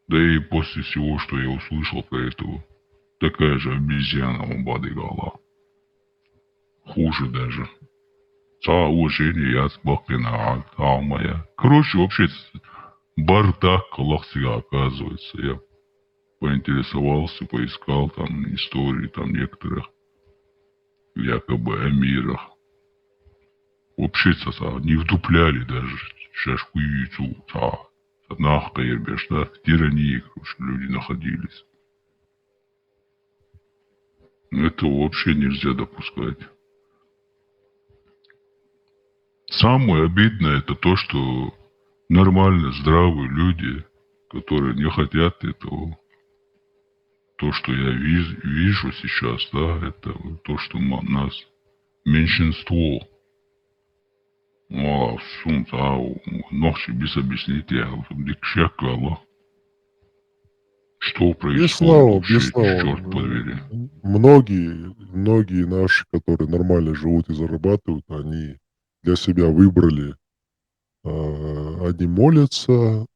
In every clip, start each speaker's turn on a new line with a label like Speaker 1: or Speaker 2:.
Speaker 1: Да и после всего, что я услышал про этого, такая же обезьяна Мубадыгала. Хуже даже. Уважение, я спокойно, моя. Короче, вообще, бардак Калахсига, оказывается. Я поинтересовался, поискал там истории там некоторых якобы эмирах. Вообще, не вдупляли даже шашку яйцу. Нахка ебешь, да, в тирании, короче, люди находились. Этого вообще нельзя допускать. Самое обидное это то, что нормально здравые люди, которые не хотят этого, то, что я вижу сейчас, да, это то, что нас меньшинство. Ночи без объяснения, что происходит вообще, черт
Speaker 2: Безусловно,
Speaker 1: подери.
Speaker 2: многие наши, которые нормально живут и зарабатывают, они для себя выбрали, они молятся,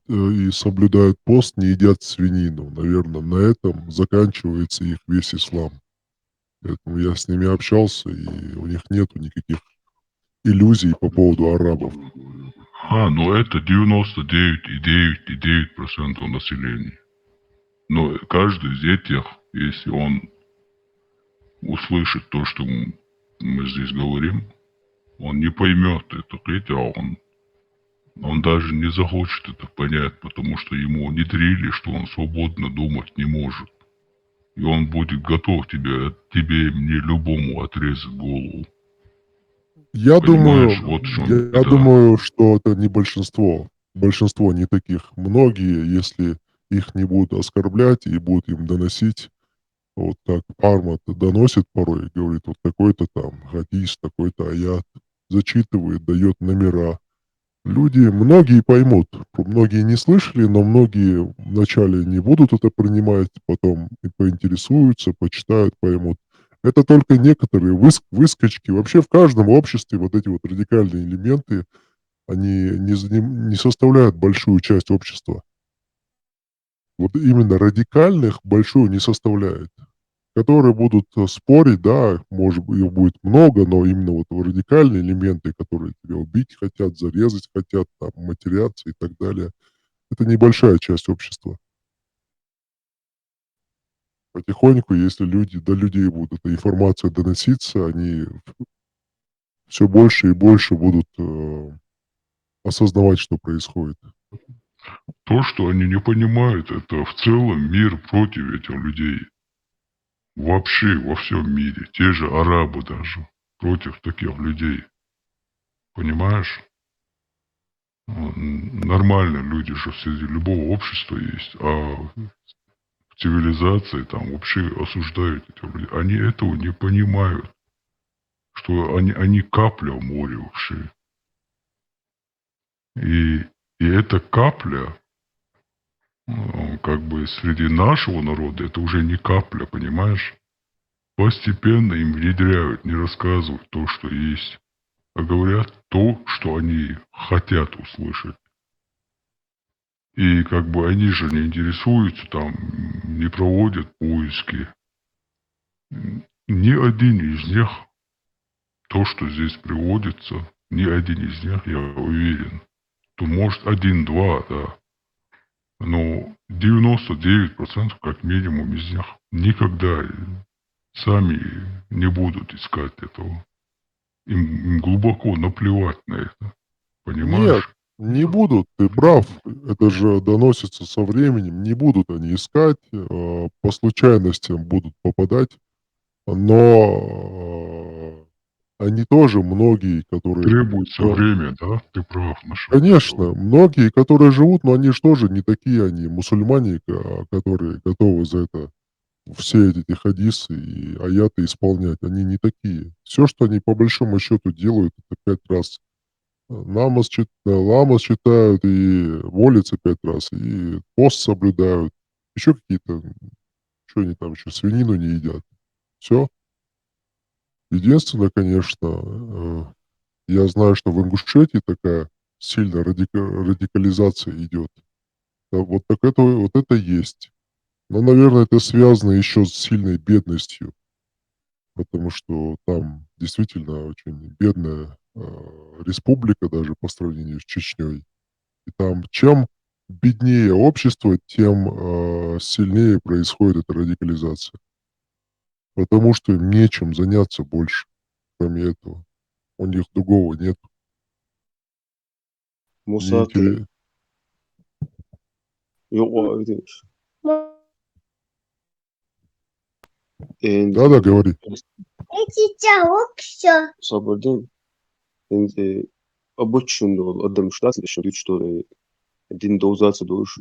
Speaker 2: и соблюдают пост, не едят свинину. Наверно, на этом заканчивается их весь ислам. Поэтому я с ними общался, и у них нету никаких иллюзий по поводу арабов.
Speaker 1: Ну это 99,9,9% населения. Но каждый из этих, если он услышит то, что мы здесь говорим, он не поймет это, хотя он даже не захочет это понять, потому что ему внедрили, что он свободно думать не может. И он будет готов тебе и мне любому отрезать голову.
Speaker 2: Я
Speaker 1: Понимаешь,
Speaker 2: думаю
Speaker 1: вот в чем
Speaker 2: я
Speaker 1: беда.
Speaker 2: думаю, что это не большинство. Большинство не таких. Многие, если их не будут оскорблять и будут им доносить, вот как Армат доносит порой, говорит, вот такой-то там хадис, такой-то аят, зачитывает, дает номера. Люди, многие поймут, многие не слышали, но многие вначале не будут это принимать, потом и поинтересуются, почитают, поймут. Это только некоторые выскочки. Вообще в каждом обществе вот эти вот радикальные элементы, они не составляют большую часть общества. Вот именно радикальных большую не составляет. Которые будут, спорить, да, может быть, их будет много, но именно вот радикальные элементы, которые тебя убить хотят, зарезать хотят, там, матерятся и так далее, это небольшая часть общества. Потихоньку, если люди до людей будет эта информация доноситься, они все больше и больше будут, осознавать, что происходит.
Speaker 1: То, что они не понимают, это в целом мир против этих людей. Вообще во всем мире. Те же арабы даже против таких людей. Понимаешь? Нормальные люди же среди любого общества есть. А в цивилизации там вообще осуждают этих людей. Они этого не понимают. Что они капля в море вообще. И, и эта капля, как бы среди нашего народа, это уже не капля, понимаешь? Постепенно им внедряют, не рассказывают то, что есть, а говорят то, что они хотят услышать. И как бы они же не интересуются, там, не проводят поиски. Ни один из них, то, что здесь приводится, ни один из них, я уверен, то может один-два, да, но 99% как минимум из них никогда сами не будут искать этого. Им глубоко наплевать на это.
Speaker 2: Нет,
Speaker 1: Понимаешь?
Speaker 2: не будут, ты прав. Это же доносится со временем. Не будут они искать, по случайностям будут попадать. Но, они тоже, многие, которые,
Speaker 1: Требуется
Speaker 2: э,
Speaker 1: время, да? Ты прав насчет этого.
Speaker 2: конечно, многие, которые живут, но они ж тоже не такие, они мусульмане, которые готовы за это все эти хадисы и аяты исполнять. Они не такие. Все, что они по большому счету делают, это 5 раз, ламас читают и молятся 5 раз, и пост соблюдают. Еще какие-то, что они там еще, свинину не едят. Все. Единственное, конечно, я знаю, что в Ингушетии такая сильная радикализация идет. Вот так это вот это есть. Но, наверное, это связано еще с сильной бедностью, потому что там действительно очень бедная, республика даже по сравнению с Чечней. И там чем беднее общество, тем, сильнее происходит эта радикализация. Потому что им нечем заняться больше, кроме этого. У них другого нет. Не
Speaker 3: Musaki.
Speaker 2: интере
Speaker 3: Yok o demiş. Endi
Speaker 2: Да-да, говори.
Speaker 3: sabırdım. Endi обычно adam штат еще что один дозаца душ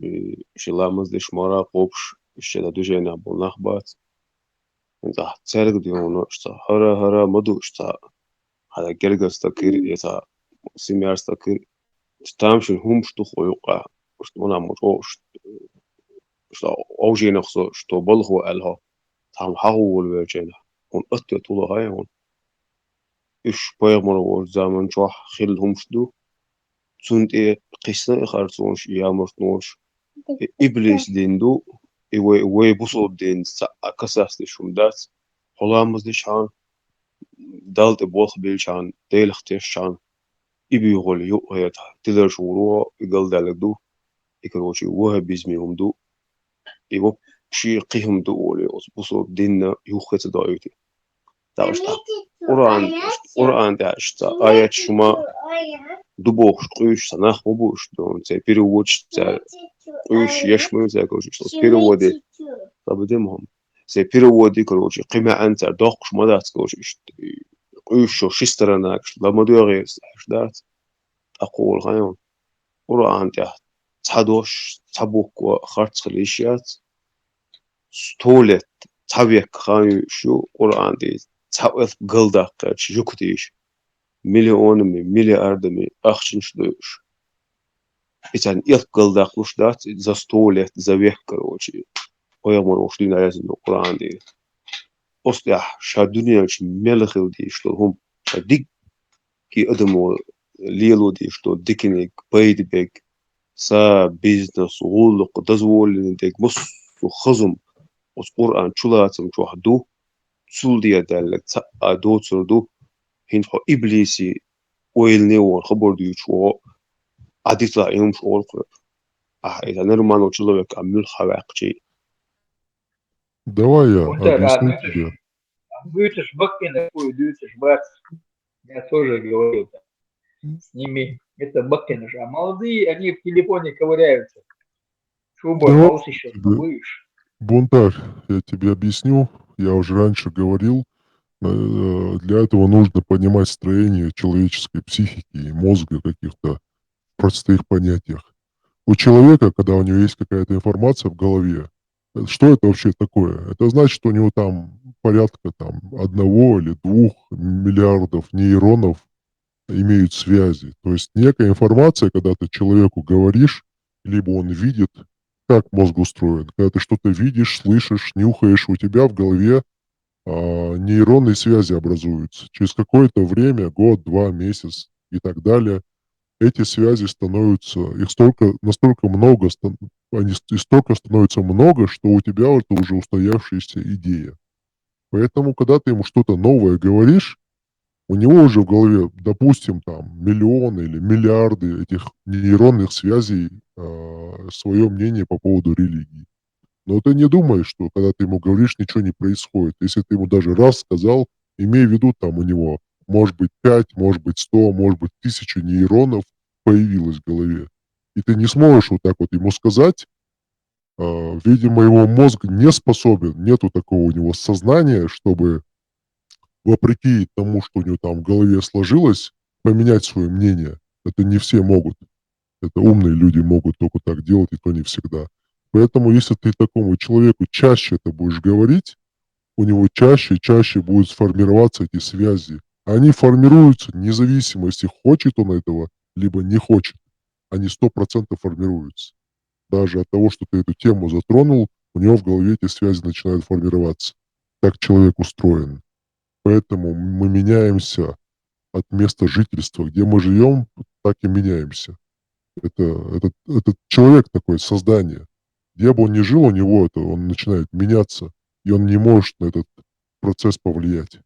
Speaker 3: шеламаз деш мара копш еще да движение был нахбат. Endi церк дионо что хара маду что хада гергас такир яса симярс такир стамшин хум что хойка что она может что أوجينا خصو что بلغو ألها там حقول وجينا هون أتى طول هاي هون إيش بيغمر وزمان شو خيلهم شدو تونت إيه قصة خارسونش يامرت نوش إبليس ديندو إيه بوصل دين كساس دشوم دات حلامز دشان دالت بوخ بيلشان ديل اختيشان إبي يقول يو هي تقدر شورو يقل دالدو يكروشي وها بيزميهم دو يو شي قيهم دو ولي بوصل دين يوخت دايتي داشتا Kur'an дашта аят шума дубох куш санах мобуш дон це перевод це куш яшмы це куш что переводы табдемом це переводы короче قيمة анца дох шума дат куш куш шо шистерана ламадуги дат aqul غايون Kur'an да цадош цабук харцлишят столет цавек хаю шу Kur'an ди цавел гылдак жукутиш миллионами, миллиардами ахчиншлыш. Итан илк гылдаклуш дат за 100 лет, за век, короче. Поямор ушли на язык Коран ди. После шадуния мелхил ди, что хум шадик ки адаму лилу ди, что дикиник, бейдбек, са бизнес, гулук, дозволен дик, мус хазум, ос Коран чулатам чухду, цул дия далек, до цурду, хинфо иблиси ويلني خبر ديوشو عديتا يوم شغل قرب إذا نرمان человек عمل خواقشي
Speaker 2: Давай я
Speaker 4: Мухтар,
Speaker 2: объясню тебе.
Speaker 4: Дютиш Бакина, Дютиш Бац, я тоже говорил с ними, это Бакины же, а молодые, они в телефоне ковыряются. Шуба,
Speaker 2: Давай
Speaker 4: маус еще
Speaker 2: тебе,
Speaker 4: будешь.
Speaker 2: бунтарь, я тебе объясню. Я уже раньше говорил, для этого нужно понимать строение человеческой психики и мозга в каких-то простых понятиях. У человека, когда у него есть какая-то информация в голове, что это вообще такое? Это значит, что у него там порядка там 1 или 2 миллиардов нейронов имеют связи. То есть некая информация, когда ты человеку говоришь, либо он видит, как мозг устроен. Когда ты что-то видишь, слышишь, нюхаешь, у тебя в голове нейронные связи образуются. Через какое-то время, год, 2 месяца и так далее, эти связи становятся, их настолько много, и столько становится много, что у тебя это уже устоявшаяся идея. Поэтому, когда ты ему что-то новое говоришь, у него уже в голове, допустим, там миллионы или миллиарды этих нейронных связей, свое мнение по поводу религии. Но ты не думаешь, что когда ты ему говоришь, ничего не происходит. Если ты ему даже раз сказал, имей в виду, там у него может быть 5, может быть 100, может быть 1000 нейронов появилось в голове. И ты не сможешь вот так вот ему сказать, видимо, его мозг не способен, нету такого у него сознания, чтобы вопреки тому, что у него там в голове сложилось, поменять свое мнение. Это не все могут. Это умные люди могут только так делать, и то не всегда. Поэтому, если ты такому человеку чаще это будешь говорить, у него чаще и чаще будут сформироваться эти связи. Они формируются независимо, если хочет он этого, либо не хочет. Они 100% формируются. Даже от того, что ты эту тему затронул, у него в голове эти связи начинают формироваться. Так человек устроен. Поэтому мы меняемся от места жительства. Где мы живем, так и меняемся. Это человек такой, создание. Где бы он ни жил, у него это, он начинает меняться, и он не может на этот процесс повлиять.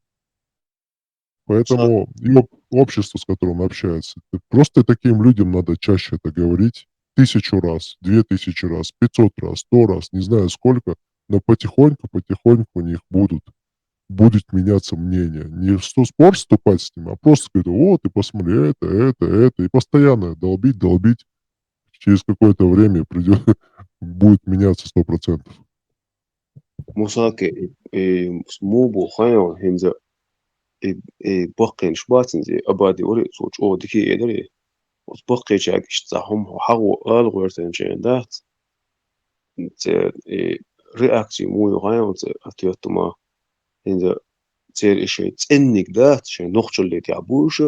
Speaker 2: Поэтому и общество, с которым он общается, просто таким людям надо чаще это говорить 1000 раз, 2000 раз, 500 раз, 100 раз, не знаю сколько, но потихоньку у них будет меняться мнение. Не в спор вступать с ним, а просто говорить: "Вот, ты посмотри, это". И постоянно долбить. Через какое-то время придет будет меняться 100%.
Speaker 3: مساكي سموبو خايو هنزا بقين شباتنزي أبادي وري صوت أو دكي إدري وتبقي شاك اشتاهم وحقو قال غورتن شين دات رياكسي مو يغايو أتيوتما هنزا تير إشي تسنك دات شين نخشل اللي تعبوش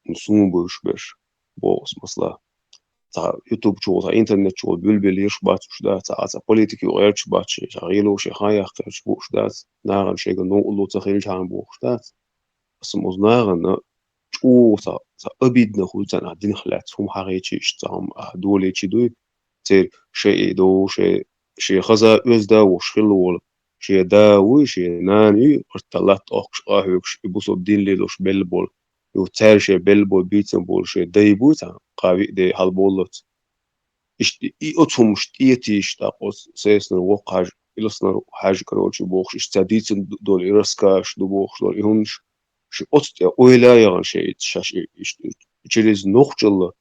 Speaker 3: نسومبوش بش بوس مصلا تا يوتيوب شو تا إنترنت شو بلبل يشبات وش دات تا بوليتيكي وغير شبات شي شغيلو شي خايا خير بوش دات ناغن شي نو تخيل شان بوش دات بس مزناغن شو تا أبيدنا خلتنا عدين خلات هم حقيقي اشتام دولي دوي تير شي دو شي خزا أزدا وشخلول شي داوي شي ناني ارتلات أخش آهوكش يبوسو بدين ليدوش بلبول يو تير شي بلبول بيتن بول شي دايبو تا قاوي دي هالبولت إي أتهم إيتي اشتاقوس سيسنا وقاج إلسنا حاج كروتش بوخش اشتاديتن دول إرسكاش دو بوخش دول إهونش شي أتت أويلا يغن شي تشاش через نوخجل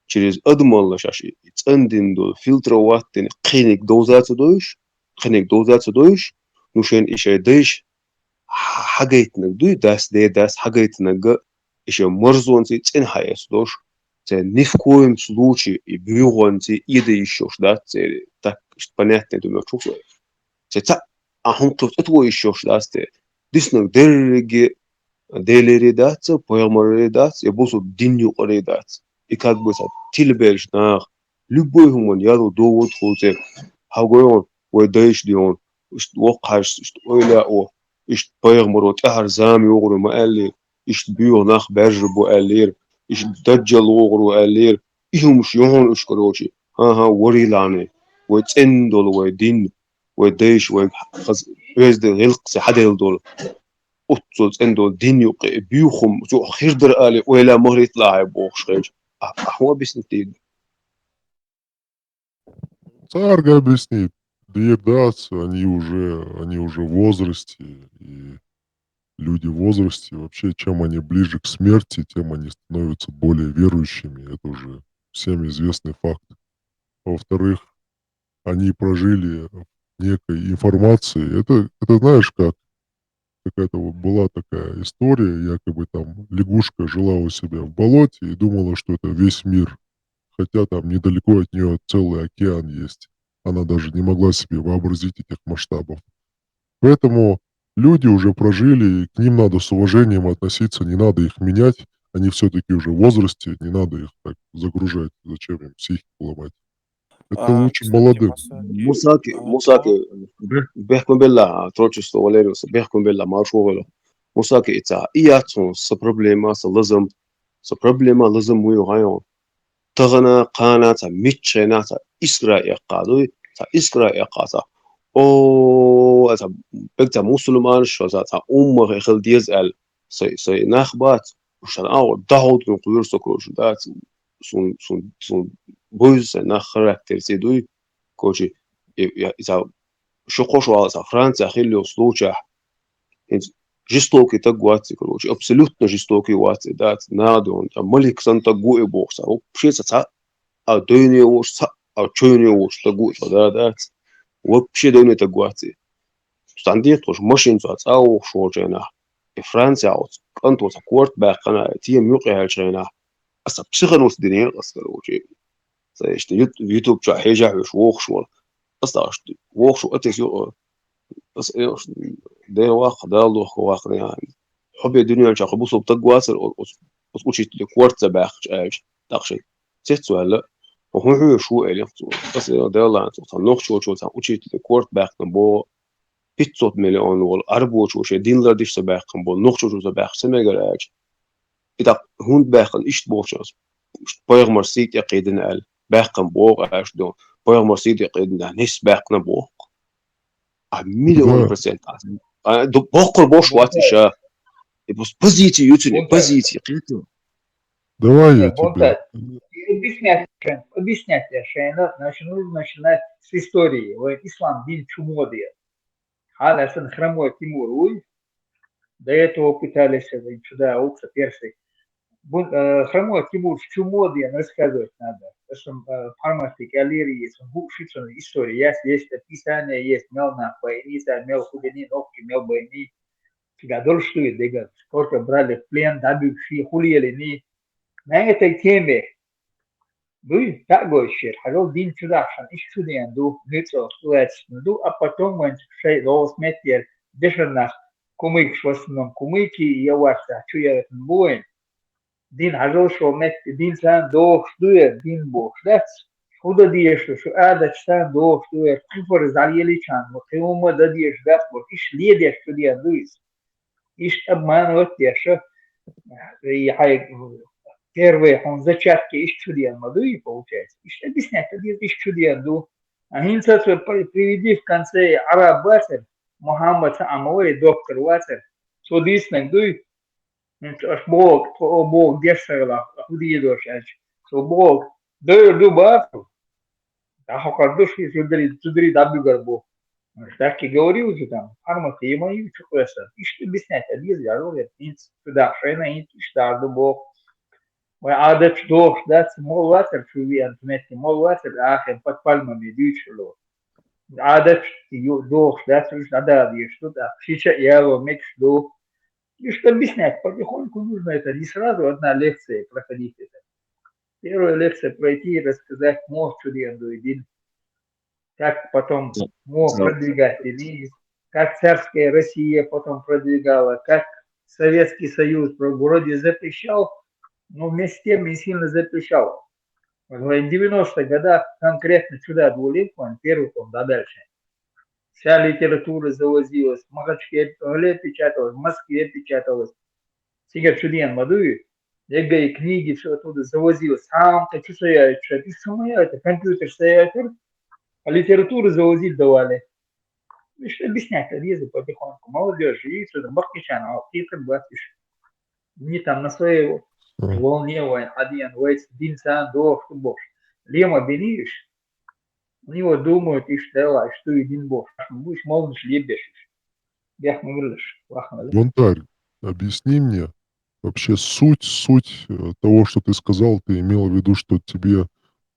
Speaker 3: через أدمال شاش تندين دول فلترواتين قينك دوزات دوش نوشين إشي ديش حاجيتنا دوي داس حاجيتنا إشي مرزون تي تين حياس دوش в коем случае и бюронти иде еще ждать, так понятно, думаю, что это он тут это еще ждать, действительно делередаться, поэморедаться, я буду дню редаться, и как бы это тильбельш на любой гуман я довод хоте, хагоон, выдаешь дион, что вокаш, что ойля о, что поэморот, ахарзами огру маали, что бюро нах бержбу алир إيش دجال وغرو ألير إيهم شيون إشكروشي ها وري لاني وتندول ودين وديش وخز ويزد غلق سحدل دول أتصل تندول دين يقع بيوخم جو خير در آلي ولا مهر يطلع بوخش خير أحوا بسنتين
Speaker 2: Царь объяснит, доедаться, они уже в возрасте, и люди в возрасте, вообще, чем они ближе к смерти, тем они становятся более верующими. Это уже всем известный факт. Во-вторых, они прожили некой информации. Это знаешь как? Какая-то вот была такая история, якобы там лягушка жила у себя в болоте и думала, что это весь мир. Хотя там недалеко от нее целый океан есть. Она даже не могла себе вообразить этих масштабов. Поэтому люди уже прожили, и к ним надо с уважением относиться, не надо их менять. Они все-таки уже в возрасте, не надо их так загружать. Зачем им психику ломать? Это лучше
Speaker 5: Кстати,
Speaker 2: молодым.
Speaker 3: موساكي بيحكم بالله تروتشستو وليروس بيحكم بالله ما شغله موساكي إتا إياتون سبروبليما سلزم سبروبليما لزم ويغايون تغنى قانا تا ميتشينا تا إسرائيل قادوي تا إسرائيل قاتا أو تا بكتا مسلمان شو تا أمه خل ديزال سي نخبات وشان أو داود نقول سكروش دات سون بوز نخركتر سيدوي كوشي إذا شو قوش على فرنسا خليه سلوچه жестокий тагуаци, короче, абсолютно жестокий ваци, дат, надон, там, малик сан тагуи бокса, вообще ца, а дойне вош, а чойне вош тагуи, да, вообще дойне тагуаци. Стандирт хош машин ца, ау шоржена, и Франция, канто ца кварт бэкана, тия мюqi хальчена, аса психанус динер, короче, что YouTube ча хежахвиш вохшвал, аса вохшу атес ё بس ده واقع ده الله واقع يعني حب الدنيا شاخ بوصل تقواس وش الكوارت باخش ايش داخشي ست ولا وهو شو اللي بس ده الله انت نوخ شو وش الكوارت باخ بو 500 مليون ولا 24 دينار ديش باخ بو نوخ شو باخ سمع ايش اذا هون باخ ايش بوش Poyagmar sit yaqidin al baqan boq ash do poyagmar sit yaqidin nis baqna boq a million
Speaker 2: Да,
Speaker 3: %. Boqol boş
Speaker 4: Бунтарь,
Speaker 3: watisha и позиции ютune
Speaker 4: бунтарь,
Speaker 3: позиции qiltu
Speaker 2: давай
Speaker 4: не,
Speaker 2: я тебе.
Speaker 4: бунтарь. И объяснять, Шейна, значит, нужно начинать с истории. Вот ислам дин чумоди. Халясан хромой Тимур Уй, до этого пытались сюда укса персы. Хромой Тимур чумоди рассказывать надо. Потому что форматы галерии есть, история. Есть описание, есть мел на бойница, мел худини, ногти, мел бойни. Гадол что и дегал. Сколько брали в плен, добившие, хулили ни. На этой теме вы такой щир, хотел дин сюда, что ищ сюда, ду, ницо, ду, а потом мы шей лос метер, дешернах, кумык, в основном кумыки, и я ваша, что я это буин. Дин хотел, что мет, дин сан до, штуер, дин бог, дац. Худа диешь, что ада сан до, штуер, куфор зальели чан, вот его да диешь, дац, вот ищ ледешь, что я дуис. Ищ обманывать, что и хай первые он зачатки из чуден мадуи получается. И что объяснять, это из чуден ду. А хинца приведи в конце араб ватер, Мухаммад Амуэй, доктор ватер, судисник дуй, аж Бог дешевла, худие дошач. So Бог, ду бафу, а хокар души судри дабюгар Бог. Так и говорил же там, арматы и мои чухлеса. И что объяснять, а без здоровья, принц, сюда, шейна, и что Бог. وعادة دوخ دات مول واتر في انتمتي مول واتر آخر بطفال ما بيديش له عادة دوخ دات مش надо что то сейчас я его меч до и что объяснять потихоньку нужно это не сразу одна лекция проходить это первая лекция пройти и рассказать мог студенту один как потом мог продвигать или как царская Россия потом продвигала как Советский Союз вроде запрещал. Но вместе с тем и сильно запрещал. В 90-х годах конкретно сюда двулинку, он первый, он да дальше. Вся литература завозилась, в Махачкале печаталась, в Москве печаталась. Сега чуден мадуи, яга и книги, все оттуда завозилось. Сам-то что стоять, что это самое, это компьютер стоять, а литературу завозить давали. И что объяснять, резы потихоньку. Молодежь, и что-то бахтичан, а ты как бахтишь. Не там на своей волне один, дин сан до, что бог. Лема бенишь, у него думают, и что един бог. Будешь молнишь, лебешишь. Бях мырлыш, лахмалы.
Speaker 2: Бунтарь, объясни мне вообще суть того, что ты сказал. Ты имел в виду, что тебе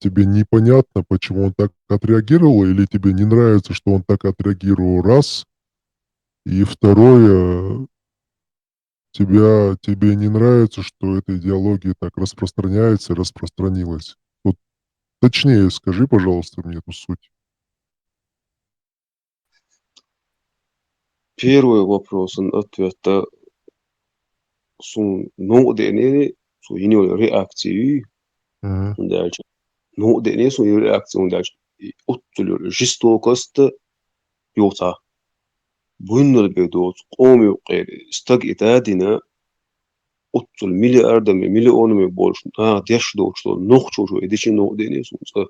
Speaker 2: непонятно, почему он так отреагировал, или тебе не нравится, что он так отреагировал, раз, и второе, тебе не нравится, что эта идеология так распространяется и распространилась. Вот точнее скажи, пожалуйста, мне эту суть.
Speaker 3: Первый вопрос, ответа ну денег, его реакции,
Speaker 2: Мгм.
Speaker 3: дальше. Ну денег, его реакции, дальше. Оттулur жестокость يوتا بوين البيدوت قومي وقيري استق إتادنا أطل مليار مليون من بولش ديش دوش نوخشو شو إديش نو ديني سونسا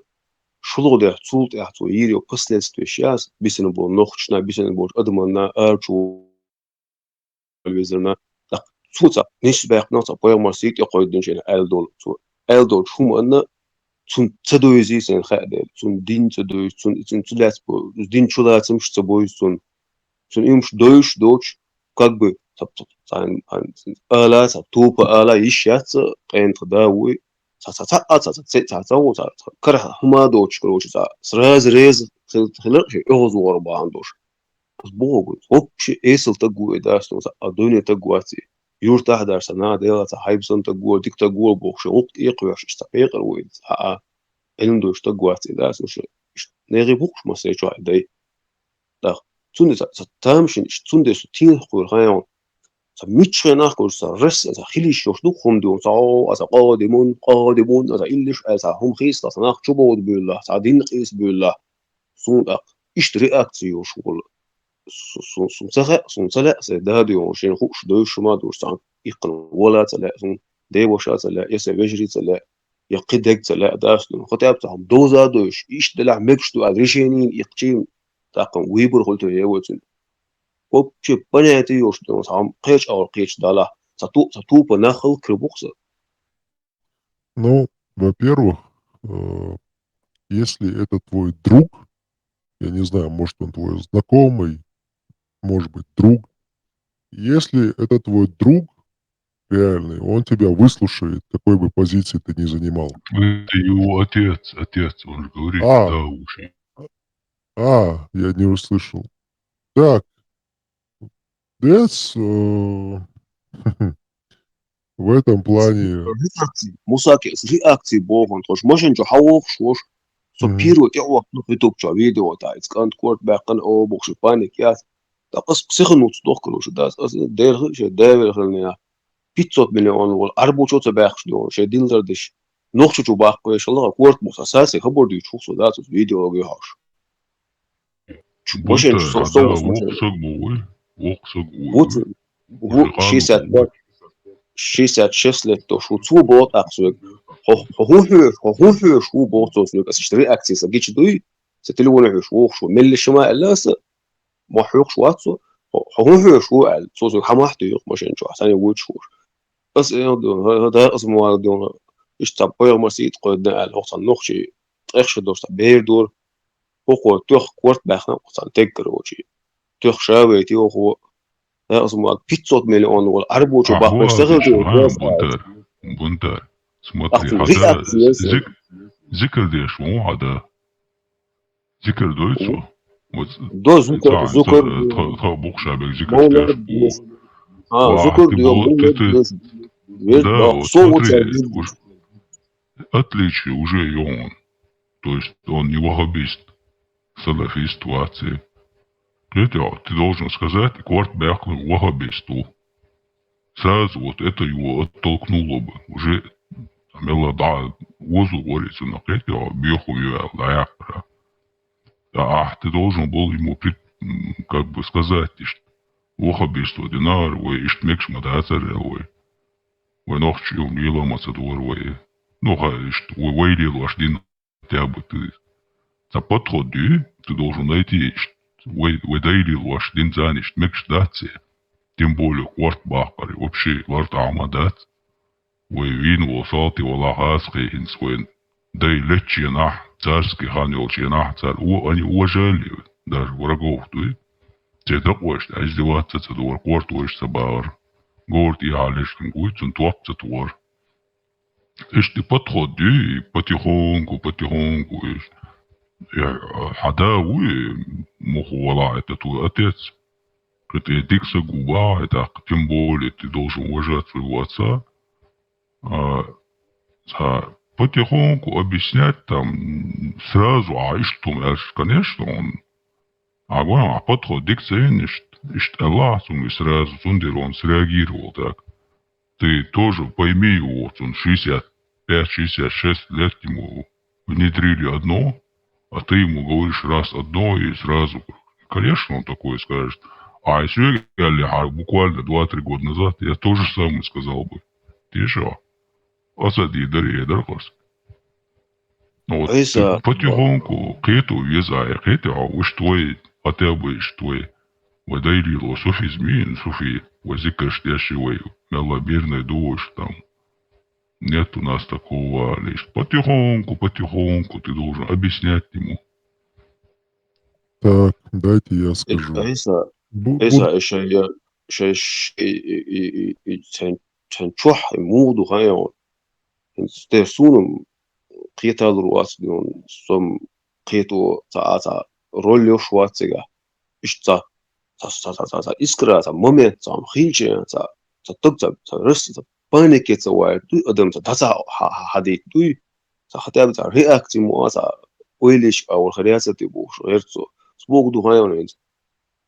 Speaker 3: شلو ده تولت أحتو يريو последствия сейчас بيسن بول نوخشنا بيسن بولش أدمنا أرجو الوزرنا سوتا نيش باق نوتا بويا مرسيت يقوي دنشين ألدول شو مأنا تون تدويزي سن خادل تون دين تدويز تون تلات بو دين شلاتم مش تبويز تون имш доч как бы ала тупо ала ищаться энт да уй кара хума доч короче сразу рез хилер озор бандош богу вообще эсэл тагуй да что адоне тагуати юрта хадарса на делата хайбсон тагуй дикта гуй богше опт иqyash istaqir уй элендош тагуати да что нэри бухш масэчо дай да Tunde sa tamshin tunde so tin khur hayon sa mitche nach kur sa res sa khilish yosh du khum du sa sa qadimun sa illish sa hum khis sa nach chubod billah sa din qis billah sunda ish reaktio shugul sun sala sa dadu yon shin khush do shuma do sa iqn wala sala sun de washa sala yasa wajri sala يقيدك لا داس خطاب تاعهم دوزادوش إيش دلع مكشتو أدريشينين يقتيم تاقم ويبر قلتو يوتن وب شي بنيتي يوش دون تاعهم قيش أو قيش دالا ساتو بناخل كربوكسة.
Speaker 2: Ну, во-первых, э, если это твой друг, я не знаю, может, он твой знакомый, может быть, друг. Если это твой друг реальный, он тебя выслушает, какой бы позиции ты ни занимал.
Speaker 1: Это его отец, он же говорит,
Speaker 2: А,
Speaker 1: да, уши.
Speaker 2: я не услышал. Так, Дэц, в этом плане,
Speaker 3: реакции богон тош можен جو حوخ شوش so
Speaker 2: мгм,
Speaker 3: بيرو تيوك نو يوتيوب جو فيديو تاعت كانت كورت باقن او بوكش بانيك ياس تا قص سخن وتصدق شو داس أص دير شو دير خلني بيتزوت مليون ولا أربعة شو تباخش دون شو ديلر دش نوخش شو باقي إن شاء الله كورت مخصص خبر دي شو صو داس فيديو أجيهاش
Speaker 1: Bunta
Speaker 3: مشان شو
Speaker 1: hada
Speaker 3: صوص مشان
Speaker 1: وقصق
Speaker 3: ووت
Speaker 1: بوي
Speaker 3: وهو شي
Speaker 1: وشغال
Speaker 3: سات
Speaker 1: بوي
Speaker 3: شي سات شسلت تو شو تو بوت أقصد هو شو بوت تو سنوك أشتري أكسي سجيش دوي ستلونه شو مل الشماء اللاس ما حيوق شو أتصو هو شو على صوص حماح تيوق مشان شو أحسن يقول شو بس هذا اسمه دون اشتبه مرسيت قدنا على وقت النخشي إخش دور بير دور هو تخ كورت بخنا وقت تكر وشي تخ شاوي تيو هو هذا اسمه بيتزوت مليون ولا أربعة شو باخ
Speaker 1: هو
Speaker 3: بيشتغل
Speaker 1: ديش
Speaker 3: دور بس
Speaker 1: بنتر смотри
Speaker 3: أقصد
Speaker 1: هذا
Speaker 3: رياكسيون
Speaker 1: ذكر ديش مو هذا ذكر دويتسو
Speaker 3: دو زوكر
Speaker 1: تا بوخشا بك ذكر ديش
Speaker 3: مولد
Speaker 1: بو
Speaker 3: بلس زوكر
Speaker 1: ты
Speaker 3: دو
Speaker 1: был
Speaker 3: مولد
Speaker 1: ты
Speaker 3: بلس
Speaker 1: да
Speaker 3: да
Speaker 1: вот
Speaker 3: صوت
Speaker 1: смотри
Speaker 3: سعيد
Speaker 1: отличие уже и он то есть он не ваххабист салафист ваци ты должен сказать кварт бяхну ваххабисту сразу вот это его оттолкнуло бы уже мела да возу говорится на это беху я лаяпра ты должен был ему как бы сказать что ваххабиство динар ой иштмекш мадацар ой ونخش يوم يلا ما تدور وي نوха ويلي лошадин хотя бы ты подходи ты должен найти выдайли лошадин занишь мекш дати тем более кварт бахпари вообще кварт амадат وين وصلت ولا хасхи хинсвен дай лечена царский хан елчена царь они уважали даже врагов ты такое что издеваться тудор кварт уж собар говорит я лишь куй цун туапца туар ايش ты подходи потихоньку ايش حداوي مخوضة это твой отец это дик сагуба это тем более ты должен уважать своего отца потихоньку объяснять там сразу и что конечно он говорю подход дик ценишь Аллах сразу он среагировал так ты тоже пойми его он 65-66 лет ему внедрили одно, а ты ему говоришь раз одно и сразу. Конечно, он такое скажет. А если я буквально 2-3 года назад, я тоже самое сказал бы. Ты что? Осади, дари, даркос. Ну вот, ты потихоньку, кето вязая, кето, уж твой, хотя бы, твой, выдайлило, Софи змеин, Софи, возикаш, яшивай, мелобирный душ, там, нет у нас такого лишь. Потихоньку ты должен объяснять ему.
Speaker 2: так, дайте я скажу.
Speaker 3: إذا تنشح مودو غايون تسون قيتا الرواس دون سم قيتو تا روليو شواتسيغا إشتا تا إسكرا تا مومنت تا خيلشي تا تقتا تا رس تا بانيكي تا واي تو أدم تا تسا حديد تو تا خطاب تا رياكتي مو تا ويليش أو الخرياسة تبوش غيرتو سبوك دو غايون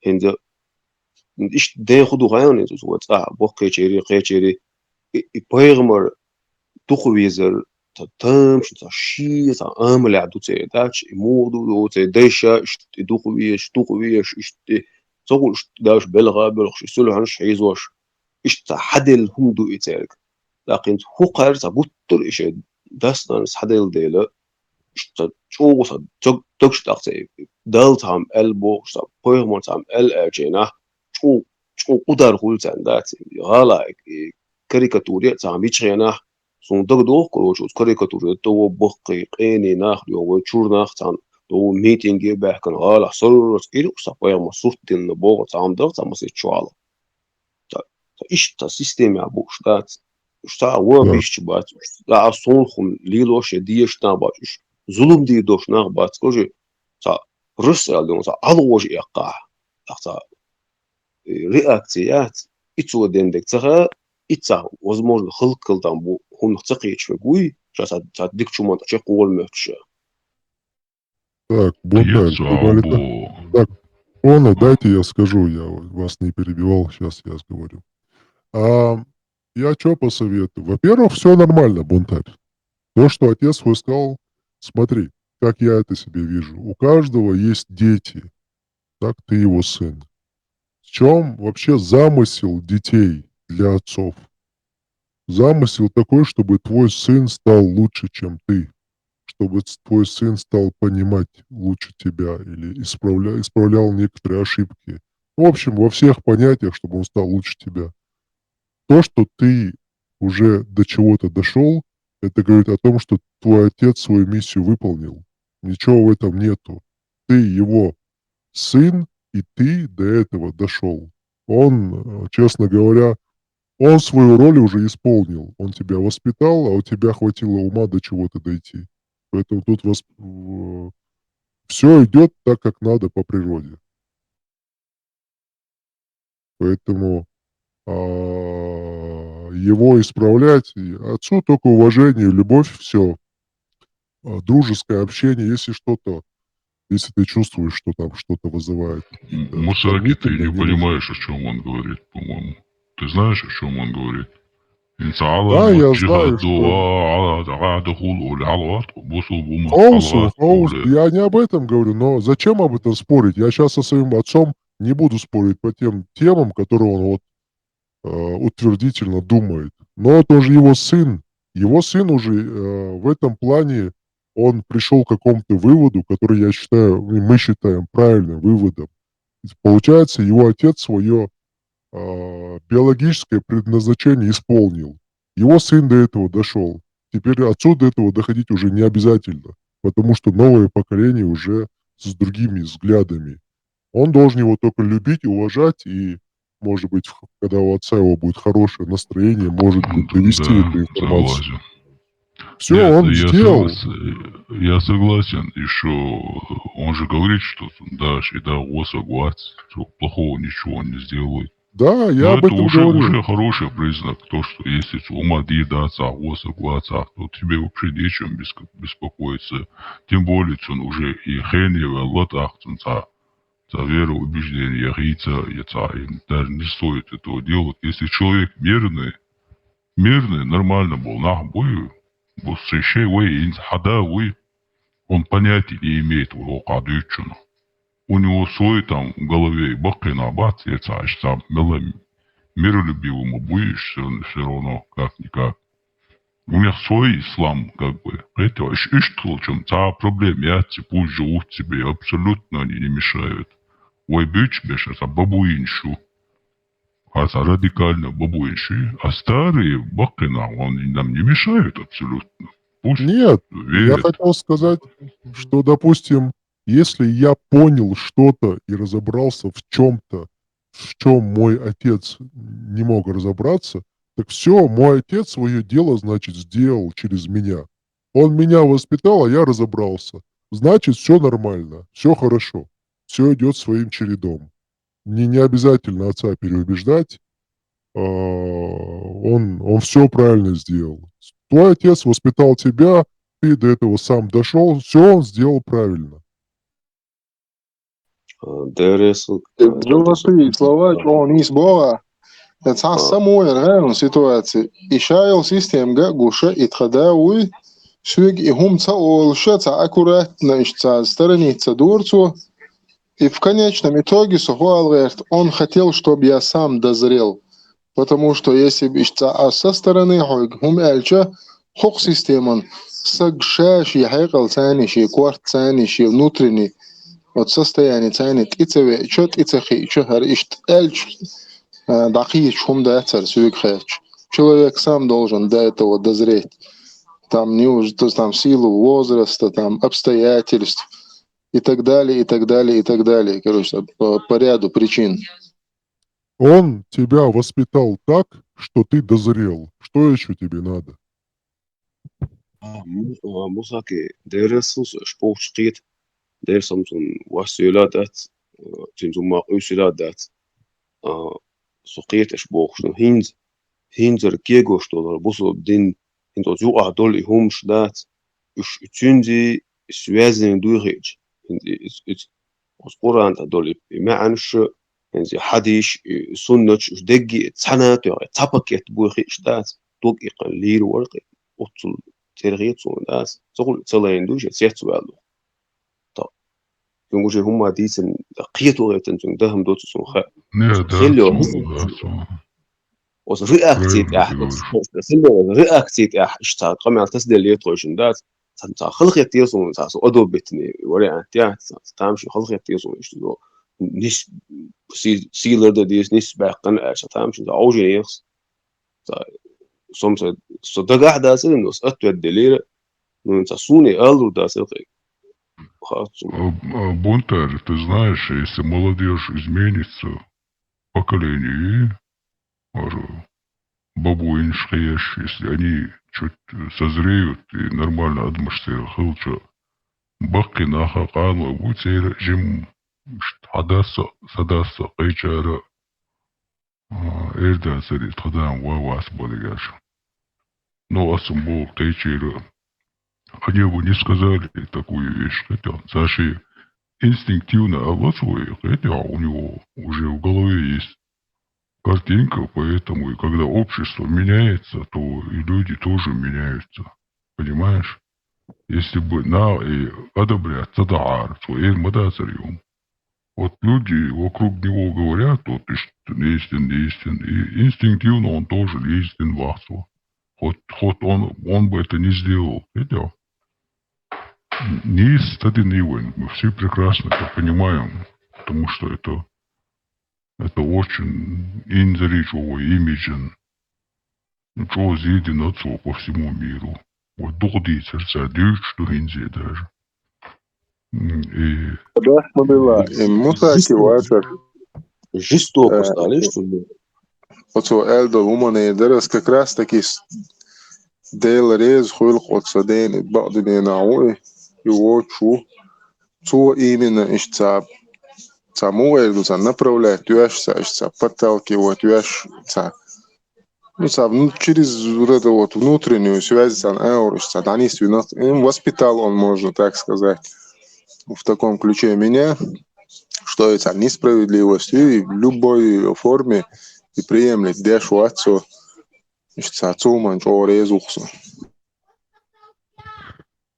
Speaker 3: هند إيش ده خدو غايون إنتو سوات بوك كيشيري بايغمر تخويزر تامش تشي تعمل عدو تداش مودو تداش تخويش إيش تقول داش بلغة بلغش سلوهنش حيزوش إيش تحدل هم دو إتارك لكن هو قارس بطل إيش داستانس حديل ديلا شو تكشتاقتي دلتهم البوكس بويرمونتهم الأجينا شو قدر قلت عندات غالا كاريكاتوريا تام يتشينا سون دغدو كروش كاريكاتوريا تو بقي قيني ناخ يو تشور ناخ تام تو ميتينج باكن غالا صرت إلو سافيا مصوت دين بوغ تام دغ تام سيتشوالا إيش تا سيستم يا بوكس دات شتا هو
Speaker 2: Да,
Speaker 3: بيش بات لا صونخم ليلوش ديش تاباتش zulum diye doşnak batskoji ta Rusya diyor ta alwoji yaqa ta реакцият ицу дендек цаха ица возможно хылкылдан бу хун цакичме гуй жаса та дикчуман че колмөчө
Speaker 2: так, Бунтарь,
Speaker 1: Отец
Speaker 2: вы говорите...
Speaker 1: або...
Speaker 2: Так, Она, дайте я скажу, я вас не перебивал, сейчас я говорю. Я что посоветую? Во-первых, все нормально, Бунтарь. То, что отец свой сказал, смотри, как я это себе вижу. У каждого есть дети, так ты его сын. В чем вообще замысел детей для отцов? Замысел такой, чтобы твой сын стал лучше, чем ты. Чтобы твой сын стал понимать лучше тебя или исправлял некоторые ошибки. В общем, во всех понятиях, чтобы он стал лучше тебя. То, что ты уже до чего-то дошел, это говорит о том, что твой отец свою миссию выполнил. Ничего в этом нету. Ты его сын, и ты до этого дошел. Он, честно говоря, он свою роль уже исполнил. Он тебя воспитал, а у тебя хватило ума до чего-то дойти. Поэтому тут все идет так, как надо по природе. Поэтому его исправлять. И отцу только уважение, любовь, все. Дружеское общение, если ты чувствуешь, что там что-то вызывает.
Speaker 1: Мусаки, ты не
Speaker 2: Сомнительно,
Speaker 1: понимаешь, о чем он говорит, по-моему. Ты знаешь, о чем он говорит?
Speaker 2: Да, я знаю, что... Хаус, я не об этом говорю, но зачем об этом спорить? Я сейчас со своим отцом не буду спорить по тем темам, которые он вот утвердительно думает. Но это уже его сын. Его сын уже в этом плане, он пришел к какому-то выводу, который я считаю, мы считаем правильным выводом. Получается, его отец свое биологическое предназначение исполнил. Его сын до этого дошел. Теперь отцу до этого доходить уже не обязательно, потому что новое поколение уже с другими взглядами. Он должен его только любить, уважать и, может быть, когда у отца его будет хорошее настроение, может быть, довести эту информацию.
Speaker 1: Согласен.
Speaker 2: Все,
Speaker 1: Нет,
Speaker 2: он сделал.
Speaker 1: Я согласен. Еще он же говорит, что да, согласен, что плохого ничего не сделает.
Speaker 2: Да, я
Speaker 1: Но
Speaker 2: об
Speaker 1: это
Speaker 2: этом
Speaker 1: уже
Speaker 2: говорю.
Speaker 1: хороший признак, то, что если ума дидаться, согласен, то тебе вообще нечем беспокоиться. Тем более, он уже и хенева, лотахценца, за веру, убеждение, яйца, даже не стоит этого делать. Если человек мирный, нормально был, нахбой, он понятия не имеет в локадычину. У него свой там в голове бакина бац, там миролюбивому будешь все равно как-никак. У них свой ислам, как бы. Это что, чем та проблема, я пусть живут себе, абсолютно они не мешают. Ой, бич беш, это бабуиншу. Это радикально бабуинши. А старые бакина, они нам не мешают абсолютно. Пусть
Speaker 2: Нет,
Speaker 1: верят.
Speaker 2: я хотел сказать, что, допустим, если я понял что-то и разобрался в чем-то, в чем мой отец не мог разобраться, так все, мой отец свое дело, значит, сделал через меня. Он меня воспитал, а я разобрался. Значит, все нормально, все хорошо, все идет своим чередом. Мне не обязательно отца переубеждать, он все правильно сделал. Твой отец воспитал тебя, ты до этого сам дошел, все он сделал правильно.
Speaker 5: Ļoti Slovaķi un izbova. Это самое реальная ситуация. И шайл систем гагуша и тхадауи швиг и хумца олшаца аккуратно ищца страница дурцу. И в конечном итоге Сухуал говорит, он хотел, чтобы я сам дозрел. Потому что если бы ищца со стороны хум эльча, حق سيستمان سق شاشي حيقل ثاني شي كوارت ثاني شي نوتريني وتسست يعني ثاني تيتسوي شوت اتخي شهر اشت الش دقيق هم ده أثر سويك خيش человек сам должен до этого дозреть. Там там силу возраста, там обстоятельств и так далее, и так далее, и так далее. Короче, по ряду причин.
Speaker 2: Он тебя воспитал так, что ты дозрел. Что еще тебе надо?
Speaker 3: Musake, deres sportsskridt, det som wasuladat, som usuladat, så skrit sport, som hinzer kegostol, buso din, hinter zu adol i humsdat, tünzi связаны durch, القرآن تدل بمعنش يعني حديش سنة دقي سنة تبقى تبوخي اشتات توق يقليل ورقي وصل ترغيت ناس تقول تلاين دوش سيحت والو طب يقول هم ديسن قيتو غيتن دهم دوت سنخ
Speaker 1: Не, да,
Speaker 3: خليو
Speaker 1: да,
Speaker 3: وص رياكتيت
Speaker 1: правильно ты
Speaker 3: اح
Speaker 1: говоришь.
Speaker 3: خليو رياكتيت اح اشتات قام تسدل يطوشن دات خلق يتيصون تاسو أدو بتني ورا أنتيا تامشي خلق يتيصون إشتو نيش سيلر ده ديس نيش باقن أش تامشي أوجي نيخس سومس صدق أحد أسر إنه أتو الدليل إنه تسوني ألو ده أسر خاص
Speaker 1: Бунтарь, ты знаешь, если молодежь изменится, поколение, бабуин шхаяш, если они чуть созреют и нормально адмашсер хылча, бакки наха канва бутсер жим хадаса садаса кайчара эрда сари тадан вавас бодигаш. Но асумбол тайчера. Они бы не сказали такую вещь, хотя Саши инстинктивно обладает, хотя у него уже в голове есть картинка, поэтому и когда общество меняется, то и люди тоже меняются. Понимаешь? Если бы на и одобрять тадаар, своим мадасарьем. Вот люди вокруг него говорят, вот неистин, и инстинктивно он тоже неистин вахсу. Хоть он бы это не сделал, хотя не стадин ивен, мы все прекрасно это понимаем, потому что это очень инзаричевый имиджен, ничего зиден отцу по всему миру. Вот дух сердца дюч, что инзе даже. И
Speaker 5: Мусаки вачар.
Speaker 3: жестоко стали, что ли?
Speaker 5: Оцо Элдо Умане Дерес как раз таки Дейл Рез Хуйлк Оцаден Бадин Науи его цо именно ищца саму Элду направляет ищца подталкивает ищца через вот эту вот внутреннюю связь ищца им воспитал он, можно так сказать, в таком ключе меня, что это несправедливость и в любой форме и приемлет дешу отцу отцу манчо резухсу.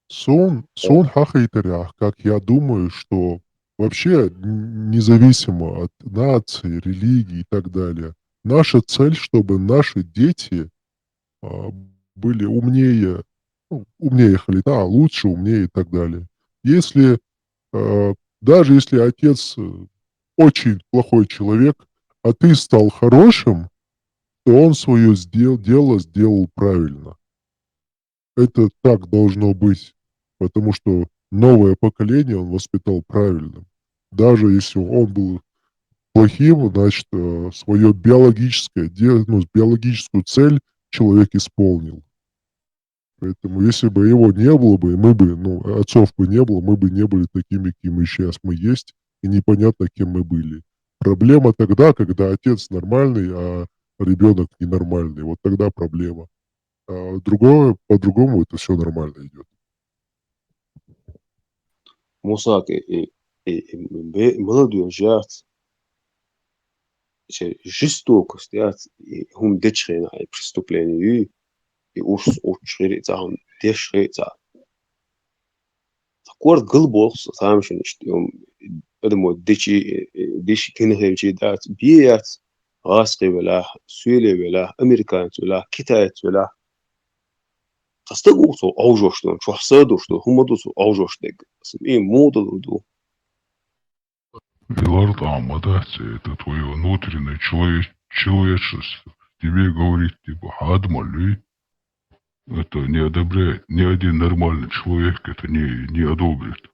Speaker 2: Сон хахайтарях, как я думаю, что вообще независимо от нации, религии и так далее, наша цель, чтобы наши дети были умнее, умнее халита, лучше, умнее и так далее. Если, даже если отец очень плохой человек, а ты стал хорошим, то он свое дело сделал правильно. Это так должно быть, потому что новое поколение он воспитал правильным. Даже если он был плохим, значит, свою биологическую цель человек исполнил. Поэтому если бы его не было бы, мы бы, отцов бы не было, мы бы не были такими, какими сейчас мы есть, и непонятно, кем мы были. Проблема тогда, когда отец нормальный, а ребенок ненормальный. Вот тогда проблема. А по-другому это все нормально идет.
Speaker 3: Мусак и молодой жат, жестокость, и хум дечрена и преступление, и уж учредца, он дешреца. Такой глубокий, там еще не думаю, дичи кинхевичи дат, бият, раски вела, сюли вела, американцы вела, китайцы вела. тастагусу аужоштон чохсаду что хумадусу аужоштег и модулу.
Speaker 1: Лорд Амадати, это твоя внутренняя человечность. Тебе говорит, типа, Адмали, это не одобряет. Ни один нормальный человек это не одобрит.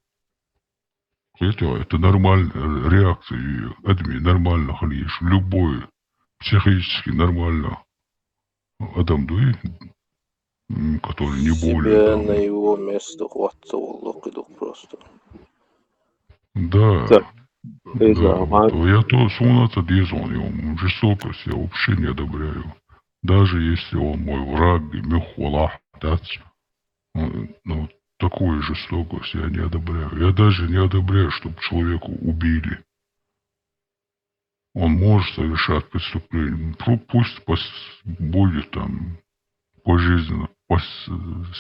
Speaker 1: Хотя это нормальная реакция. И адми нормально халишь. Любой психически нормально. Адам Дуи, который не более
Speaker 6: Себя на
Speaker 1: там.
Speaker 6: его место хватало просто.
Speaker 1: Да.
Speaker 3: Так,
Speaker 1: Да,
Speaker 3: это
Speaker 1: вот. Я то сунаться дизон, жестокость я вообще не одобряю. Даже если он мой враг, мюхвалах, ну, такую жестокость я не одобряю. Я даже не одобряю, чтобы человека убили. Он может совершать преступление. Пусть будет там пожизненно,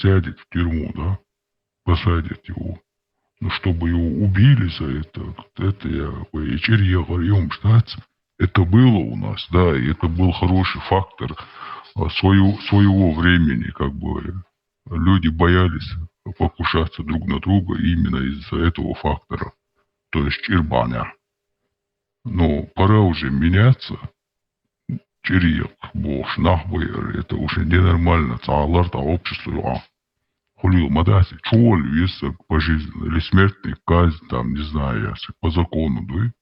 Speaker 1: сядет в тюрьму, да, посадят его. Но чтобы его убили за это я говорю, это было у нас, да, и это был хороший фактор своего времени, как бы люди боялись покушаться друг на друга именно из-за этого фактора, то есть чирбаня. Но пора уже меняться. Чирьяк, бог, нахбайер, это уже ненормально, цааларта общество, Хулил, Мадаси, чуали, если пожизненно, или смертная казнь, там, не знаю, если по закону, да?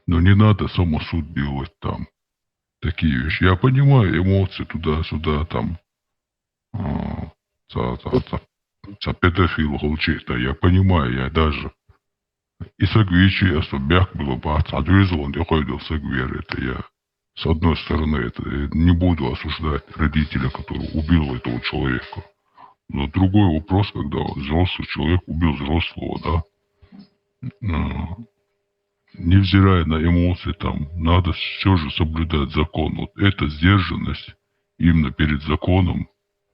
Speaker 1: Но не надо самосуд делать там, такие вещи. Я понимаю эмоции туда-сюда, там, за педофила получить-то, я понимаю, я даже и сагвичи, особяк было бы, отвезл он, я ходил сагвер, это я, с одной стороны, это не буду осуждать родителя, который убил этого человека. Но другой вопрос, когда взрослый человек убил взрослого, да, невзирая на эмоции, там, надо все же соблюдать закон. Вот эта сдержанность именно перед законом,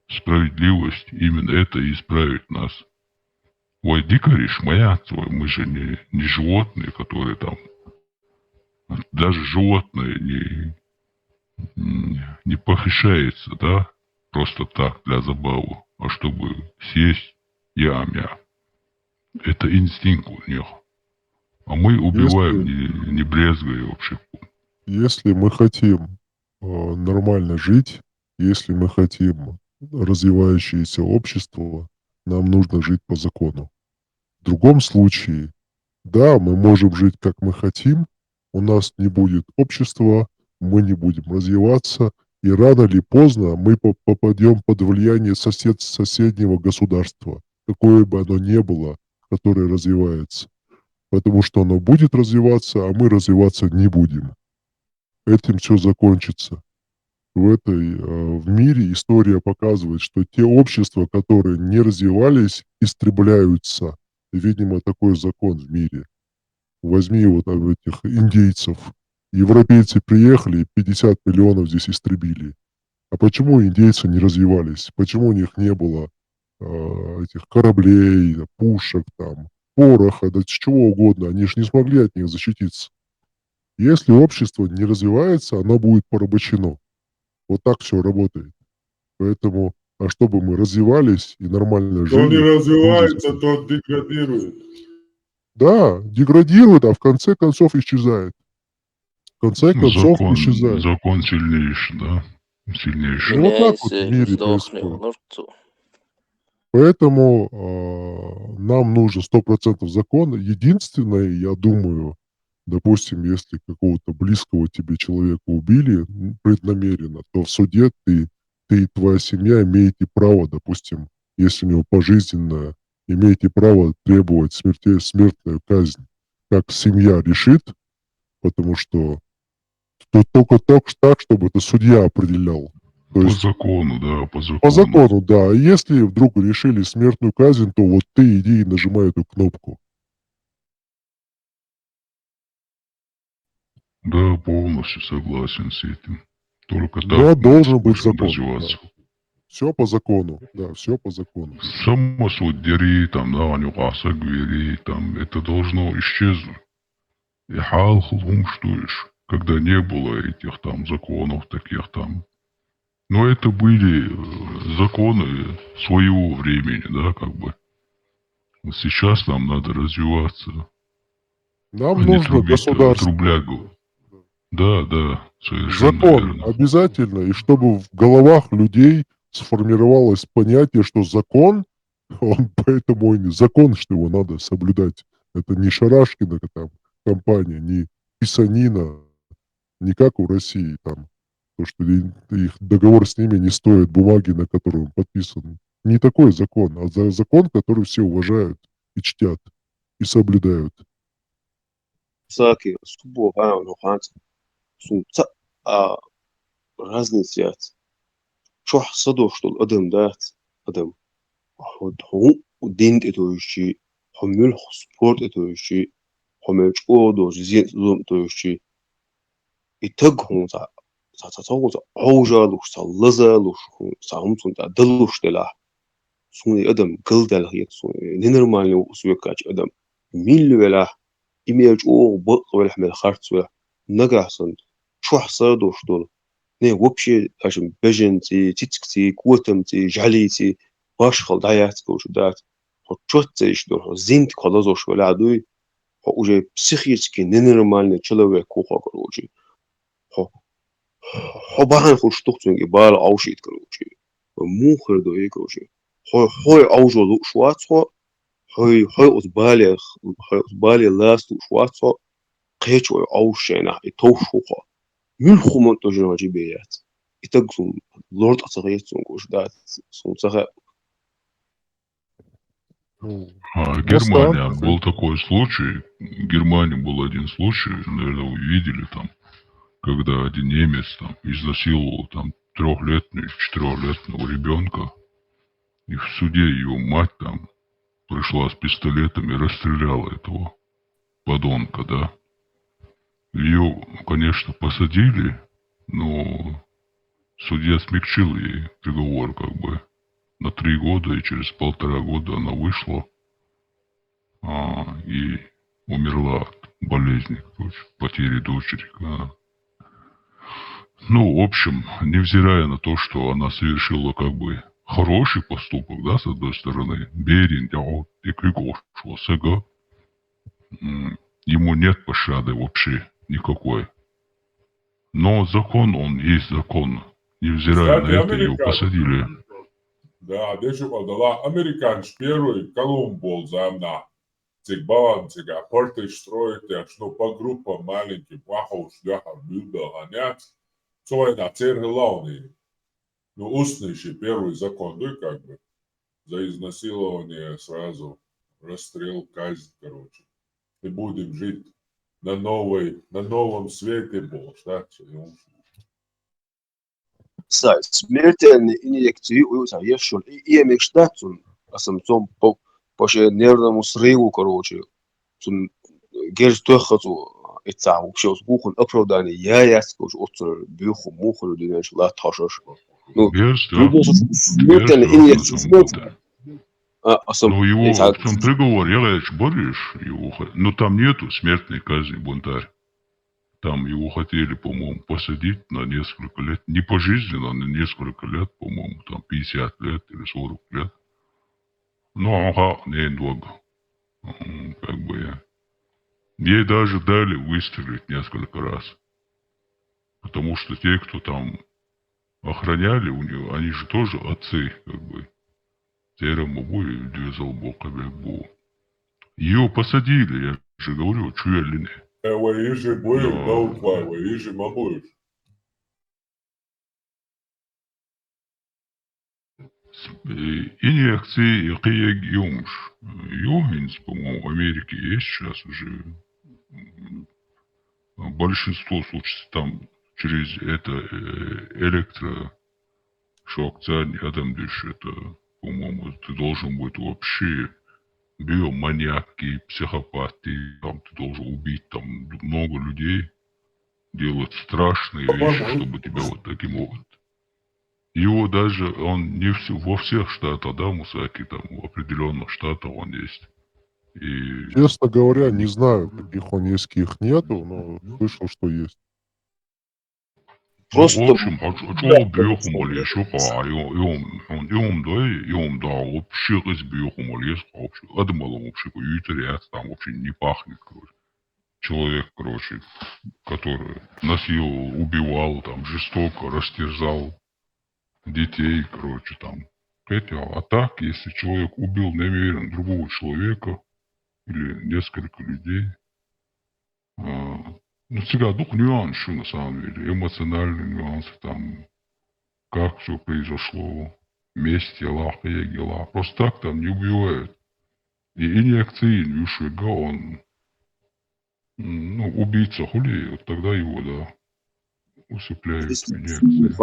Speaker 1: справедливость, именно это и исправит нас. Ой, дикаришь моя, мы же не животные, которые там, даже животные не похищается, да, просто так, для забавы, а чтобы съесть ямя. Это инстинкт у них. А мы убиваем, не брезгая вообще.
Speaker 2: Если мы хотим нормально жить, если мы хотим развивающееся общество, нам нужно жить по закону. В другом случае, да, мы можем жить как мы хотим, у нас не будет общества, мы не будем развиваться, и рано или поздно мы попадем под влияние соседнего государства, какое бы оно ни было, которое развивается. Потому что оно будет развиваться, а мы развиваться не будем. Этим все закончится. В мире история показывает, что те общества, которые не развивались, истребляются. Видимо, такой закон в мире. Возьми вот этих индейцев. Европейцы приехали и 50 миллионов здесь истребили. А почему индейцы не развивались? Почему у них не было этих кораблей, пушек, там, пороха, да чего угодно? Они же не смогли от них защититься. Если общество не развивается, оно будет порабощено. Вот так все работает. Поэтому, а чтобы мы развивались и нормально жили...
Speaker 7: Кто не развивается, тот деградирует.
Speaker 2: Да, деградирует, а в конце концов исчезает. В конце концов исчезает.
Speaker 1: Закон сильнейший, да? Сильнейший.
Speaker 2: И вот так вот в мире происходит. Поэтому нам нужен 100% закон. Единственное, я думаю, допустим, если какого-то близкого тебе человека убили преднамеренно, то в суде ты и твоя семья имеете право, допустим, если у него пожизненное, имеете право требовать смертную казнь. Как семья решит, потому что только так, чтобы это судья определял. То есть,
Speaker 1: закону, да, по закону.
Speaker 2: По закону, да. Если вдруг решили смертную казнь, то вот ты иди и нажимай эту кнопку.
Speaker 1: Да, полностью согласен с этим. Только так.
Speaker 2: Но должен быть закон.
Speaker 1: Развиваться.
Speaker 2: Да. Все по закону, да, все по закону.
Speaker 1: Самосуддери, там, да, нюхаса гвери, там, это должно исчезнуть. И халхум, что еще, когда не было этих там законов, таких там, Но это были законы своего времени, да, как бы. Вот сейчас нам надо развиваться,
Speaker 2: Нам
Speaker 1: а не
Speaker 2: нужно
Speaker 1: трубить
Speaker 2: государство.
Speaker 1: трублягу. Да, совершенно
Speaker 2: Закон
Speaker 1: верно.
Speaker 2: обязательно, и чтобы в головах людей сформировалось понятие, что закон, он поэтому и не закон, что его надо соблюдать. Это не Шарашкина там компания, не писанина, не как у России там, то, что их договор с ними не стоит бумаги, на которой он подписан. Не такой закон, а закон, который все уважают и чтят, и соблюдают.
Speaker 3: Саки, субо, ну, ханц, сумца, разница. شو حصدوا شو القدم دات قدم هو ودين إتوشي هميل سبورت إتوشي هميل أودو زين زوم إتوشي إتقهم تصور أوجالوش لزالوش سامسون دلوش دلا سوني قدم قل دلا هي سوني ننرمال سويكاش قدم مين ولا إيميج أو بق ولا حمل خارج ولا نجاحسن شو حصدوا شو نه وبشي عشان بجنتي تيتكتي قوتمتي جعليتي باش خل دايات وش دات حطتش دور زينت خلاص ولا عدوي هو уже психически ненормальный человек кухо короче هو باهن خوش تختون بال أوشيت короче مخر ده إيه короче هو أوجو لو شواتو هو أزبالي لاست شواتو قيتو أوشينا يتوشوها من خمن تجربة جبيات يتقصون لورد أصغيتون كوش دات سون صغير
Speaker 2: Ну,
Speaker 1: Германия,
Speaker 2: иностранцы,
Speaker 1: был такой случай, в Германии был один случай, наверное, вы видели там, когда один немец там изнасиловал там 3-летнего, 4-летнего ребенка, и в суде его мать там пришла с пистолетом и расстреляла этого подонка, да. Ее, конечно, посадили, но судья смягчил ей приговор как бы на 3 года, и через 1,5 года она вышла и умерла от болезни, потери дочери. Ну, в общем, невзирая на то, что она совершила как бы хороший поступок, да, с одной стороны, ему нет пощады вообще никакой. Но закон, он есть закон. Невзирая на
Speaker 7: Кстати,
Speaker 1: это, его посадили.
Speaker 7: Да, дечу подала американец первый Колумбол замна. Цик балан, цик апорты строить, я что по группам маленьким, плохо шляха блюда гонять. Цой на церкви лауны. Ну, устный еще первый закон, да, как бы. За изнасилование сразу расстрел, казнь, короче. И будем жить на новом свете, Бог, да?
Speaker 3: ساي سمعتني إني يكتري ويوسع يشون إيه مكشتاتون أصلا توم باش نيرنا مصريو كروجي تون جيرز تخطو اتساعو بشوز بوخن أبروداني يا يسكوش أطر بيوخو موخن وديناش لا تاشش ну смертельно إني يكتري أصلا
Speaker 1: Ну, его в чем приговор, Елаевич, борешь его, но там нету смертной казни, бунтарь. Там его хотели, по-моему, посадить на несколько лет. Не пожизненно, на несколько лет, по-моему, там 50 лет или 40 лет. Ну, ага, не долго. Как бы я. Ей даже дали выстрелить несколько раз. Потому что те, кто там охраняли у нее, они же тоже отцы, как бы. Ее посадили, я же говорю, чуялины.
Speaker 7: Воежи боев, науква, воежи мамоев.
Speaker 1: Инъекции Юмш. Юминс, по-моему, в Америке есть сейчас уже. Большинство случаев там через это электрошок, адам дышь, это, по-моему, ты должен быть вообще биоманьяки, психопаты, там ты должен убить там много людей, делать страшные вещи, чтобы тебя вот таким вот. Его даже, он не во всех штатах, да, Мусаки, там в определенных штатах он есть. И...
Speaker 2: Честно говоря, не знаю, каких он есть, каких нету, но слышал, что есть.
Speaker 1: В
Speaker 3: просто
Speaker 1: общем, чего бьёху моле шука, йом да, вообще из бьёху моле, вообще, адмало вообще, ютер, там вообще не пахнет, короче. Человек, короче, который насиловал, убивал, там, жестоко растерзал детей, короче, там. А так, если человек убил намеренно другого человека или несколько людей, ну, всегда дух нюанс, что на самом деле, эмоциональные нюансы, там, как все произошло, месть, тела, дела. Просто так там не убивают. И инъекции, Юшига, он, ну, убийца хули, вот тогда его, да, усыпляют инъекции.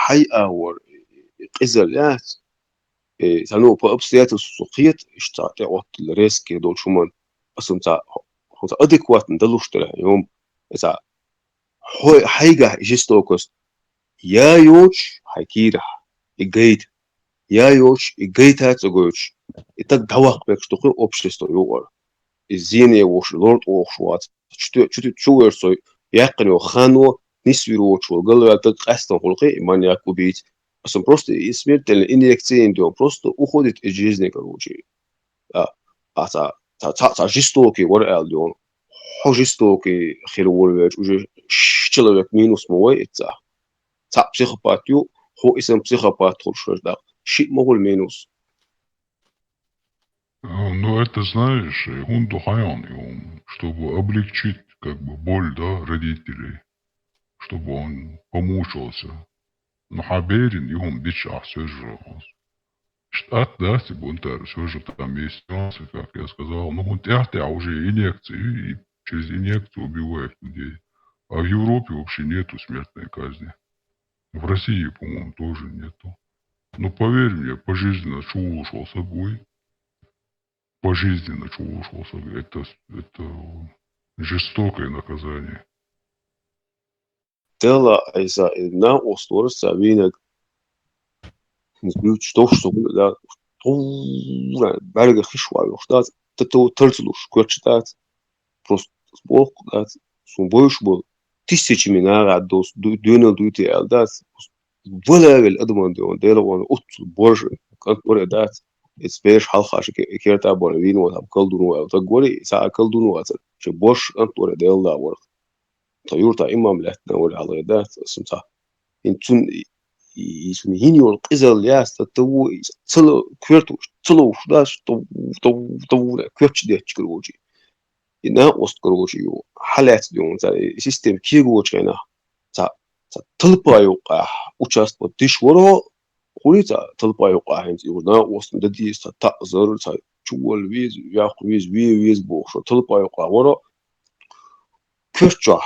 Speaker 3: هاي اور قزلات تانو بأبسيات السوقية اشتاعت وقت الريسك دول شومان أصلا تا هو أديكوات ندلوش تلا يوم إذا هو حاجة جستوكس يا يوش حكيرة إجيد يا يوش إجيد هات زوجش إتك دواق بيك شتوقي أوبشتو يوار الزيني وش لورد وشوات شو يرسوي يقنو خانو نسويرو وشو قالوا يتك أستن خلقي من يكو بيت أصلا просто смерть инъекция идет, просто уходит из жизни, короче. А жестокий ворал он, жестокий хирург, уже человек минус мой, это психопатию, اسم психопат худший, да, шит могul минус.
Speaker 1: Ну, это, знаешь, Гунду Хаян, чтобы облегчить, как бы, боль, да, родителей, чтобы он помучился. Но Хаберин, он бич ахсежу. Штат, да, Сибунтер, все же там есть нюансы, как я сказал. Ну, вот это уже инъекции, и через инъекцию убивают людей. А в Европе вообще нету смертной казни. В России, по-моему, тоже нету. Но поверь мне, пожизненно чувствовался гой. Пожизненно чувствовался. Это жестокое наказание.
Speaker 3: Дела из-за на остров Савинок, что да, берега хишваю, что это тольцлуш, курчтат, просто сбок, да, сумбош был тысячами на дос, дюнел дути элдат, валагал адмандион, делаван утл борж, как бордат, إسبيش حلقة كيرتا بورين وهم كلدونو أو تقولي ساعة كلدونو أصل شو بوش أنطور ديال لا ورق طيورتا إما ملتنا ولا على ذات سمسا إنتون يسون هينيو القزل ياس تتو تلو كيرتو تلو فلاش تو كيرتش ده تكروجي إنها وسط كروجي يو حالات ديون تا سيستم كيروجي هنا تا تلبايو участвовать بديش ورا خليتا تلبايو هنز يقولنا وسط ددي تا زر تا شوال ويز ياخ ويز بوخ تلبايو ورا كيرتشا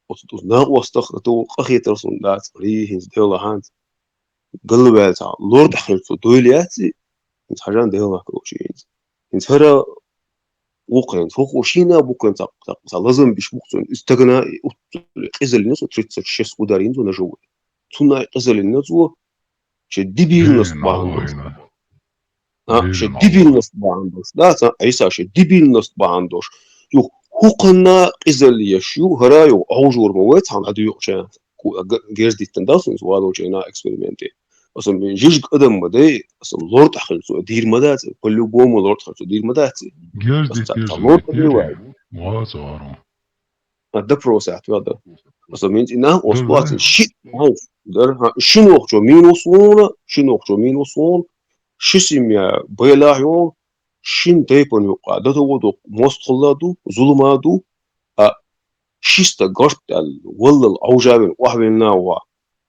Speaker 3: وتدوزنا وسط تو قخيت رسون دات ري هنز ديلا هانز قلبه تا لورد خلفو دولياتي هنز حاجان ديلا كروجي هنز هرا وقين فوق وشينا بوكن تا لازم بيش بوكسون استغنا قزل الناس وتريت شيس ودارين زو نجوي تونا قزل الناس و شديبيل ناس باندوس شديبيل ناس باندوس لا عيسى شديبيل ناس باندوس يو حقنا قزل يشيو هرايو اوجور موت عن اديو عشان جيرز دي تنداسونز والو جينا اكسبيرمنتي اصلا جيج قدم مدي اصلا لورد خلصو دير مدات كل بوم لورد خلصو دير مدات هذا بروسات هذا مثلا من إنه أصوات شيء ده شنو خشوا مينوسون شسمية بيلاعيون شين تيبون يقع ده تودو مستخلادو ظلمادو شيستا قرط والله الأوجابين وحبينا هو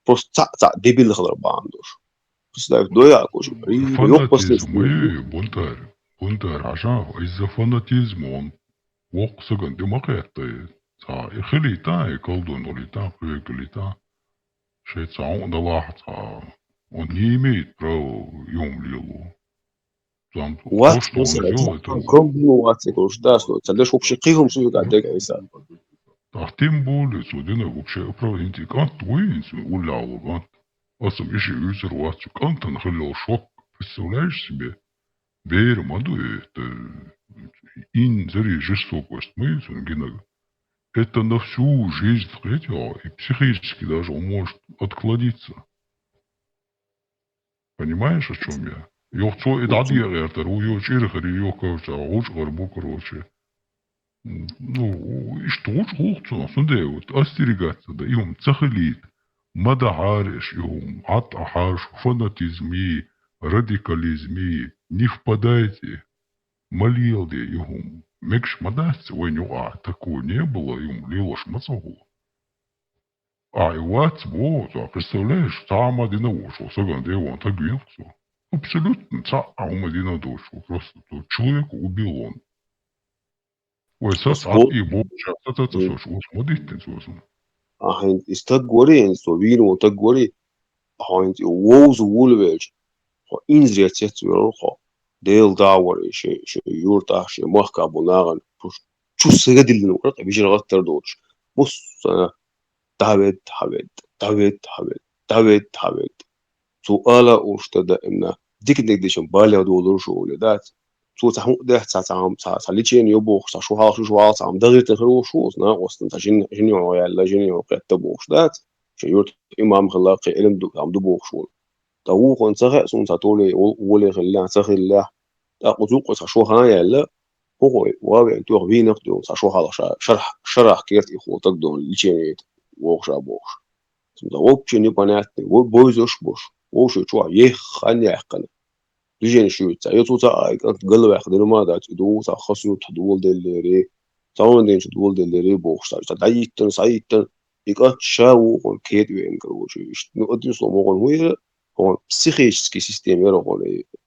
Speaker 3: بس تا دبل خضر باندوش بس ده دويا كوشو
Speaker 1: يوق بس بونتار عشان إذا فاناتيزم он وقصقن دماغيت خلي تا يكلدون ولي تا قوي تا شيء تعون دلاح تا ونيميت برو يوم ليلو
Speaker 3: وات كم وات يقولش داسو تلاش وبشقيهم سوي قاعدك عيسى
Speaker 1: تختم بولس ودينا وبشي برو انتي كانت وين ولا عوضات اصلا اشي يوزر واتشو كانت نخلو شوك представляешь себе بير مادو ин زري жестокость мы гена это на всю жизнь встретило, и психически даже он может отклониться. Понимаешь, о чем я? Ёхцо и дадьер эртер, у ёчирхер, и ёхкавча, ушгар короче. Ну, и что уж хухцо, сунде вот, остерегаться, да, им цахалит, мадахариш, им, атахаш, фанатизми, радикализми, не впадайте, молил я им, мекш мадасти, ой, такого не было, им, лилош мацагу. А, и вот, представляешь, сам один ушел, саганде, он так все. Абсолютно, сам один ушел, просто человека убил он. Ой,
Speaker 3: Спорт.
Speaker 1: и боча, смотрите,
Speaker 3: Ахин istad gori so vino tag gori ahint woz wulvelch inzriat setsuyor kho del dawar she yurta she mahka bunagan çu segadil no qat bijir gattar doç mus David suala ustada inna diknek dişin balya dolur şu oledat so ta hu da ta lichen yobo sa şu ha şu am dagir te khru şu na ostan ta jin yo ya la jin yo qat bo shdat she yurt imam khalaqi ilm du am du bo şu ta hu kon sa sun ta tole wole khalla sa khalla ta qutu sa şu ha ya la هو واقع تو غبينك دو صار شو هذا شرح كيف يخوتك دون ليشين ووخشا بوخش سمدا وبشني بناتني وبويزوش بوش وش شو يخني يحقن ليجين شو تا يتو تا قال واحد ما دات دو تا خصو تدول دلري تاون دين تدول دلري بوخش تا دايتن سايتن يقات شاو كيد وين كروش نو اديس لو مون هو بسيخيشسكي سيستم يرو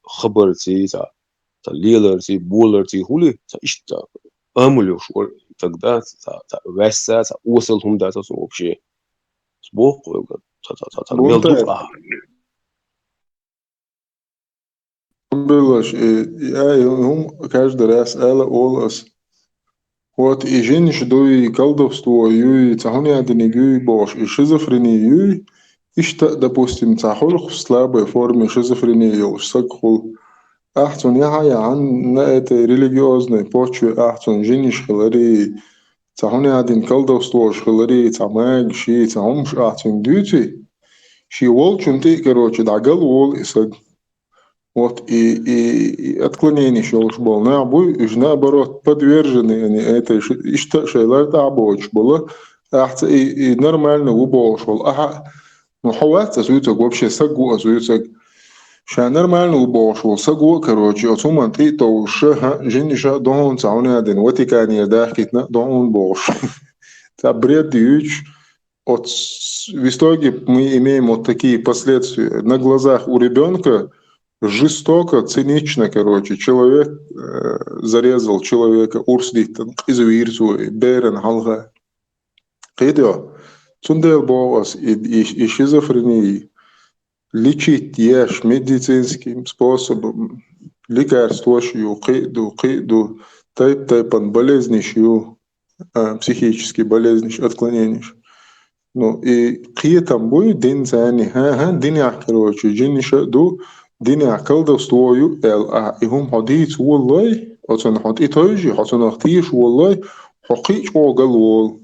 Speaker 3: خبرتي تا лилерти, булерти, хули, та ишта, амулю шор, тогда та веса, та усел хумда, та вообще сбоку, та мелдук,
Speaker 5: Было, каждый раз Элла Олас. Вот и женщина дуй колдовство, юй, цахуни адини юй бош, и шизофрения, и что, допустим, цахул в слабой форме шизофрении, сакхул. Ахтун яхая на этой религиозной почве, ахтун жениш хилари, цахуни адин колдовство, хилари, цамэг, ши, цахумш, ахтун дюти. Ши волчун ты, короче, дагал вол и саг. Вот и отклонение еще уж было. Наоборот, подвержены они этой, и что шейлар табоч было, и нормально убошел. Ага, ну хават азуицак вообще сагу азуицак. Ша нормально убошел, сагу, короче, отсуман ты то уж жениша дон цауне один, Ватикане дахкитна дон бош. Это бред дьюч. Вот в итоге мы имеем вот такие последствия. На глазах у ребенка жестоко, цинично, короче, человек зарезал человека, урсдит, извирцу, берен, халга. Кидо, цундел боас и шизофрении. Лечить ешь медицинским способом, лекарство шью, киду, тайпан болезни шью, психические болезни, отклонения. Ну и кие там будет день зани, день короче, джиниша ду, دنيا كالدستويو إهم حديث والله أصلا حديث هايجي أصلا اختيش والله حقيقة وقال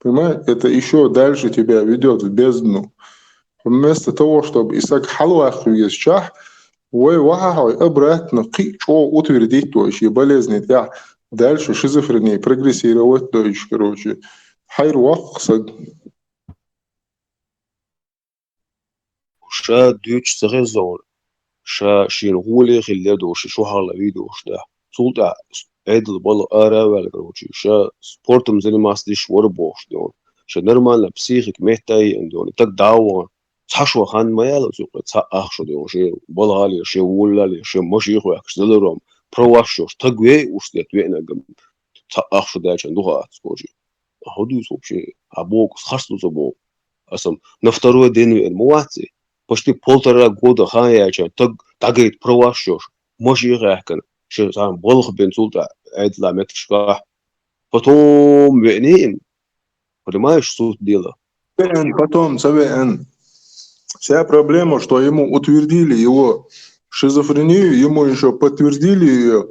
Speaker 5: понимаешь, это еще дальше тебя ведет в бездну. Вместо того, чтобы искать халвах в чах, ой, вахай, обратно, что утвердить то еще болезни, да, дальше шизофрения, прогрессировать, то есть, короче, хайруах,
Speaker 3: ша дюч срезон. شا شين غولي خلي دوش شو حالا فيدوش ده سولتا عدل بالو آرا والكروشي شا سبورتم زي ما استيش وربوش دون شا نرمال بسيخك مهتاي اندون تك داوان تحشو خان ما يالا سوق تأخشو دون شي بالغالي شي ولالي شي مشيخو يكش دلروم پرواشوش تقوي وشتيت وينا قم تأخشو داچن دوغا سكوشي هدو سوق شي абок خرصو زبو أسم نفترو دينو المواتي почти 1,5 года хаяача тагает провашёшь моширэхкан что там болох бенцулта айдла метшка потом веним понимаешь суть дела
Speaker 5: потом СВН вся проблема что ему утвердили его шизофрению ему еще подтвердили ее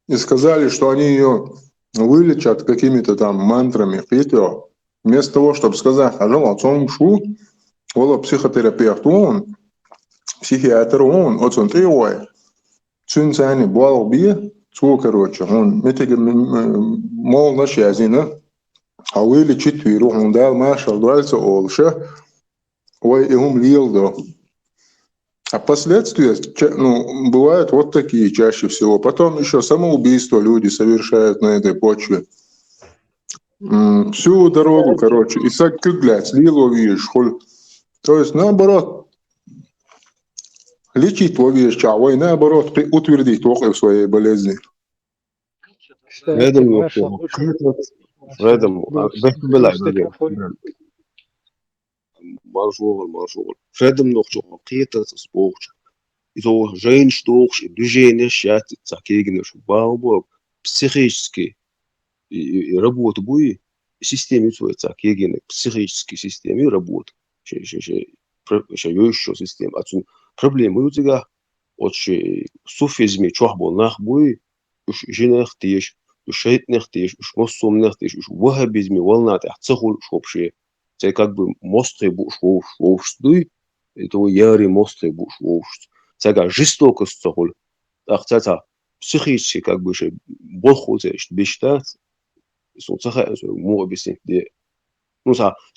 Speaker 5: и сказали что они ее вылечат какими-то там мантрами, видео, вместо того, чтобы сказать, психотерапевт он, психиатр он, вот он тревой, цинцани бал би, короче, он, мол, на щазина, а вылечить виру, он дал маршал дальше олша, ой, и лил. А последствия, бывают вот такие чаще всего. Потом еще самоубийство люди совершают на этой почве. Всю дорогу, короче, и сакыглять, лило видишь, то есть наоборот, лечить видишь, а ой, наоборот, утвердить в своей болезни.
Speaker 3: Фредом маршрут. Фредом нохчо, кита спорт. Изо женщдох, движение счастье, закегнешь, баубок, психически и работа будет, системе своей закегны, психической системе работа. Еще система. Отсюда проблемы у тебя, от суфизме, чохбол нахбуй, уж женах тешь, уж шейтнах теш, уж моссомнах теш, уж вахабизме волнат, цехул шопши. Це как бы мосты буш вовштуй, это яри мосты буш вовшт. Це как жестокость цехул. Ах, це психически как бы же болхозеш бештат. Сон цеха мог объяснить, где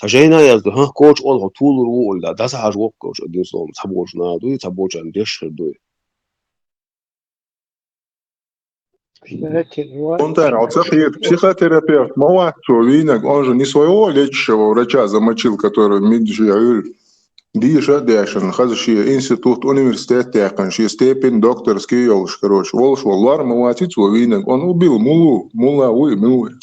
Speaker 3: жена язды, коуч он тулur ол да, das hаж вок коуч, один словом, табожна дуй, табожан дешхер дуй.
Speaker 5: Он психотерапевт, молодцу, винок, он же не своего лечащего врача замочил, который Миджиаюль, Диша Дэшен, хазаши институт, университет Тэканши, степень докторский елш, короче, волш воллар, молодцу, винок, он убил мула, мулы.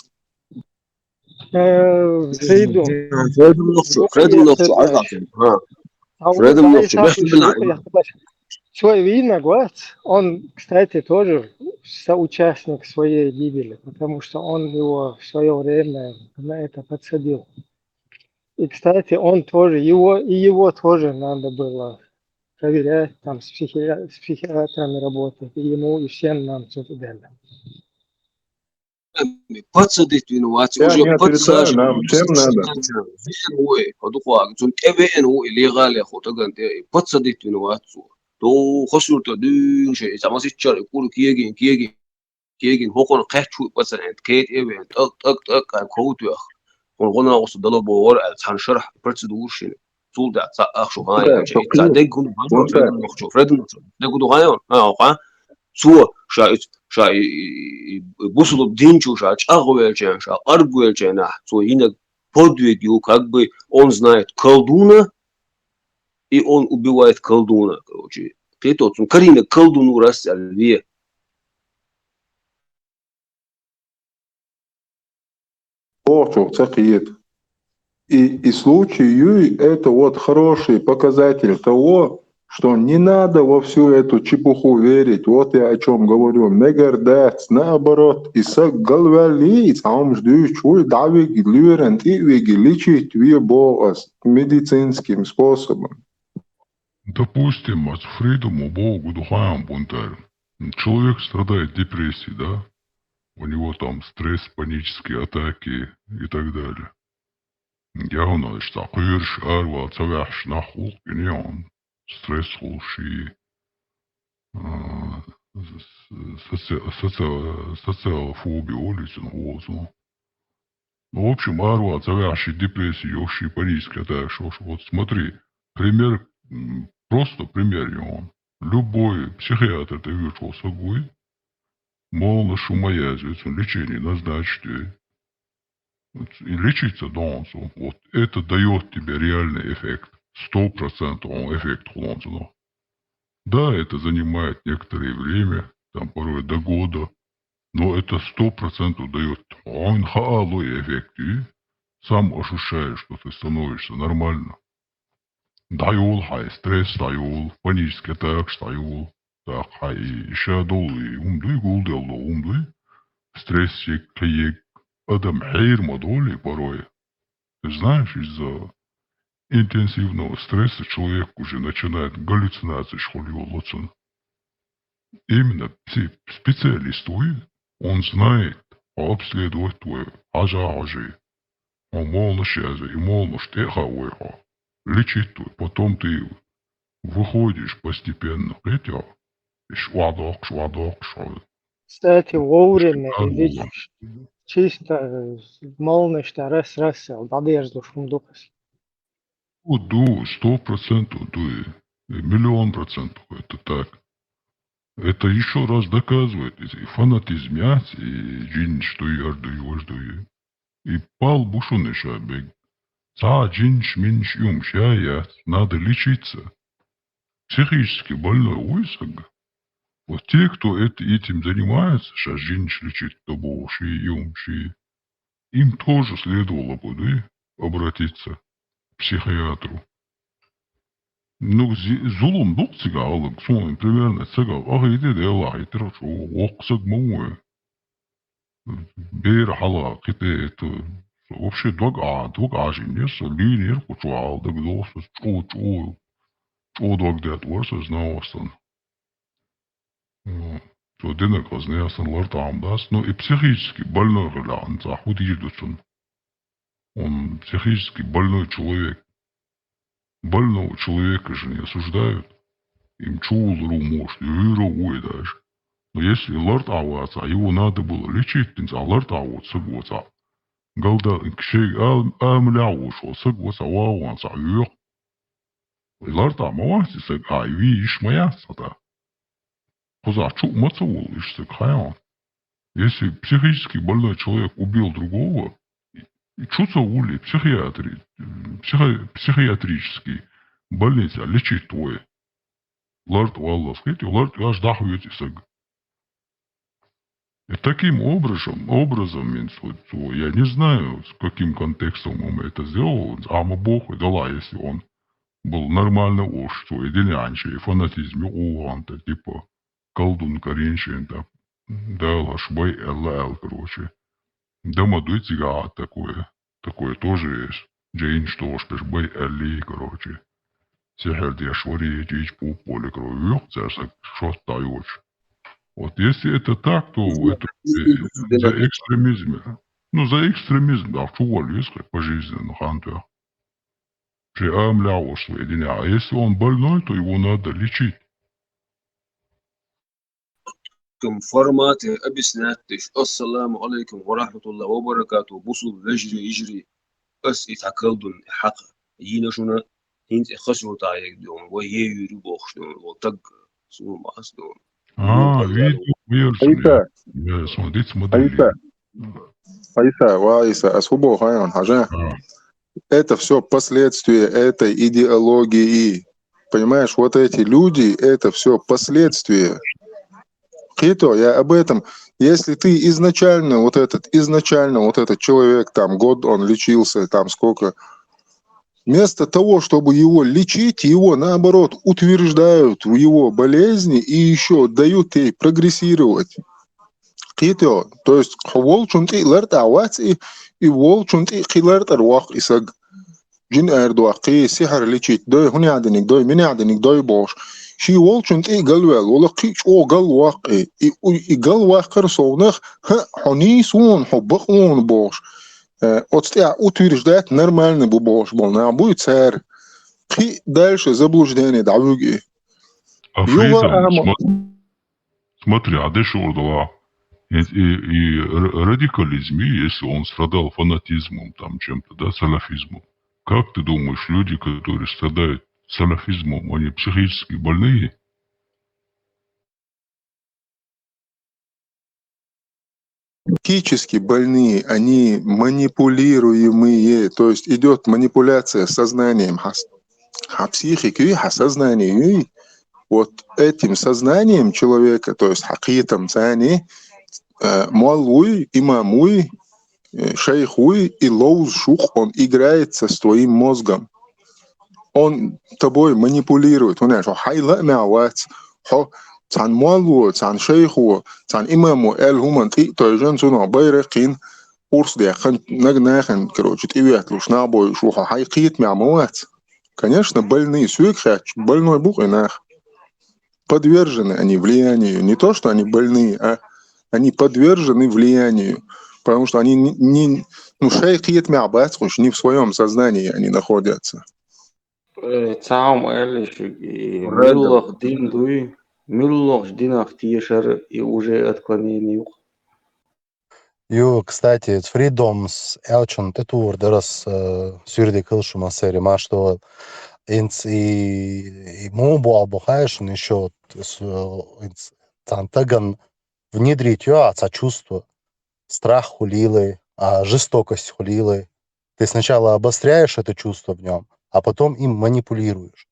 Speaker 8: Свой виноград, он, кстати, тоже соучастник своей гибели, потому что он его в свое время на это подсадил. И, кстати, он тоже, его тоже надо было проверять, там, с психиатрами работать, и ему, и всем нам что-то дали.
Speaker 3: Подсадить виноват, уже подсаживать.
Speaker 5: Нам всем надо.
Speaker 3: Подсадить виноват. То خسرت دين شيء إذا ما سيتشار يقولوا كيجين هو قحشوا مثلا كيت إيفن أك كود يأخ ونقولنا وصل دلوا بور هنشرح برتدور شيء طول ده أخشوا هاي شيء ده يكون فريد ده يكون غايون قا سو شاي بوصلوا بدين شو شاي أغوى جان شاي أرجوى جان سو هنا подвиг его как бы он знает колдуна и он убивает колдуна, короче. Притом, Карина колдуну рассерве.
Speaker 5: И случай Юй – это вот хороший показатель того, что не надо во всю эту чепуху верить. Вот я о чем говорю. Не гордец, наоборот. И согласись, он ждет, что давик люрент и лечить медицинским способом.
Speaker 1: Допустим, от Фридому Богу духаем бунтарь. Человек страдает депрессией, да? У него там стресс, панические атаки и так далее. Я говорю, что кырш, арва, цавяш, нахук, и он стресс лучший, социофобия, улицу, возу. В общем, арва, цавяш, депрессия, ёши, панические атаки, вот смотри, пример. Просто пример его. Любой психиатр, ты видишь, сагуй, мол, на шумоязвицу, лечение назначить. И лечиться должен. Вот это дает тебе реальный эффект. 100% эффект хлонзона. Да, это занимает некоторое время, там порой до года, но это 100% дает он хаалой эффект. И сам ощущаешь, что ты становишься нормально. Дайол, хай, стресс, дайол, панический атак, дайол, так, хай, еще долы, умдуй, гулделло, умдуй, стресс, каек, адам хейр модоли порой. Ты знаешь, из-за интенсивного стресса человек уже начинает галлюцинации шхолиолоцен. Именно специалист, он знает, обследовать твой ажи. Молношязы и молноштеха лечить твой. Потом ты выходишь постепенно, хотя швадок.
Speaker 8: Кстати, вовремя идти чисто молнышта раз, надежду шумдукас.
Speaker 1: Ду, 100%, миллион процентов, это так. Это еще раз доказывает, и фанатизм, и джин, что я. И пал бушуны шабег. Джинш, минш, надо лечиться. Психически больной уйсаг. Вот те, кто этим занимается, сейчас джинш лечит, им тоже следовало бы, да, обратиться к психиатру. Ну, зулум дук цыгалок, сон, примерно цыгал, иди да Аллах, и трачу, оксаг муэ. Бер хала, это вообще двуг ажинес, линер, кучуал, даг досас, чу, двуг дет ворсас, наостан. То денег вознеясан лартам даст, но и психически больной релан, захудиждутсон. Он психически больной человек. Больного человека же не осуждают. Им чулру может, и даже. Но если лорд ауаца, его надо было лечить, лорд ауаца, гоца. Галда, кшей, амляушо, сагоца, вауанца, юх. Лорд ауаца, саг, виш моя сада. Куза, чу, мацаул, иш саг, хаян. Если психически больной человек убил другого, чуца ули, психиатрический больница лечить твой. Лорд Уаллах, скажите, лорд аж дахует исаг. И таким образом, я не знаю, с каким контекстом он это сделал, ама Бог и дала, если он был нормально уж, что единянче, и фанатизме уанта, типа колдун коренчен, да, шбай ЛЛ, короче. Дома дуйцига такое тоже есть. Джейн что ж, бай Элли, короче. Сехер дешвари, джейч по поле, короче, шот даешь. Вот если это так, то это за экстремизм. Ну, за экстремизм, да, в чувстве есть пожизненно, хантер. Приамлял сведения. А если он больной, то его надо лечить.
Speaker 3: формате объяснять, ассаламу алейкум ва рахматуллахи ва баракату, бусул يجري أس يتعقلدون حق يجينا شونا هنت خشوا تاعي دون ويجي بوخش دون وتق سو ماس دون.
Speaker 1: видео
Speaker 5: Айса,
Speaker 1: я смотреть модели.
Speaker 5: Айса, особо хайон, хажа. Это все последствия этой идеологии. Понимаешь, вот эти люди, это все последствия. Хито, я об этом. Если ты изначально вот этот человек, там, год он лечился, там, сколько, вместо того, чтобы его лечить, его, наоборот, утверждают в его болезни и еще дают ей прогрессировать. Хито, то есть, волчунти лартавац и волчунти хилартарвах исаг. Джин эрдуахи, сихар лечить, дой хуняденик, дой миняденик, дой бош. شي والشنت إيه قلوال ولا قيش أو قلواق إيه قلواق كرسونخ حنيسون حبخون باش أتستيع أتويرش دات نرمال نبو باش بالنا عبوي تسار قي دالش заблуждение دعوج
Speaker 1: Смотри, а дальше ордала. И радикализм, если он страдал фанатизмом, там чем-то, да, салафизмом. Как ты думаешь, люди, которые страдают салафизмом, они психически больные?
Speaker 5: Психически больные, они манипулируемые, то есть идет манипуляция сознанием. А психикой, а сознанием, вот этим сознанием человека, то есть хакитом цани, малуй, имамуй, шейхуй и лоуз шух, он играется с твоим мозгом. Он тобой манипулирует. Он говорит, хайла мяуат, цан малу, цан шейху, цан имаму, эль хуман ти, то есть женщина байрекин, урс дяхан, нагнахан, короче, и ветлуш набой, шуха хайкит мяуат. Конечно, больные, сюекхач, больной бух и нах. Подвержены они влиянию. Не то, что они больные, а они подвержены влиянию, потому что они шейхиет мябацкуш, не в своем сознании они находятся.
Speaker 6: تعاهم قال
Speaker 3: Редом.
Speaker 6: ملوخ دين دوي ملوخ دين اختيشر и уже отклонение.
Speaker 9: Ю, кстати, Freedoms Elchon Tetur дерас сюрди кылшума серима, что инц и мобу абухаешь еще тантаган внедрить чувство, страх хулилы, жестокость хулилы. Ты сначала обостряешь это чувство в нем, а потом им манипулируешь.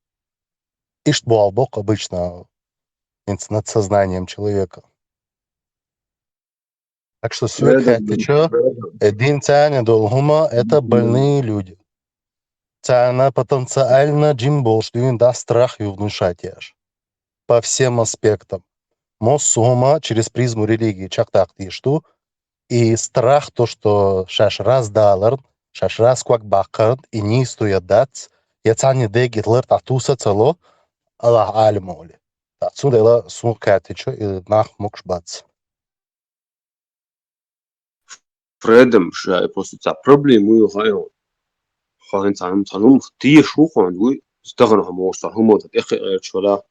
Speaker 9: Иштбуалбок обычно над сознанием человека. Так что сюрхэтичо, один тяня долгума, это больные люди. Тяна потенциально джимбол, что им даст страх и внушать ешь. По всем аспектам. Моссума через призму религии чактак тишту, и страх то, что шаш раз далар, шаш раз квак бакар, и не стоят дать, я цани дегитлер татуса цело, Аллах алимоли. Отсюда это сюрхэтичо и нах мукшбац.
Speaker 3: Фредом шай просто та проблему хайон. Хайон танум тие шухон дуй стаган хамостар хумот эхер чола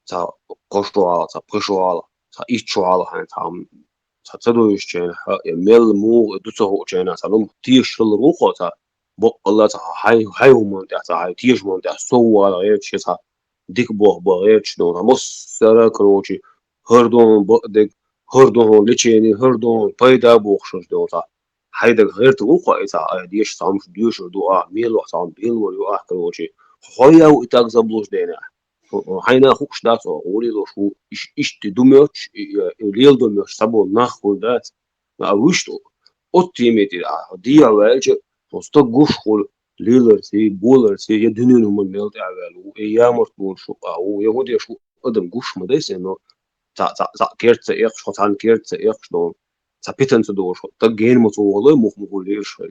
Speaker 3: та коштуала та пришуала та ичуала хан там та цадуиш чен мел му дуцо чена танум тие шул рухо та бо алла та хай хумон та хай тие шмон та соуала чета дик бо чно мос сара короче хардон дик هردون لچینی هردون پیدا بخشش دوتا هیدر غیر تو خواهی تا دیش سامش دیش دعا میل و سام بیل و یو آخر وچی خواهی او اتاق زبلوش دینه هینا خوش دات و اولی لو شو ایش دومیش لیل دومیش سبو نخول دات اوشتو اوتیمیتی دیا ولچ posto gush khol lilerti bolerti ya dününün mü melt avalu ya mortun şu au ya hodi şu adam gush mı dese no ta kertse ek schotan kertse ek no ta pitten zu do ta gen mo zu wala mo mo lir şey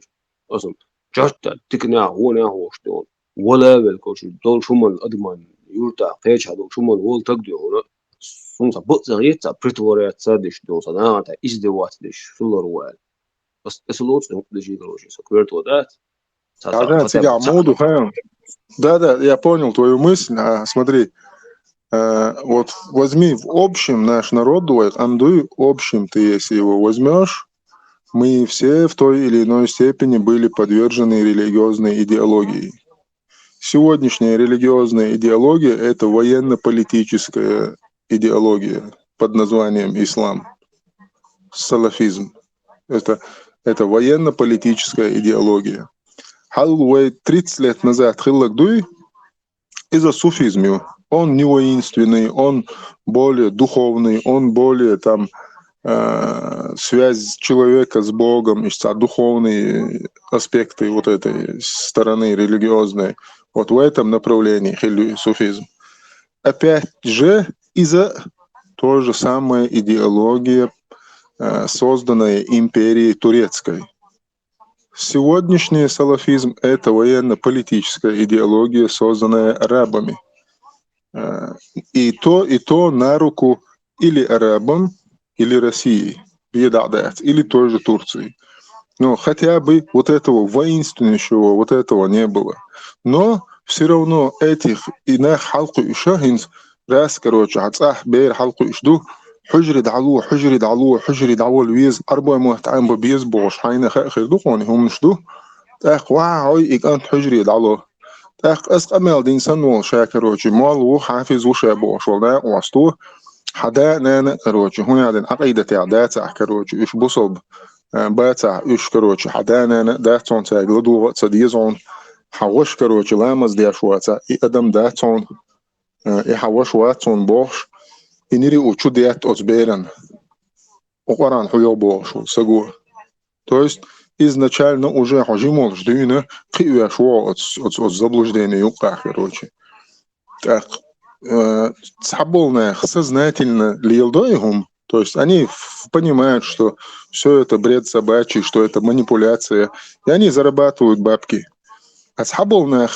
Speaker 3: asım jarta tikna hona hoştu wala vel koç dol şuman adman yurta qeç hadu şuman wol tak diyor sunsa bu zayeta pritvoria tsadish do sana ta izdevat dish sular wal بس اسلوت نقدر короче сокверт вот да
Speaker 5: Тебя моду, да, я понял твою мысль. Смотри, вот возьми в общем наш народ, андуй общем ты, если его возьмешь, мы все в той или иной степени были подвержены религиозной идеологии. Сегодняшняя религиозная идеология – это военно-политическая идеология под названием ислам, салафизм. Это военно-политическая идеология. Халуэй 30 лет назад Хиллагдуй из-за суфизма. Он не воинственный, он более духовный, он более там связь человека с Богом, духовные аспекты вот этой стороны религиозной. Вот в этом направлении суфизм. Опять же, из-за той же самой идеологии, созданная империей турецкой. Сегодняшний салафизм – это военно-политическая идеология, созданная арабами. И то на руку или арабам, или России, или той же Турции. Но хотя бы вот этого воинственного, вот этого не было. Но все равно этих инах халку и шахинс, раз, короче, ацах бейр халку и шду, حجري دعوه الويز 4 مهتعين ببيز بوش حين خير دقوني هم نشدو تاق واعي إقانت حجري دعوه تاق أسقمال دين سنوال شاكر روشي مالو حافظ وشابوش والناق واسطو حدا نانا كروشي هنا عدن عقيدة تعدات كروشي إش بصب باتع إش كروشي حدا نانا داتون تاق لدو تديزون حوش كروشي لامز دياشواتا إقدم داتون إحوش واتون بوش инири учудият отберен. Окаран хуёбошу сагу. То есть изначально уже хожимол ждыны киюашо от заблуждения юка, короче. Так, цаболная сознательно лилдоигум, то есть они понимают, что все это бред собачий, что это манипуляция, и они зарабатывают бабки. А цаболная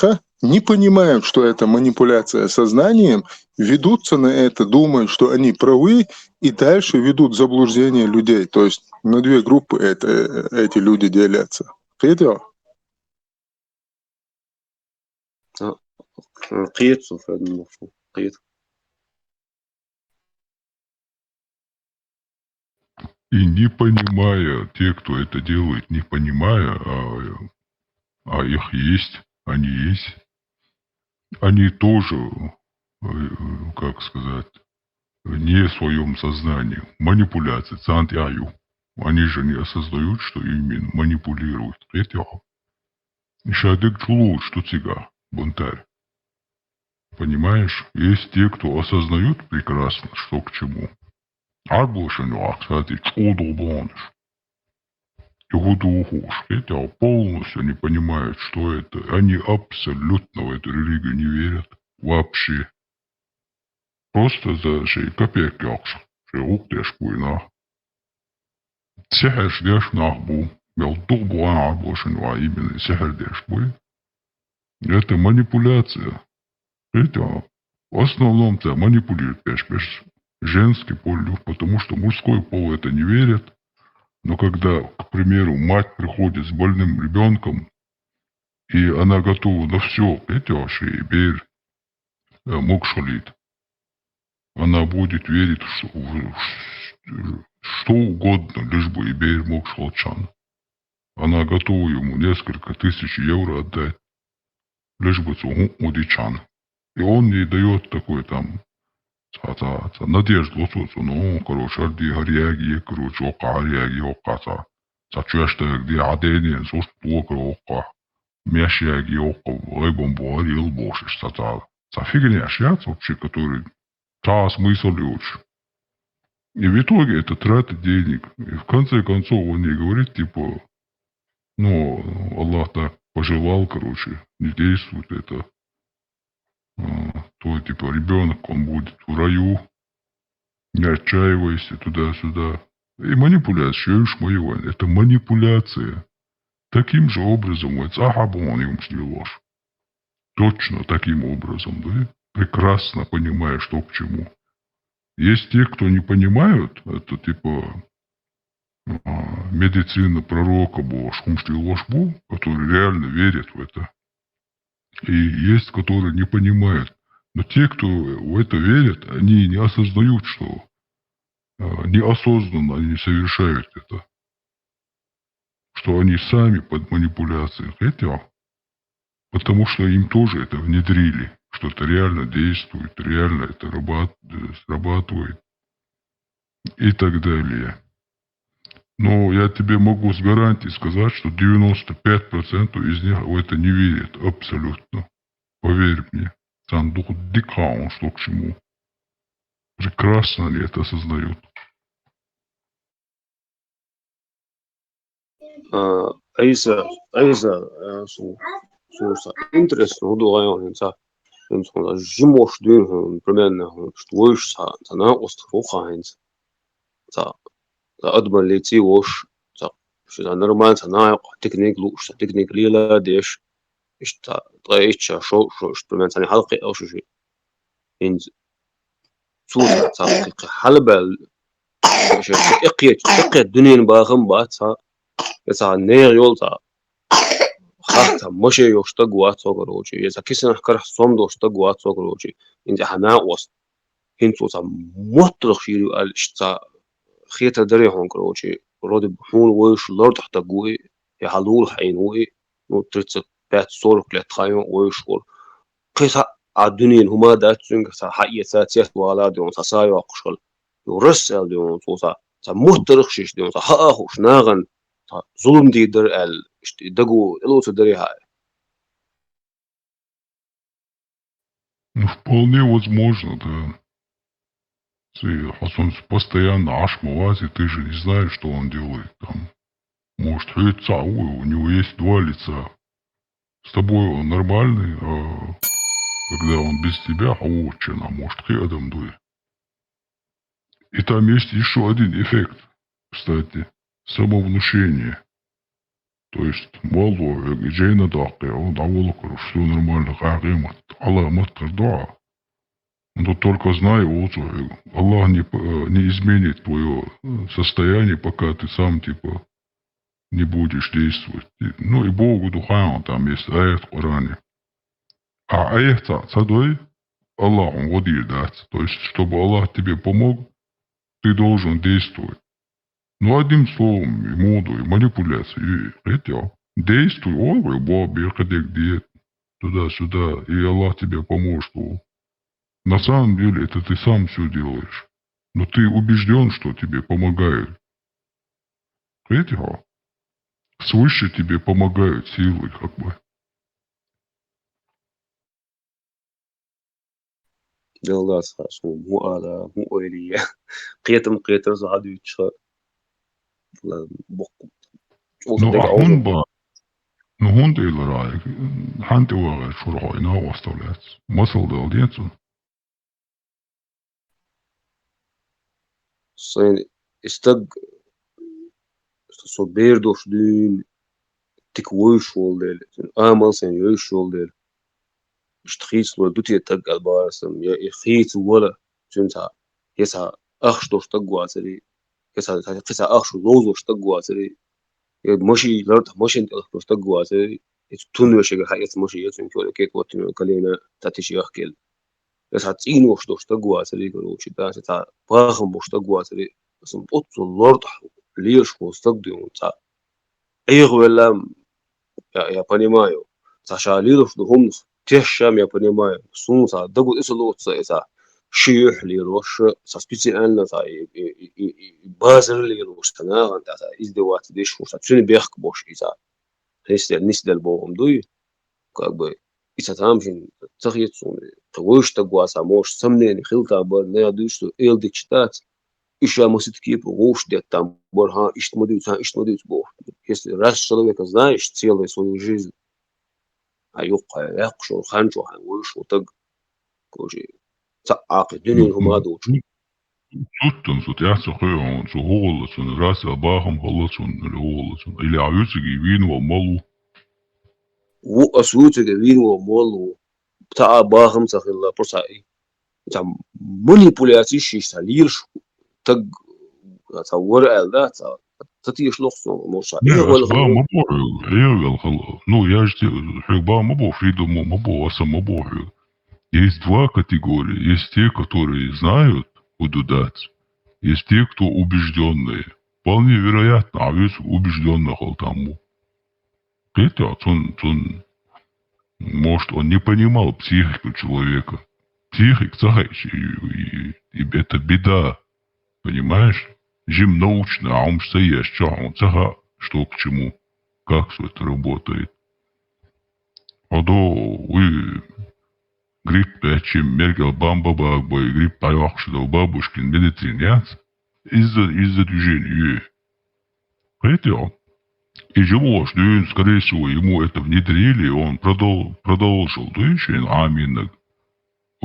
Speaker 5: не понимают, что это манипуляция сознанием, ведутся на это, думают, что они правы, и дальше ведут заблуждение людей. То есть на две группы эти люди делятся. Видел?
Speaker 3: قيتو في هذا المفهوم قيت.
Speaker 1: И не понимая, те, кто это делает, не понимая, а их есть, они тоже, как сказать, не в своем сознании. Манипуляции, цантяю. Они же не осознают, что ими манипулируют. Это шадык чулут, что цыга, бунтарь. Понимаешь? Есть те, кто осознают прекрасно, что к чему. Арбушину, кстати, чудо-блоныш. Это полностью не понимают, что это. Они абсолютно в эту религию не верят. Вообще. Просто за шей копейки акша. Шей уктеш буйна. Сехер шдеш нахбу. Белтух буан арбушину, а именно сехер деш буй. Это манипуляция. Это в основном-то манипулирует пеш женский пол, потому что мужской пол это не верит. Но когда, к примеру, мать приходит с больным ребенком, и она готова на все, это и бер мокшалит, она будет верить что угодно, лишь бы и бер мокшалчан. Она готова ему несколько тысяч евро отдать, лишь бы удичан. И он ей дает такой там надежду, ну, короче, арди гарьяги, короче, ока гарьяги, ока, чуяшта, где адени, сост плока, ока, мящаги, ока, рыбом буарил, бошиш, фигня, шляц вообще, который смысл лучше. И в итоге это трата денег. И в конце концов он ей говорит, типа, ну, Аллах так пожелал, короче, не действует это. То, типа, ребенок, он будет в раю, не отчаивайся туда-сюда. И манипуляция, уж моего, это манипуляция. Таким же образом, ложь. Точно таким образом, да? Прекрасно понимая, что к чему. Есть те, кто не понимают, это типа медицина пророка была, ложь был, которые реально верят в это. И есть, которые не понимают. Но те, кто в это верят, они не осознают, что неосознанно они совершают это. Что они сами под манипуляцией. Хотя, потому что им тоже это внедрили. Что это реально действует, реально это срабатывает. И так далее. Но я тебе могу с гарантией сказать, что 95% из них в это не верят. Абсолютно. Поверь мне. Сандух дикаун, что к чему. Прекрасно они это осознают.
Speaker 3: Айса, интересно, удовольно, жимош двин, примерно, что выше, на остров أضمن لي تي وش شو نورمال صناعة تكنيك لوش تكنيك ليلا ديش إيش تغيش شو إنسترومنت ثاني حلقة أو شو شيء إن صوت تحقيق حلبة شو إقية الدنيا باخم بات يسا نير يول خاطر مشي يشتغوات صغروجي يسا كيسن حكرح صمدو يشتغوات صغروجي إن جحنا وست هنتو مطلق شيري قال إشتا خيتا دري هون كروشي رود بحول ويش لورد حتى قوي يحلول حينوي نوتريتس بات صورك لتخايم ويشور قيسا الدنيا هما دات سنك حقيقة ساتيات ولا ديون سايا وقشل يرسل ديون صوصا مهترخشش ديون حقاخوش ناغن ظلم دي در ال دقو إلو تدري هاي.
Speaker 1: Ну, вполне возможно, да. Он постоянно ашмалази, ты же не знаешь, что он делает там. Может, лица, у него есть два лица. С тобой он нормальный, а когда он без тебя, очень, а может, рядом дует. И там есть еще один эффект, кстати, самовнушение. То есть, молу, джейна дакы, он даволок, все нормально, кагимат, Аллах маттар дуа. Но только знай, вот, Аллах не изменит твое состояние, пока ты сам, типа, не будешь действовать. Ну и Богу духа, там есть аят в Коране. А аят садой, Аллах, он водит, да. То есть, чтобы Аллах тебе помог, ты должен действовать. Ну, одним словом, и моду, и манипуляции, и это. Действуй, ой, Бог, где туда-сюда, и Аллах тебе поможет. На самом деле, это ты сам все делаешь. Но ты убежден, что тебе помогают. Это свыше тебе помогают силы, как бы.
Speaker 3: الله صح مو على مو أولية قيتم زعادو يتشا بق
Speaker 1: Ну,
Speaker 3: وصدق
Speaker 1: а
Speaker 3: عوض
Speaker 1: hun deler eigenlijk. Han deler voor hij nou was dat laatst. Muscle del dienst.
Speaker 3: صين استق صبير دوش دين تكويش والديل آمال سين يوش والديل اشتخيص لو دوتي تق البارسم يخيط ولا جنتا يسا أخش دوش تقوى سري يسا قسا أخش لوزوش تقوى سري ماشي لارد ماشي انت دوش تقوى سري تون وشيء حاجة ماشي يسون كل كيت واتنو كلينا تاتيشي أخكيل يسا تين وش دوش تقوى سري كروشي دا ستا باخم وش تقوى سري بس نبطل لارد ليش وستقدم تا أيغولا я понимаю. Сашалиров духом тешам я понимаю. Сунца дагу исолоца это шиёхлирош со специально та и базерлирош тана та издеваться деш что цуни бех бош иса. Если нисдел богом дуй как бы иса тамшин тахицун твош тагуаса мош сомнение хилта бар не дуй что элди читать еще может кипу уж где там борха ишт модиус бог. Если раз человека знаешь целую свою жизнь, а юqa яқшо ханчо хан уж вот так кожи цаак дюнин хумадуч.
Speaker 1: Sutten så tähtsä höön, så hållet sun rasa baham hållet sun eller hållet sun. Или авюсigi viinu on malu.
Speaker 3: و اسوتك وين ومولو بتاع باهم سخلا برساي تام مانيبولاسي شي ساليرش تق تصور ده تتيش لخصو موسى
Speaker 1: Не,
Speaker 3: ايه ولا
Speaker 1: асба мабо, хегал хал. Ну, я же хегба мабо, фридом мабо, аса мабо. Есть два категории. Есть те, которые знают, куда дать. Есть те, кто убежденные. Вполне вероятно, а ведь убежденных тому. Это он, может, он не понимал психику человека. Психик, и это беда. Понимаешь? Жим научно, а он стоишь, что к чему, как все это работает. А вы грипп, чем мергал бамба бабой, грипп поехал бабушкин медицин, из-за движения. Поэтому и живо, что скорее всего, ему это внедрили, он продолжил движение, аминно.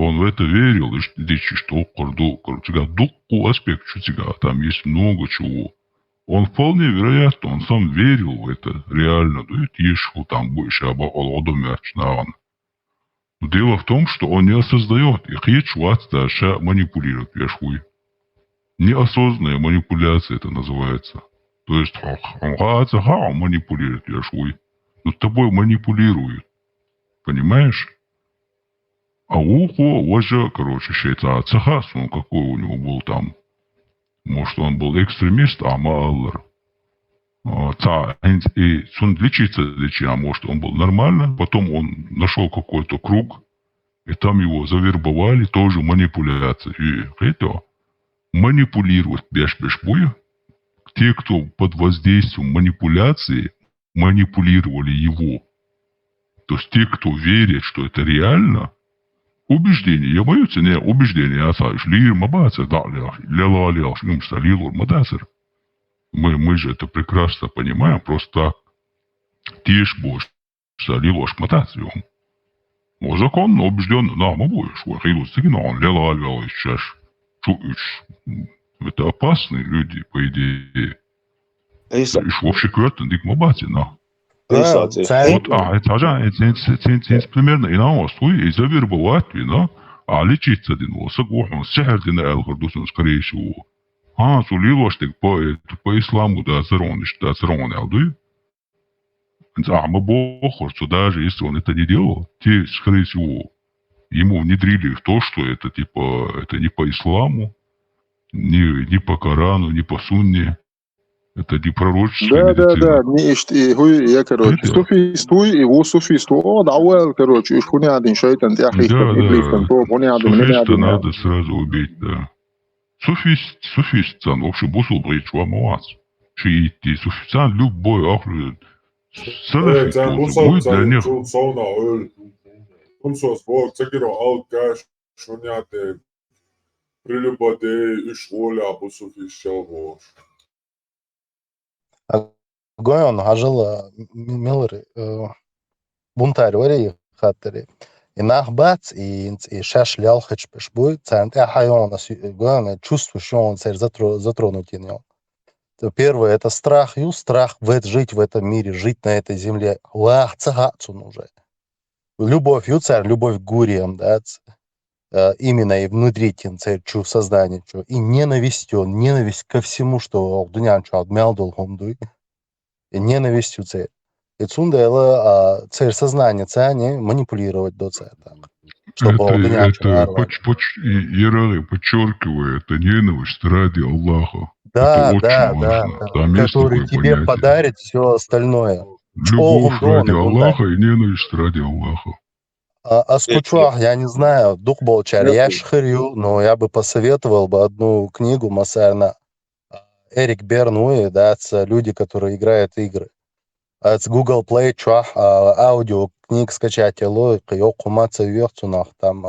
Speaker 1: Он в это верил, и что дуку аспект, что там есть много чего. Он вполне вероятно, он сам верил в это реально, да, ешку там больше обо. Дело в том, что он не осознает, их ешку манипулирует ешкуй. Неосознанная манипуляция это называется. То есть он манипулирует ешкуй. Но тобой манипулирует. Понимаешь? А ухо уже, короче, считается цехас, он какой у него был там. Может, он был экстремист, а малор. И он лечится, а может, он был нормально. Потом он нашел какой-то круг, и там его завербовали, тоже манипуляция. И это манипулировать беш-беш-буя. Те, кто под воздействием манипуляции манипулировали его. То есть те, кто верит, что это реально, убеждение. Я боюсь, не убеждение, а знаешь, лир мабаца, да, лила, лилур мадасер. Мы же это прекрасно понимаем, просто так. Тишь будешь, лилуш мадасер. Законно, убежденно, да, мы будешь, хилу сигнал, лила, сейчас. Это опасные люди, по идее.
Speaker 3: ايسا
Speaker 1: И вообще квартен дик мабати, на.
Speaker 3: Сенсация.
Speaker 1: Вот, это же, это примерно иного стоит, и завербовать, вина, а лечить один, согласно, сехер дина элгордусом, скорее всего. Сулилоштик по исламу, да, цароны, алды. Мы бохор, что даже если он это не делал, те, скорее всего, ему внедрили в то, что это типа, это не по исламу, не по Корану, не по Сунне. Это не пророческая
Speaker 5: Да,
Speaker 1: медицина.
Speaker 5: я, короче, суфийствуй, его суфийство, дауэл, короче, уж хуйня один шайтан, тяхистан, иблистан, то хуйня один,
Speaker 1: Суфиста надо сразу убить, да. Суфист, он вообще бусул брить вамуаз. Шиити, суфистан, любой ахлю. Салафит тоже будет для них.
Speaker 9: Goyon hajıl Miller бунтарь вари хаттери. И нахбац и шаш лял хачпеш будет цент хайон гоyon чувствую, что он цель затронуть него. Первое это страх, страх жить в этом мире, жить на этой земле. Лах цагацун уже. Любовь царь, любовь к гуриям, да, именно и внутри цель чувств сознания, и ненависть ко всему, что дунян отмял долгом дуй. И ненавистью цель. И цундела цель сознания цани манипулировать до цели. Чтобы
Speaker 1: Ерары подчеркивает, это ненависть ради Аллаха.
Speaker 9: Да,
Speaker 1: это очень важно. Там
Speaker 9: который тебе
Speaker 1: понятие.
Speaker 9: подарит все остальное.
Speaker 1: Любовь ради Аллаха и ненависть ради Аллаха.
Speaker 9: А скучу, я не знаю, дух болчар, я шхырю, но я бы посоветовал бы одну книгу Масайна. Эрик Бернуи, да, это люди, которые играют игры. Это Google Play, аудио книг скачать, логика, ее куматься вверх, там.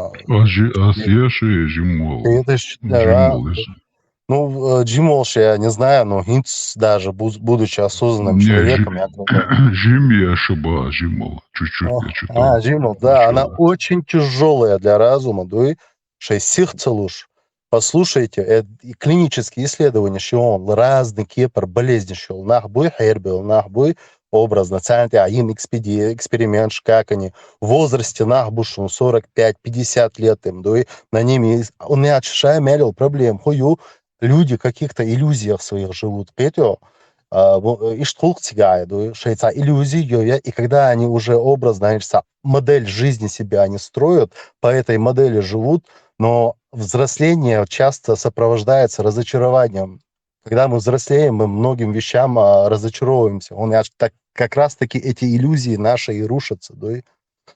Speaker 9: Ну, Джимолш, я не знаю, но Хинц даже, будучи осознанным человеком, я думаю...
Speaker 1: Джим, я ошибаюсь, Джимол, чуть-чуть я читал.
Speaker 9: Джимол, да, она очень тяжелая для разума, да, 6 целуш. Послушайте, клинические исследования, что он разный кепар болезни, что он нахбой хайрбил, нахбой образно, центр, эксперимент, как они в возрасте нахбуш, 45-50 лет им, да, на ними, он не отшай мерил проблем, хую, люди в каких-то иллюзиях своих живут, Петю, и что тягает, да, шейца иллюзии, и когда они уже образно, модель жизни себя они строят, по этой модели живут, но взросление часто сопровождается разочарованием. Когда мы взрослеем, мы многим вещам разочаровываемся. Как раз-таки эти иллюзии наши и рушатся. Да?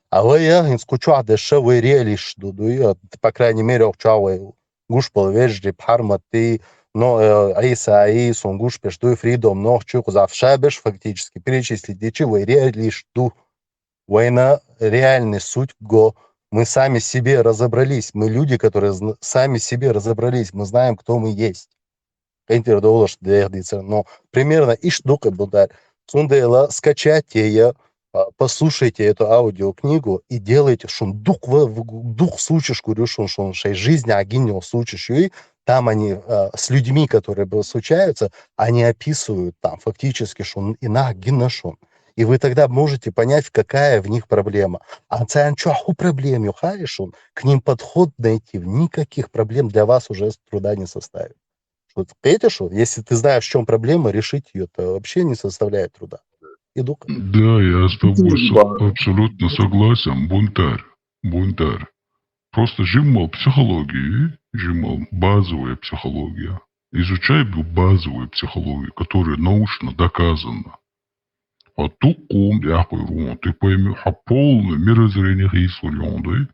Speaker 9: А вы скучу, что вы реалишь, по крайней мере, гуш полвежди, парматы, но аиса, он гуш пешту, фридом, но чук завшабеш, фактически перечислить, дичи вы реалишь, война реальный суть го. Мы сами себе разобрались. Мы люди, которые сами себе разобрались. Мы знаем, кто мы есть. Но примерно и штука будет. Сундела, скачайте ее, послушайте эту аудиокнигу и делайте, что дух случишку решил, что жизнь агинил случишку. И там они с людьми, которые случаются, они описывают там фактически, что инах гиннашон. И вы тогда можете понять, какая в них проблема. А цянчаху проблем юхаишун, к ним подход найти, никаких проблем для вас уже труда не составит. Вот, если ты знаешь, в чем проблема, решить ее, то вообще не составляет труда. Иду.
Speaker 1: Да, я с тобой абсолютно согласен. Бунтарь. Просто жимал психологии, базовая психология. Изучай базовую психологию, которая научно доказана. А тукум, ты поймешь, полное мирозрение Хисульон,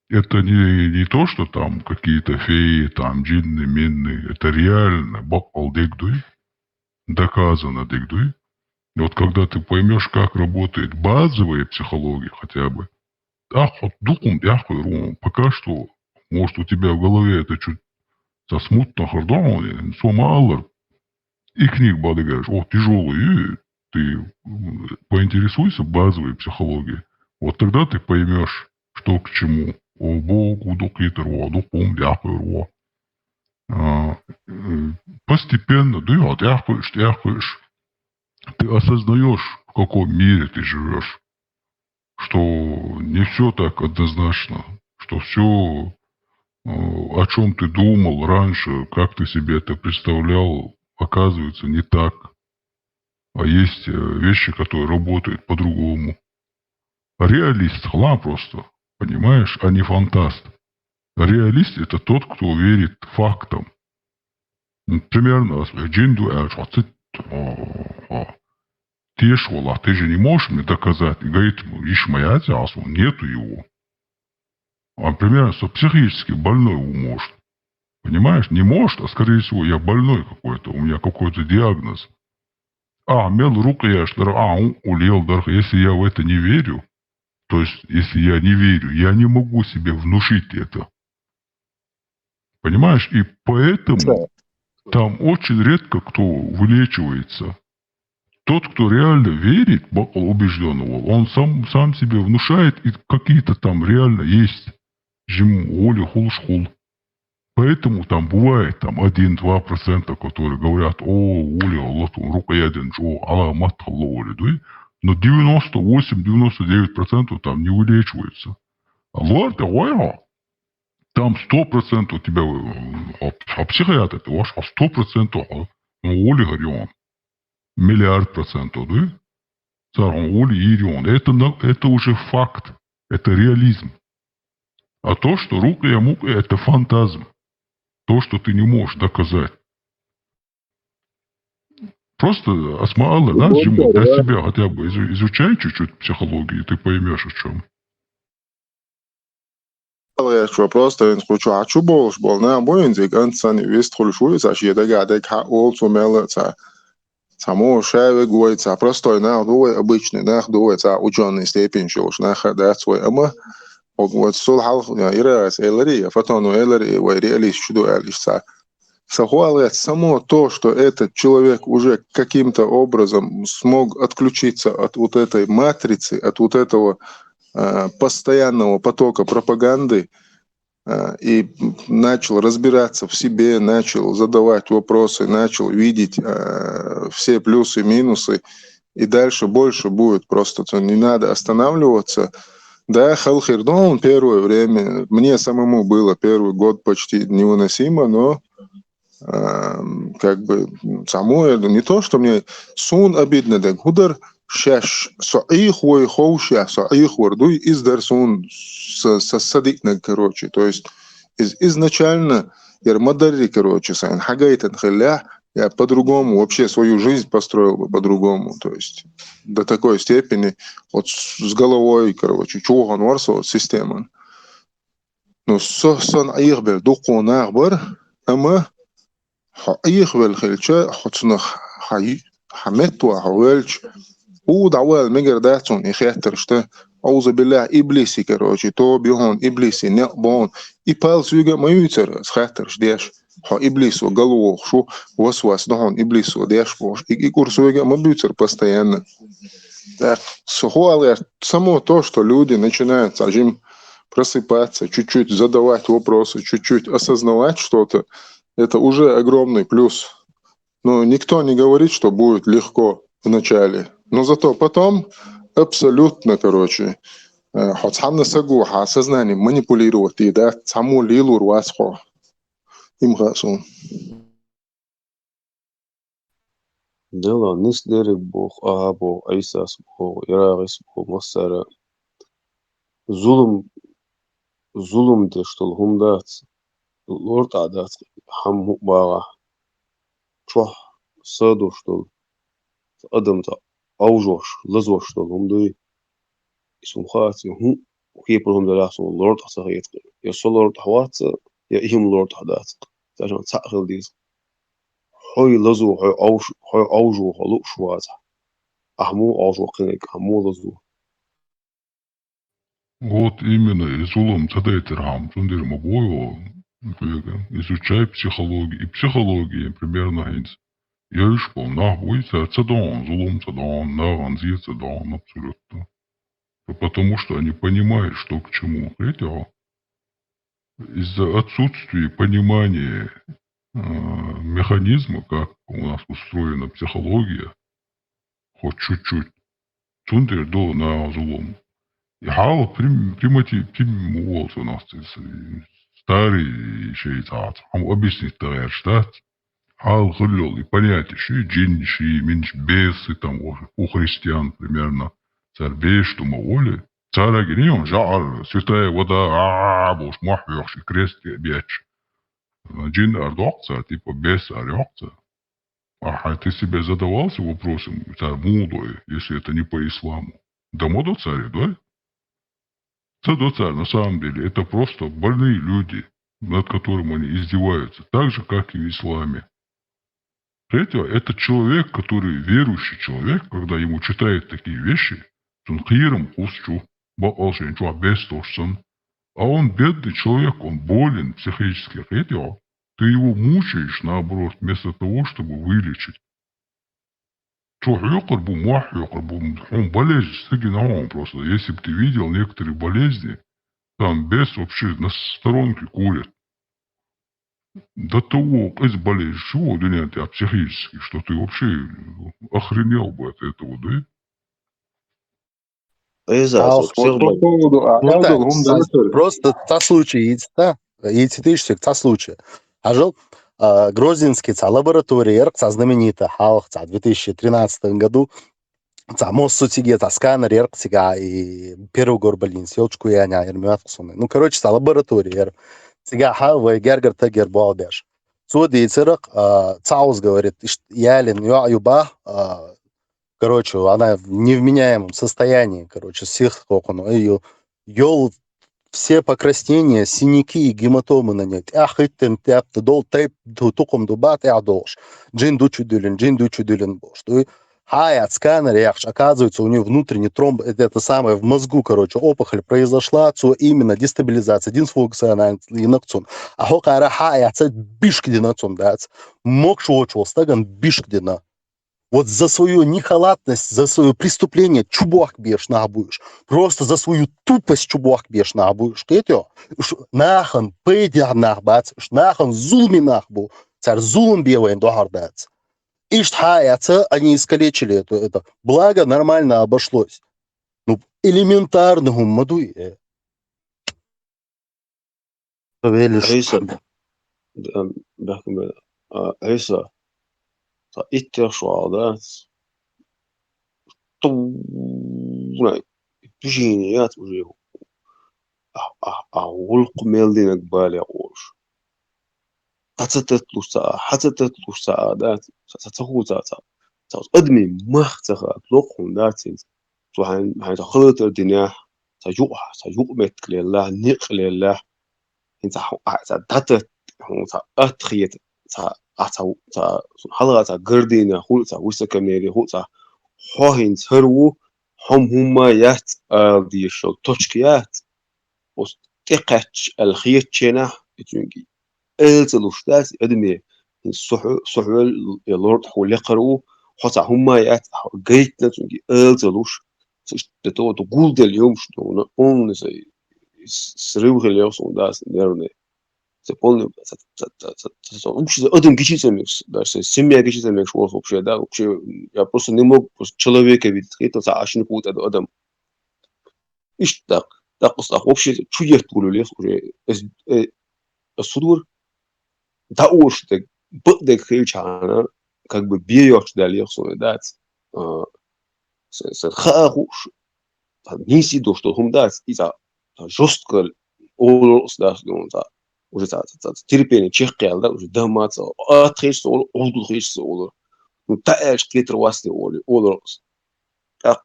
Speaker 1: это не то, что там какие-то феи, там джинны, минны, это реально бакал дегдуй, доказано дегдуй. И вот когда ты поймешь, как работает базовая психология хотя бы, пока что, может у тебя в голове это чуть смутно хардон, сумалар, и книг бадыгаешь, тяжелый, ты поинтересуйся базовой психологией. Вот тогда ты поймешь, что к чему. Постепенно, ты осознаешь, в каком мире ты живешь, что не все так однозначно, что все, о чем ты думал раньше, как ты себе это представлял, оказывается не так. А есть вещи, которые работают по-другому. Реалист, хлам просто, понимаешь, а не фантаст. Реалист – это тот, кто верит фактам. Примерно, джинду, Тешвала, ты же не можешь мне доказать. И говорит, ишь моя тясу, нету его. А примерно, что психически больной его может. Понимаешь? Не может, а скорее всего, я больной какой-то, у меня какой-то диагноз. Мел рука я улел, если я в это не верю, то есть, если я не верю, я не могу себе внушить это. Понимаешь? И поэтому там очень редко кто вылечивается. Тот, кто реально верит, убежденного, он сам себе внушает, и какие-то там реально есть жим-оли, хул-шхул. Поэтому там бывает там 1-2%, которые говорят, Оли, Аллах, рукояден, Джо, Аллах, Матталлоли, да? Но 98-99% там не вылечиваются. Аллах, там 100% у тебя, психиатр, ты ваш, 100% Оли горен. 1,000,000%, да? Оли ирион. Это уже факт. Это реализм. А то, что рука и мука, это фантазм. То, что ты не можешь доказать. Просто осмаалла, да, Джимбо, для себя хотя бы изучай чуть-чуть психологию, и ты поймешь, о чем.
Speaker 5: вопрос, то есть хочу, а что больше был, на обоим языкам цены вестхоль шуица, а что дага ол сумела ца, само шеве гуица, простой на дуой обычный, на дуой ца ученый степень шош, на хада свой, вот сул хал, ирас элери, фотону элери, вай реалист чудо элиш ца. Сахуалет само то, что этот человек уже каким-то образом смог отключиться от вот этой матрицы, от вот этого постоянного потока пропаганды и начал разбираться в себе, начал задавать вопросы, начал видеть все плюсы и минусы, и дальше больше будет, просто не надо останавливаться. Да, халхирдон первое время, мне самому было первый год почти невыносимо, но как бы самое, не то, что мне сун обидно, да гудар шаш саих вой хоуша саих вардуй издар сун садикна, короче, то есть изначально я мадари, короче, сан хагайтан хилля, я по-другому вообще свою жизнь построил бы по-другому, то есть до такой степени вот с головой, короче, чуган варсо система. Ну сон аихбер духона ахбар, ама حقيقة خلشة حطنا حمتوا حوالش ودعوال مجر داتون يخاطر شتا أعوذ بالله إبليسي كروشي تو بيهون إبليسي نقبون إبال سوغا ما يوتر خاطر شديش ها إبليس وقلوه شو وسواس دهون إبليس وديش بوش إيكور суга ما бьются постоянно. Так, сухое само то, что люди начинают сажим просыпаться, чуть-чуть задавать вопросы, чуть-чуть осознавать что-то, это уже огромный плюс. Но никто не говорит, что будет легко вначале. Но зато потом абсолютно, короче, хоть сагу, сознанием манипулировать, и да, саму лилу руасхо. Им хасу.
Speaker 3: Дела нисдери бог, бог, Айсас бог, Ирагис бог, Массара. Zulum de что лгумдат, лорд адат, хам бага. Чох саду что адамта аужош, лазош что лгумдуй. Исумхати, хипрум де ласу лорд асахит. Я со лорд хват, я им лорд адат. Тажан цахил дис. Хой лазу, хой аужу, халу шват. Ахму аужу книг, ахму лазу.
Speaker 1: Вот именно изулом цадайтерхам, тундир мабою, изучай психологию. И психология примерно хинц. Я лишь помню, цадон, зулом цадон, наганзи цадон, абсолютно. Потому что они понимают, что к чему. Видите? Из-за отсутствия понимания механизма, как у нас устроена психология, хоть чуть-чуть, Цундер до на зулом. И хал прим уолс у нас старый шейтат. Объяснить товар штат. Хал хулил и понятие, что джин, ши, минч, бесы там у христиан примерно. Царь беш, тума воли. Царь гнем, жар, святая вода, бош, махвёш, и крест беч. Джин ардокца, типа бес ардокца. А ты себе задавался вопросом, царь мудой, если это не по исламу? Да моду царь, да? Царь, на самом деле, это просто больные люди, над которыми они издеваются, так же, как и в исламе. Третье, это человек, который верующий человек, когда ему читают такие вещи, он хиром кусчу, а он бедный человек, он болен психически. Третье, ты его мучаешь, наоборот, вместо того, чтобы вылечить. Он болезнь, просто. Если бы ты видел некоторые болезни, там бес вообще на сторонке курят. До того, из болезнь, чего тебя психически, что ты вообще охренел бы от этого, да?
Speaker 3: Эзас,
Speaker 5: Вот по поводу
Speaker 9: Ну так,
Speaker 5: Элдулгум, да, что ли?
Speaker 9: просто та случай, та, етитишсек, та случай. Ажал Грозненский, та лаборатория, та знаменитая, халх, та в 2013 году, та моссутиге, та сканер, та и первый горбалин, селчку я не армиатсуны. Ну, короче, та лаборатория, тига хавай гергер тагер балбеш. Суди цирк, цаус говорит, ялин, юба, короче, она в невменяемом состоянии, короче, всех окон. Ее все покраснения, синяки и гематомы на ней. Ах, ты дол тейп туком дубат, я долж. Джин дучудилен бош. Хай от сканера, оказывается, у нее внутренний тромб, это самое, в мозгу, короче, опухоль произошла, именно дестабилизация, дисфункциональный инакцион. А хокара хай от бишкдинацион, да, мог шоучил, стаган бишкдина. Вот за свою нехалатность, за свое преступление чубуах беш нахбуешь. Просто за свою тупость чубуах беш нахбуешь. Кетё? Нахан пейдя нахбац, нахан зулми нахбу. Царь зулм беваем дохардац. Иштхаяца, они искалечили это. Благо нормально обошлось. Ну, элементарному мадуе.
Speaker 3: Эйса, Эйса, иттер движеният уже غلق ميلدينك بالي قوش حتتت لوش سعادات ستخو أدمي مختخات لقهم داتين هاي تخلط الدنيا سيوق متك لله نق لله انت داتت أتخيت حلقة قردينا خلطة وسكميري خلطة حوهين تهرو هم يات دي شو توشكيات وستقتش الخيتشنا تونجي التلوشتات ادمي صحو يلورد حول يقرو حتى هم يات جيتنا تونجي التلوش تتو تقول ده اليوم شنو نقول زي سريوه اليوم صنداس نيرني تقول вообще один гичитемикс даже семья гичитемикс вообще да вообще я просто не мог человека видеть это ашни путь это адам иш так вообще чует гулюлес уже судур да уж так бэдэ хейчана как бы бьёшь далее да с хахуш неси до что хумдас и жестко олс да уже терпение чехкелда уже дамаца атрис олду хис олу ну таэш кетрвасти олу так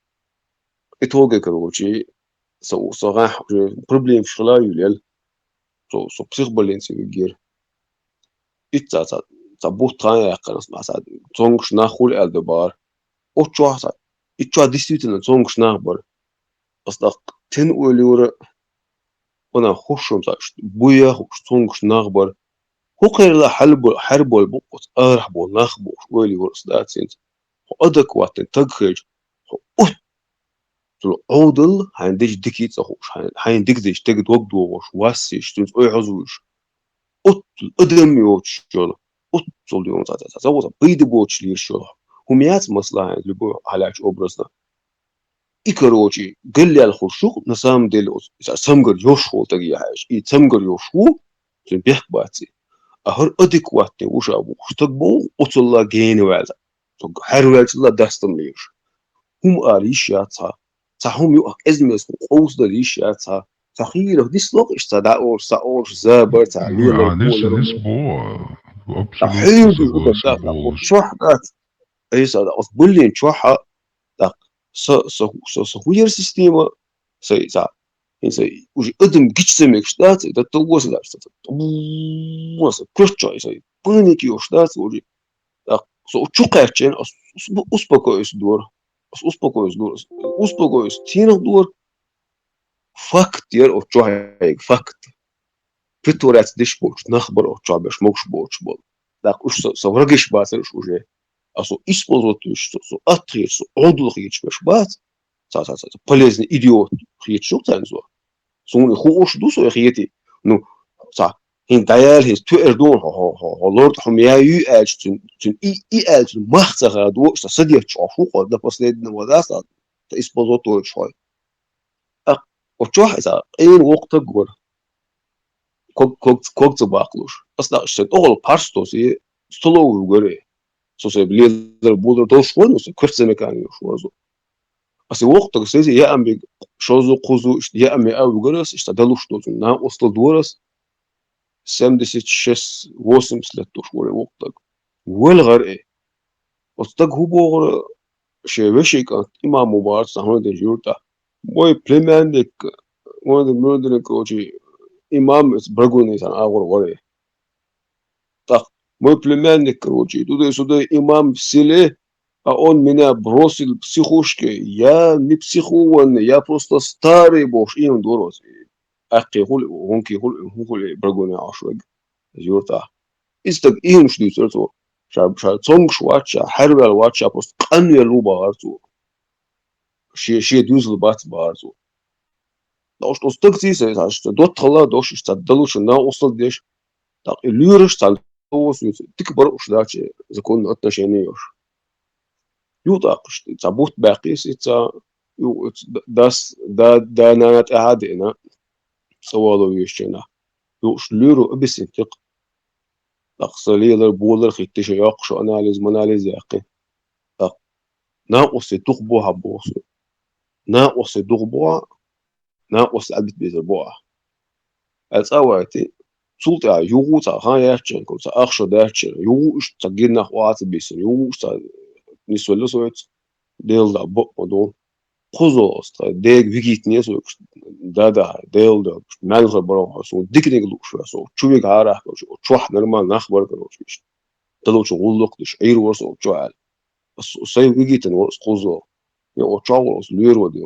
Speaker 3: итоге короче صراحة проблем шла юлел so психболенцы гер итца бухтая якарас масад цонгш нахул элдебар очуаса итча действительно цонгш нахбар астак тен ойлюра ona hoşum buya hoştunguş nağbar hoqerla harbol buqut arah bol nağbu öyle vurusdatsint adekvatın tagxej tul odul handej dikit hoş handik diş tegid waqdu hoş wasiş tuns oy hazuş ot adam yoç yol ot soliyon zaten bıydı boçlir şu humiyat maslahat lubu halaç obrazda короче, галлял хуршук, на самом деле, самгар ёшху такие хаешь, и самгар ёшху, то бех бати. А хор адекватный уже так был, оцелла гейнвэлда. То харвэлда дастам лишь. Аришаца. Сахум ю эзмес оус даришаца. Сахир дислок ишта даор саор забарта лилер
Speaker 1: Конечно,
Speaker 3: болер.
Speaker 1: не спор. Абсолютно
Speaker 3: Тахир
Speaker 1: согласен
Speaker 3: да
Speaker 1: полностью.
Speaker 3: чухат. Эйса да были чуха так со хуер система за уже один гичсемек штат это то государство. Вот круче это паники штат уже так со чукачен успокоюсь дур. Успокоюсь тинах дур. Факт ер очай факт. Притворяться дишь боч нахбар очай беш мокш боч бол. Так уж со врагиш басерш уже. А со используешь со отрежь со одлух ич беш бац. Полезный идиот хитчук танзо. Сун хуш дусо хити. Ну in dayal his Twitter door Lord Humiayu edge to edge machtaga door sta sadia chofu da последнего водаса использовал чой. Очох это ein вокта гор. Как забаклуш. Асна что all парстос и столовую горе. Со се близер булер то швону се квертсемекани швозу. Аси вокта се я амби шозу кузу я ами ау горос что далуш то на остал дворас 76-80 лет тушворе вокта. Велгар Остаг хубогор шевешика имам мубарак сахмад журта. Мой племянник one of the murder coach имам из брагуни сан агор горе. Так, мой племянник, короче, туда-сюда имам в селе, а он меня бросил в психушке. Я не психованный, я просто старый бог, и он дорос. Ахи хули, гонки хули, брагуни ашвег. Журта. Истак им шлюцер то. Шаб цонг швача, харвел вача, просто канвел луба арцу. Ши дюзл бац баарцу. Да что стакти се, что дотхала дош, что далуш на остал деш. Так люриш стал тик бар ушлаче закон отношения ёж. Юта забут бакис это да нанат аадена савалу ёшчена. Юш люру обесинтик. Так салилер болер хиттиш яқш анализ яқи. Так на осе тухбо хабос. На осе дугбо на осе абит безбо. Алсавати سلطة يوغوتا هايرتشن كوتا أخشى دارتشن يوغوش تجينا خوات بيسن يوغوش تا نسولو سويت ديل دا بق مدون خزوس تا ديك فيجيت نيسو دا ديل دا مالغ برو سو ديكنيك لوش سو تشويك عارح تشوح نرمال نخبر كروش تلو شغل دش عير ورسو تشوال سي فيجيت نورس خزو يو تشاولس ليرو دي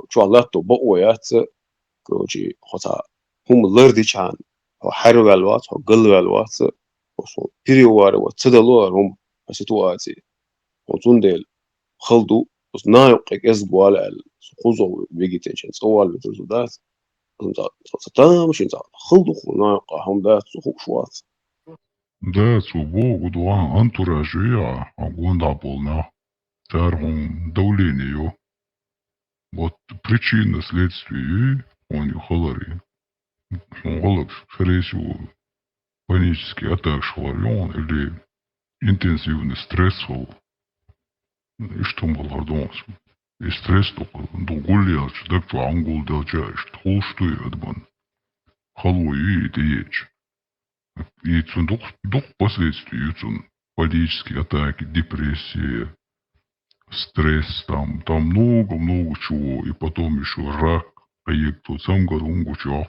Speaker 3: تشوالاتو بقويات كروشي خطا هم لردي كان حرب الوقت أو قلب الوقت وصل بريوار وتصدلوا هم السيتواتي وتندل خلدو بس نايق إزبوال الخوزو فيجيتيشن سوال بترزودات تمام مش إنت خلدو نايق هم ده سخوك شوات
Speaker 1: Да, цубо гудуан антуражия, агонда полна, таргон давление. Вот причина следствия, он и холори. Он голод, скорее всего, панический атак шварен или интенсивный стресс. И что мы говорим? И стресс только долгулия, так что ангул делчаешь, толстый адман. Халуи это есть. И дух последствий, панические атаки, депрессия, стресс, там много чего. И потом еще рак, проекту, сам горунгу чего.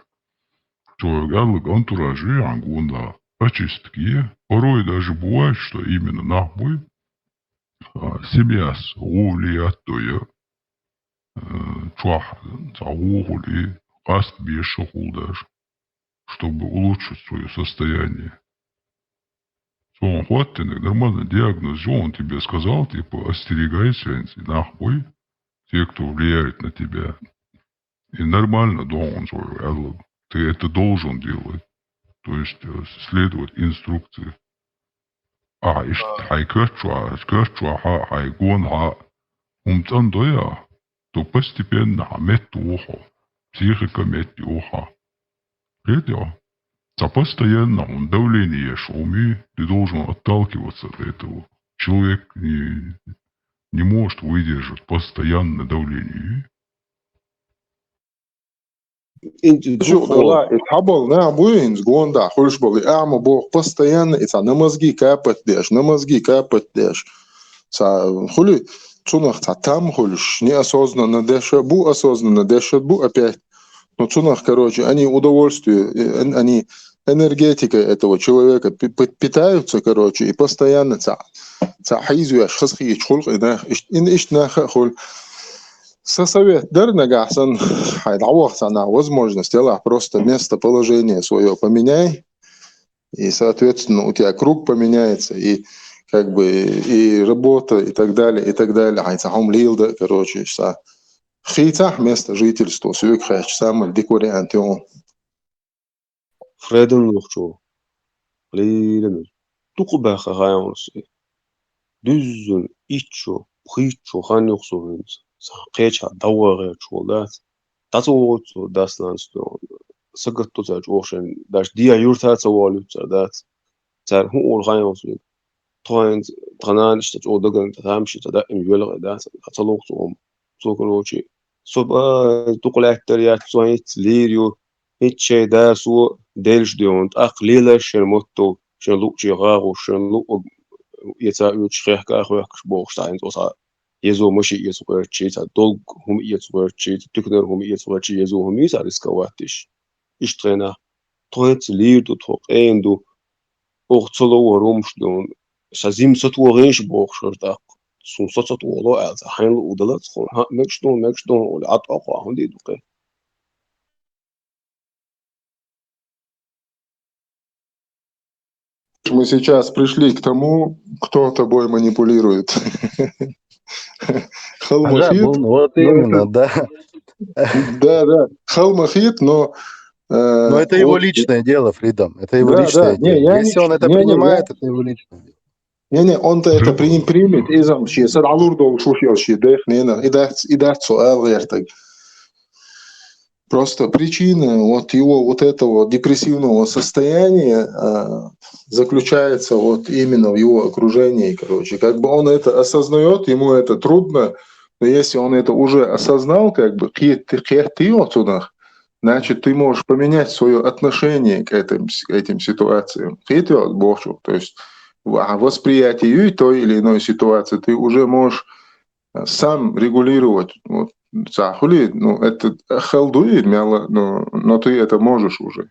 Speaker 1: Человек антуражи, ангунда, очистки. Порой даже бывает, что именно нахуй семья с увлияет то я чуах, загугли, каст бешахул даже, чтобы улучшить свое состояние. Он хватит, нормально диагноз, он тебе сказал, типа, остерегайся, нахуй, те, кто влияет на тебя. И нормально, да, он свой, ты это должен делать. То есть следовать инструкции. И что хай кёрчуа, хай гон ха умтан доя. то постепенно метуха, психика метуха. Это постоянно давление шуми, ты должен отталкиваться от этого. Человек не может выдержать постоянное давление.
Speaker 3: انت
Speaker 5: شو
Speaker 3: تدخل
Speaker 5: لا اتحبل نا بوين زغون دا خلش بلي اعمى بوق постоянно и намазги капать деш са хули цунах там хулиш неосознанно деш бу осознанно деш бу опять ну цунах короче они удовольствие они энергетикой этого человека питаются короче и постоянно ца حيزو яш хасхи хулq ин ишнаха хул Сосовет Дернагасан хайдавахса на возможность, просто местоположение свое поменяй, и, соответственно, у тебя круг поменяется, и как бы и работа, и так далее, и так далее. Хайцахом лилда, короче, са хейцах место жительства, свек хайч самый декориантион.
Speaker 3: Фреден нухчу. Лилемир. Тукубаха хайонсы. Дүззүн, иччу, хиччу, ханюхсувинс. Қеча дауаға чуылдат. Тасуғыцу даслансту. Сығытту зәж оғшын. Даш дия юртаца уалютсар дат. Зәр ху олғайын осу. Туғайын тғанан ішті оғдығын татамши тада имюелға дат. Тасалуғцу ом. Сокын очи. Соба туқыләттер ятсуан ит лирю. Ит шей дасу делш дионт. Ақ лила шен мотту. Шен луқ жиғағу. Шен луқ يتا يوتشخ كاخوكش بوغشتاين توسا يزو مشي يزو تشيتا دولغ هم يزو تشيتا تكنر هم يزو تشي يزو هم يسارسكواتش اشترينا تويت ليدو توق اندو اوغتلو ورومشدون شازيم ستوغيش بوغشرتا سون ستوغلو از حين ودلت خو مكشدون ولا عطاقوا هندي دوقي
Speaker 5: Мы сейчас пришли к тому, кто тобой манипулирует. Халмахит.
Speaker 9: Вот именно, да.
Speaker 5: Да. Халмахит, но...
Speaker 9: Но это его личное дело, Фридом. Это его личное дело. Если он это принимает, это его личное дело.
Speaker 5: Не, он-то это примет. Изам, что садалурдол шуфил, что и дать суал вертак. Просто причина вот его вот этого депрессивного состояния заключается вот именно в его окружении, короче. Как бы он это осознает, ему это трудно, но если он это уже осознал, как бы, значит, ты можешь поменять свое отношение к этим ситуациям. То есть восприятие той или иной ситуации ты уже можешь сам регулировать. Вот. Ну, это халдует, но ты это можешь уже.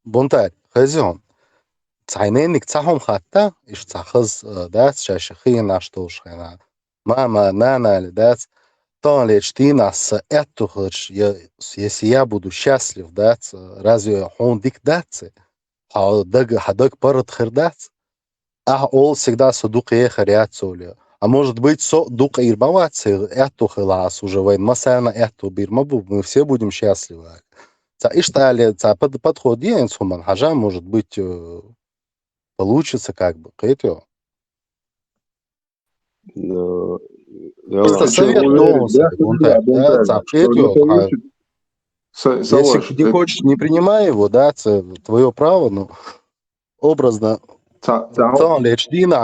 Speaker 9: Бунтарь, хазион. Цайненник цахом хатта, иш цахаз, да, шашихина, что шхина. Мама, нана, да, то лечь ты нас эту хочешь, если я буду счастлив, да, разве он диктация? А даг парад хердац? А он всегда судук ехарят соли. А может быть, дух ирбаваться, эту хилас уже войн, масана эту бирмабу, мы все будем счастливы. И что подход день суман хажа, может быть, получится как бы. Кайтё. Просто совет если не хочешь, не принимай его, да, твое право, но образно. А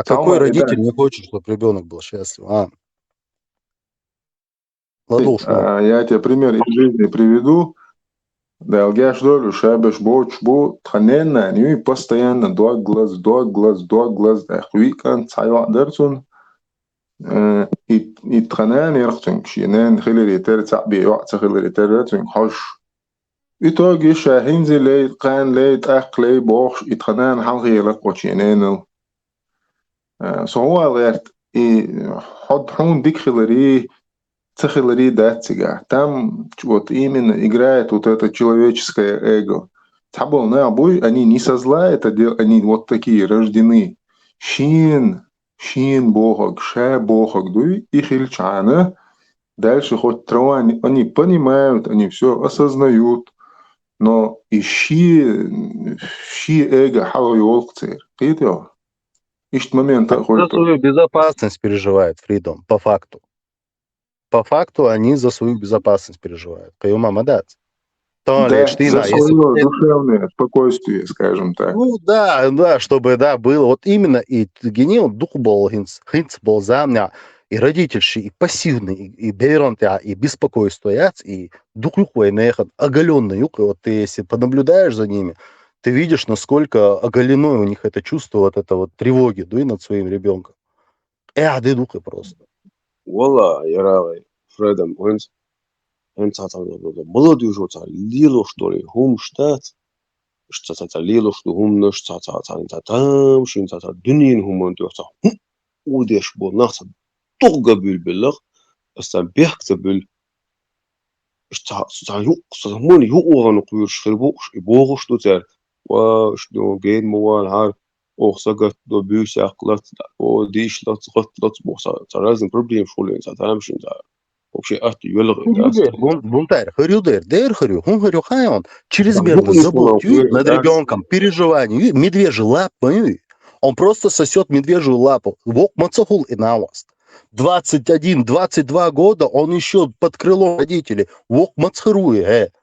Speaker 9: какой родитель не хочет, чтобы ребенок был счастлив?
Speaker 5: Я тебе пример из жизни приведу. Да, алгяш долю, шабеш, бочбу, тханенна, и постоянно два глаз, да, хуикан, цайва дерцун, и тханен, ирхтунг, шинен, хилери, терцак, биоакца, хилери, терцунг, хош. итоге шахинзи лейт, кан лейт, ах, лей, бохш, и тханен, халхилак, очиненел. سواء غيرت حد حون ديك خلري цехилари датцига. Там вот именно играет вот это человеческое эго. Табол на обои, они не со зла это делают, они вот такие рождены. Шин богок, ше богок, дуй и хильчана. Дальше хоть трава, они понимают, они все осознают. Но и щи эго хавай волкцер. Видите? Ищет момент.
Speaker 9: За свою безопасность переживает Фридом, по факту. по факту они за свою безопасность переживают. Каюма мадат.
Speaker 5: Да, за свое душевное спокойствие, скажем так.
Speaker 9: Ну да, чтобы, да, было вот именно и генил дух был, хинц был замня, и родительши, и пассивный, и беронтя, и беспокойство, и дух юхвай нехат, оголенный юх, и вот ты, если понаблюдаешь за ними, ты видишь, насколько оголенной у них это чувство, вот это вот тревоги, да, и над своим ребенком. Ады духи просто.
Speaker 3: Wallah, ярагай, Фредом, он было движется, лило, что ли, хум штат, что лило, что хум наш, там, шин, дунин хум, он движется, удеш был, нахса, долго бюль, остабех-то бюль, что мон юуган куйш хрбуш, и богу, что цер, что гейн муан хар, сагат до бюсях, диш, лат, бокса, разные проблемы, шулин, там, шин, вообще
Speaker 9: Бунтарь, хрю, он хрю хайон, чрезмерно заботью над ребенком, переживание, медвежий лап, он просто сосет медвежью лапу. Вок мацахул и навост. 21, 22 года он еще под крылом родителей. Вок мацхарует,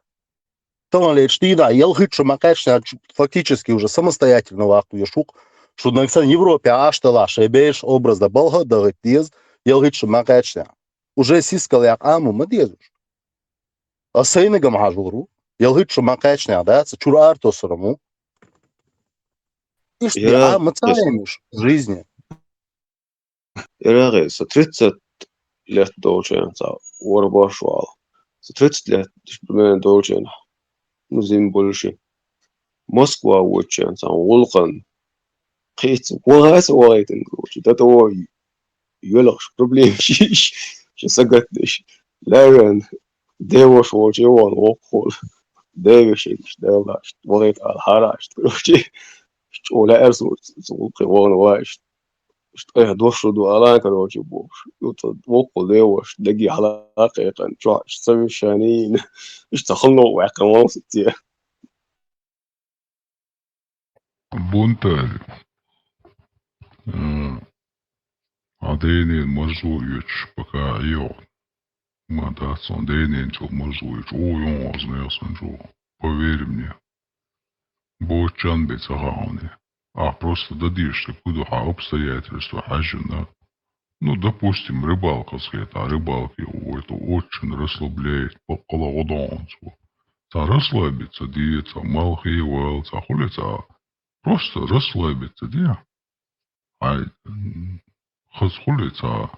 Speaker 9: То ли штина, елгитшу макашня фактически уже самостоятельно вахту ешук, что на Европе аштала, шебеш образ да болга да гтез, елгитшу макашня. Уже сискал як аму мадезуш. А сейнегам хажуру, елгитшу макашня, да, чура артосраму. И что, мацаемуш в жизни.
Speaker 3: Ирагы, со 30 лет должен, уарбашвал. Со 30 лет должен, ну, зим больше. Москва очень, Волган. Хейт, угас уайтен, это ой, юлаш проблем, сейчас агатнешь. Ларен, девош очень он, окол. Девишь, девлаш, вот алхараш, короче. Оля эрсу, он ваш. Что дошло до алан, короче, бош. Вот окол девош, لاقي حلقة كان شو تسوي شانين. اشتغلنا وعكمون ستة.
Speaker 1: Бунтарь. Адейнин мажуюч, пока йо. Мадацон, дейнин чо мажуюч. Ой, он знается, чо. Поверь мне. Бочан бецагауни. А просто дадишься куда обстоятельства хажина. Ну, допустим, рыбалка скета, рыбалки, это очень расслабляет по колодонцу. Расслабиться, деться, малхиваться, хулиться, просто расслабиться, де. А хулиться,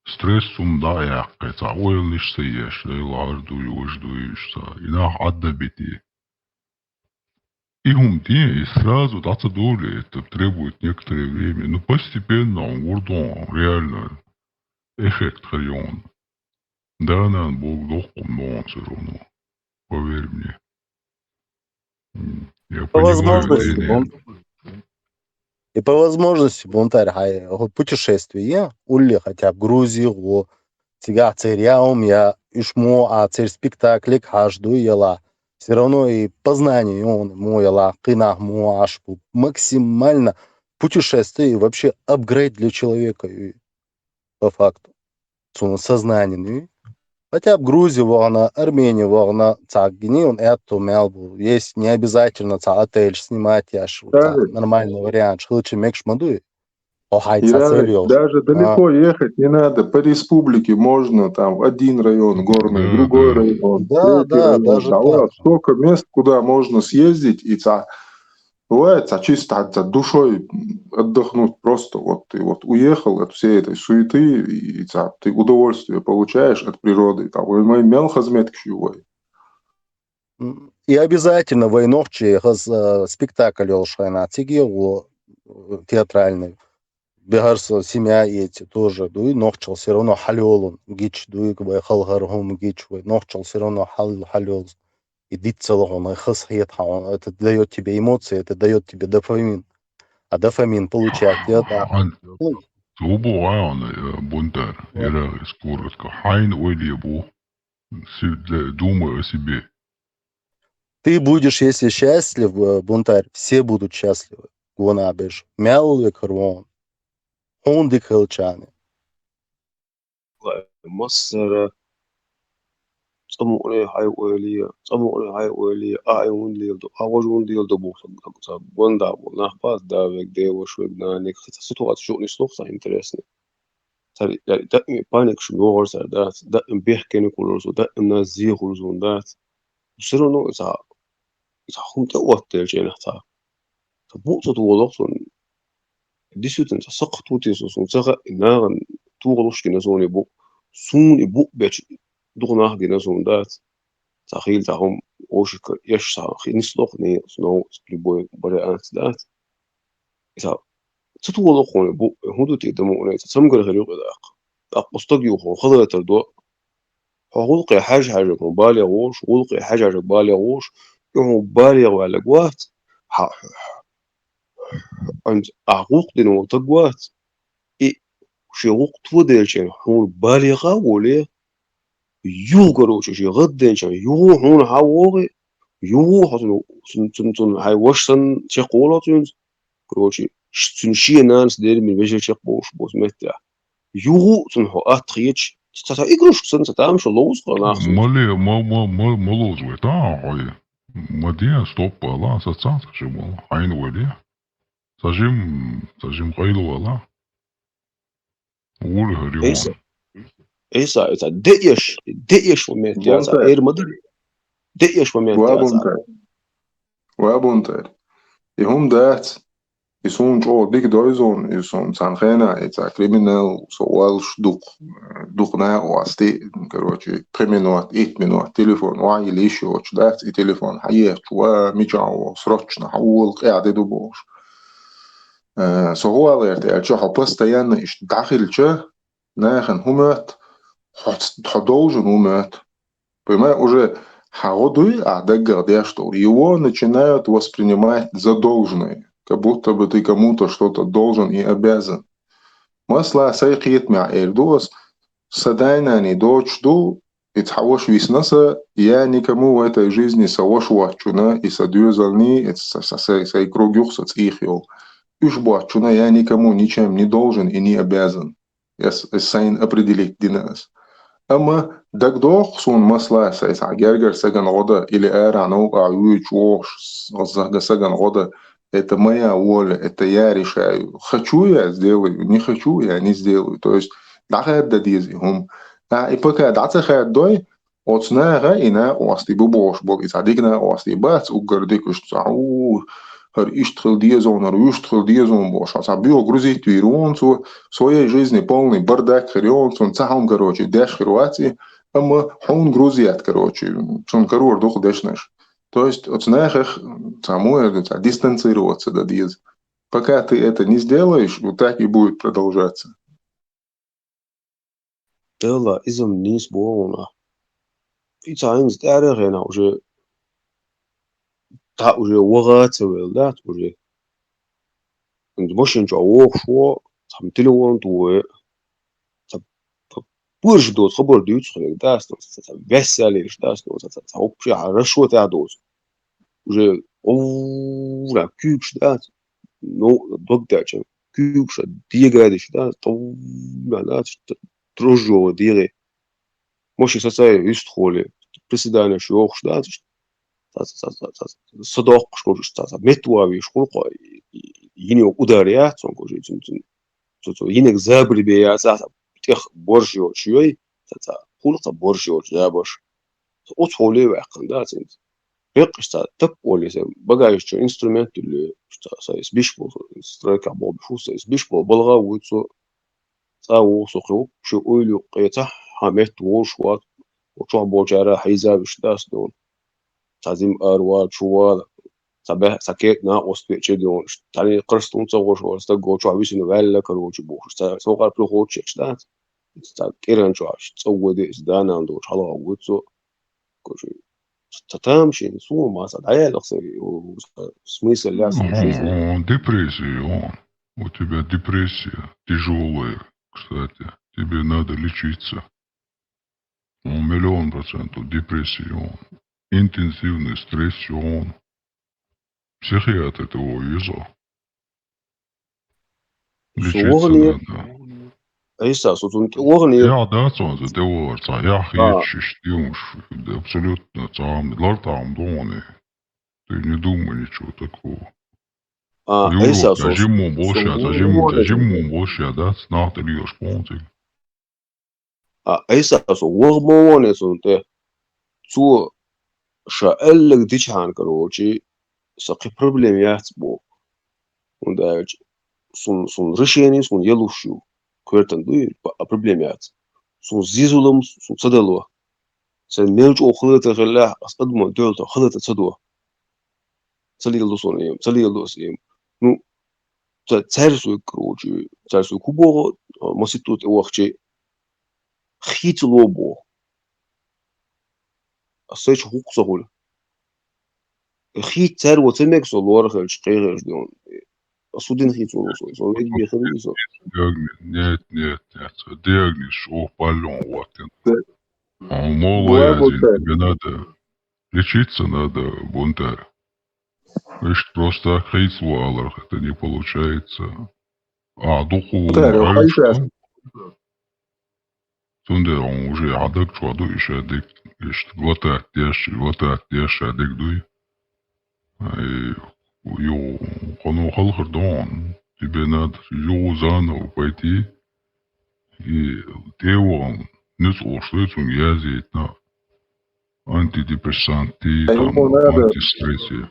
Speaker 1: стрессом да яққайца, ойлышса еш, лардуешься, инах аддабити. И и сразу даться доли, это требует некоторое время, но постепенно он урдон, реально, эффект хайон. Да, нам Бог дохом, но он все равно, поверь мне. Я
Speaker 9: По
Speaker 1: понимаю,
Speaker 9: возможности, и по возможности, бунтарь, путешествие, улли хотя бы Грузию, сега церяум, я ишмо, а церь спектаклик хажду ела. Все равно и познание он моя кынах муашпу максимально путешествие и вообще апгрейд для человека и, по факту. Сознание. Хотя бы Грузия, вона, Армения, вона, гни он эту мелбу. Есть не обязательно отель снимать, нормальный вариант. Лучше мекш мадуй.
Speaker 5: Даже далеко ехать не надо. По республике можно там один район горный, другой район, третий район.
Speaker 9: Даже так.
Speaker 5: Столько мест, куда можно съездить и бывает, чисто душой отдохнуть просто. Вот ты вот уехал от всей этой суеты, и ты удовольствие получаешь от природы. Мой мелхазмет кшивой.
Speaker 9: И обязательно войновче спектакль олшайна тигел театральный. Бегарса семья эти тоже, дуй нохчал все равно халёлун, гич дуй кбай халгархум гичвой, нохчал все равно халёл. И дицелон, и хасхет, это дает тебе эмоции, это дает тебе дофамин. А дофамин получать это.
Speaker 1: Тубу айон бунтарь, ира скоротка, хайн ойлебу, думай о себе.
Speaker 9: Ты будешь, если счастлив, бунтарь, все будут счастливы. Гонабеш, мялвик рвон. Он дикхелчаны.
Speaker 3: مصر صمؤني هاي ويلي صمؤني هاي ويلي أعين ديال دو أوجون ديال دو بوخ صاب وندا والله باس دافك دي وشو بنانك ستوات شو نسلوخ صح انترسني صار دائما بانيك شو نور صار دات دائما بيحكي نقول له دائما ناس زيغ وزون دات وصيروا نو إذا هم توت الجين حتى تبوت توضخون ديسوتن سقط وتيسوسون سقط ناغن توغلوش كنا زوني بو سوني بو بيتش دوغناغ دينا زون دات تخيل تاهم اوشك يش تاخي نسلوخ ني سنو سبليبوي بري انت دات إذا تتوضخون بو هدو تيدمو ني تسمغر غريق داق داق استوديو خو خضر تردو غلقي حاجة بالغوش غلقي حاجة بالغوش يوم بالغ على قوات عند أعوق دينو تقوات شي وقت وديلشين هون بالغة ولا يوغرو شي غدينشين يوحون هاوغي يوحون سن هاي وشسن شي قولاتون كروشي سنشي نانس دير من بيجي شي قوش بوز متى يوغو سنحو أتخيتش تتا إيكروش سن تتامش اللوز قناخ
Speaker 1: مالي ما لوزوي تا هاي مدينة ستوب لا ساتسات شمال عين ولي سجم قيلو ولا قول هريون
Speaker 3: إيسا ديش ومتى يا إير مدر ديش ومتى
Speaker 5: وابونتر يهم دات يسون جو ديك دويزون يسون سانخينا إذا كريمينال سوالش دوق نا واستي كروتشي كريمينوات 8 minut تليفون واي ليشوش دات تليفون حيات وميجاو سروتشنا حول قاعدة دوبوش سو алерт чё постоянно ищет дахильче нахен humет должен умет. Понимаешь, уже хаодуй, а догадя, что его начинают воспринимать за должное, как будто бы ты кому-то что-то должен и обязан. Масла сайкит мя эрдос садайна не дочду и тхавош виснаса я никому в этой жизни савош вачуна и садюзални и сайкругюх сацихил. Ушбачуна я никому ничем не должен и не обязан. Я сайн определить динас. أما دقدوق سون مسلا سايسا جرجر سجن غدا إلى أرانو عيوش وش غزة سجن غدا это моя воля, это я решаю. Хочу я сделаю, не хочу я не сделаю. То есть дахер дадизи хум. И пока дацехер дой отснага и на ости бубош бог и садикна ости бац угардикуш цау her иштрил диезон бош. А био грузить вирон в своей жизни полный бардак хрион сон цахом короче деш хруати, ама он грузият короче сон корор дух дешнеш. То есть от снахах самое дистанцироваться до диез. Пока ты это не сделаешь, вот так и будет продолжаться.
Speaker 3: يلا إذا نيس بونا في تايمز تعرف هنا وجه تا وجه وقت ولا وجه عند مشين جواه شو تمتلون تو برج دوت خبر ديوت خلي داس بس عليه داس دوت هو بشي عرشو تاع دوت وجه لا كيبش داس نو دقداش كيبش ديغادش داس طو لا تروجو ديغي مش ساي يستخولي presidane شيوخ داس صداق شكوش تاع متواوي شكوق يني udariyat son koji to yinek zabri be ya sa تخ برجو شوي تا خلطة برجو جابش أطولي وعقندات انت بقش تا تقولي سا بقايش جو انسترومنت اللي سايس بيشبو سترايكا بو بفوس سايس بيشبو بلغا ويتسو تاو سوخو شو أولو قيتا حامت ووش وات وشو بوجارا حيزابش داس دون تازيم أرواد شوال سبه سكيتنا وستويتش دون تاني قرستون تصوش وستقو شو عبيسينو ولا كروش بوش سوقار بلو خوتشيكش دات كيران شوش تصودي إزدانا عندوش حلا ووتسو كوشي تتامشي نسوه ما صد عيال смысл ляса жизни.
Speaker 1: Депрессия, у тебя депрессия тяжелая, кстати. Тебе надо лечиться. 100% депрессия. Интенсивный стресс, психиатр этого вижу. Лечиться надо.
Speaker 3: Эйса сутун огни
Speaker 1: Ja, das war so, der war ja, jetzt Jungs, абсолютно там, там, доны. Ты не думай ничего такого.
Speaker 3: эйса
Speaker 1: Европа, зиму больше, да, снах ты льешь, помните?
Speaker 3: эйса су огмоне сунте цу шаэллэг дичхан короче сакы проблем яцбо. Унда сун решение сун елушу. Квертен дуй проблем яц. Сун зизулам сун цадало. Sen mevcut okulda gella asdmo dölto khadata sadwa. Salil dosonayım, salil dosayım. Nu царсу короче, царсу кубо маситут уахче хитлобо. Асеч хуксагул. Хит цар وتمك солор хэлж гэрэж дон. Асудын хит солосой. Солид бихрисо.
Speaker 1: Нет, диагноз, баллон, вот. Молодец, тебе надо лечиться, надо, бунтарь. Видишь, просто хейсвалер, это не получается. Духовно, что? Тунде он уже адек, что аду еще адек, есть глотать дешь, адек дуй. Кону халхардон, тебе надо заново пойти и телом не слушать, он язит на антидепрессанты, там, антистрессы.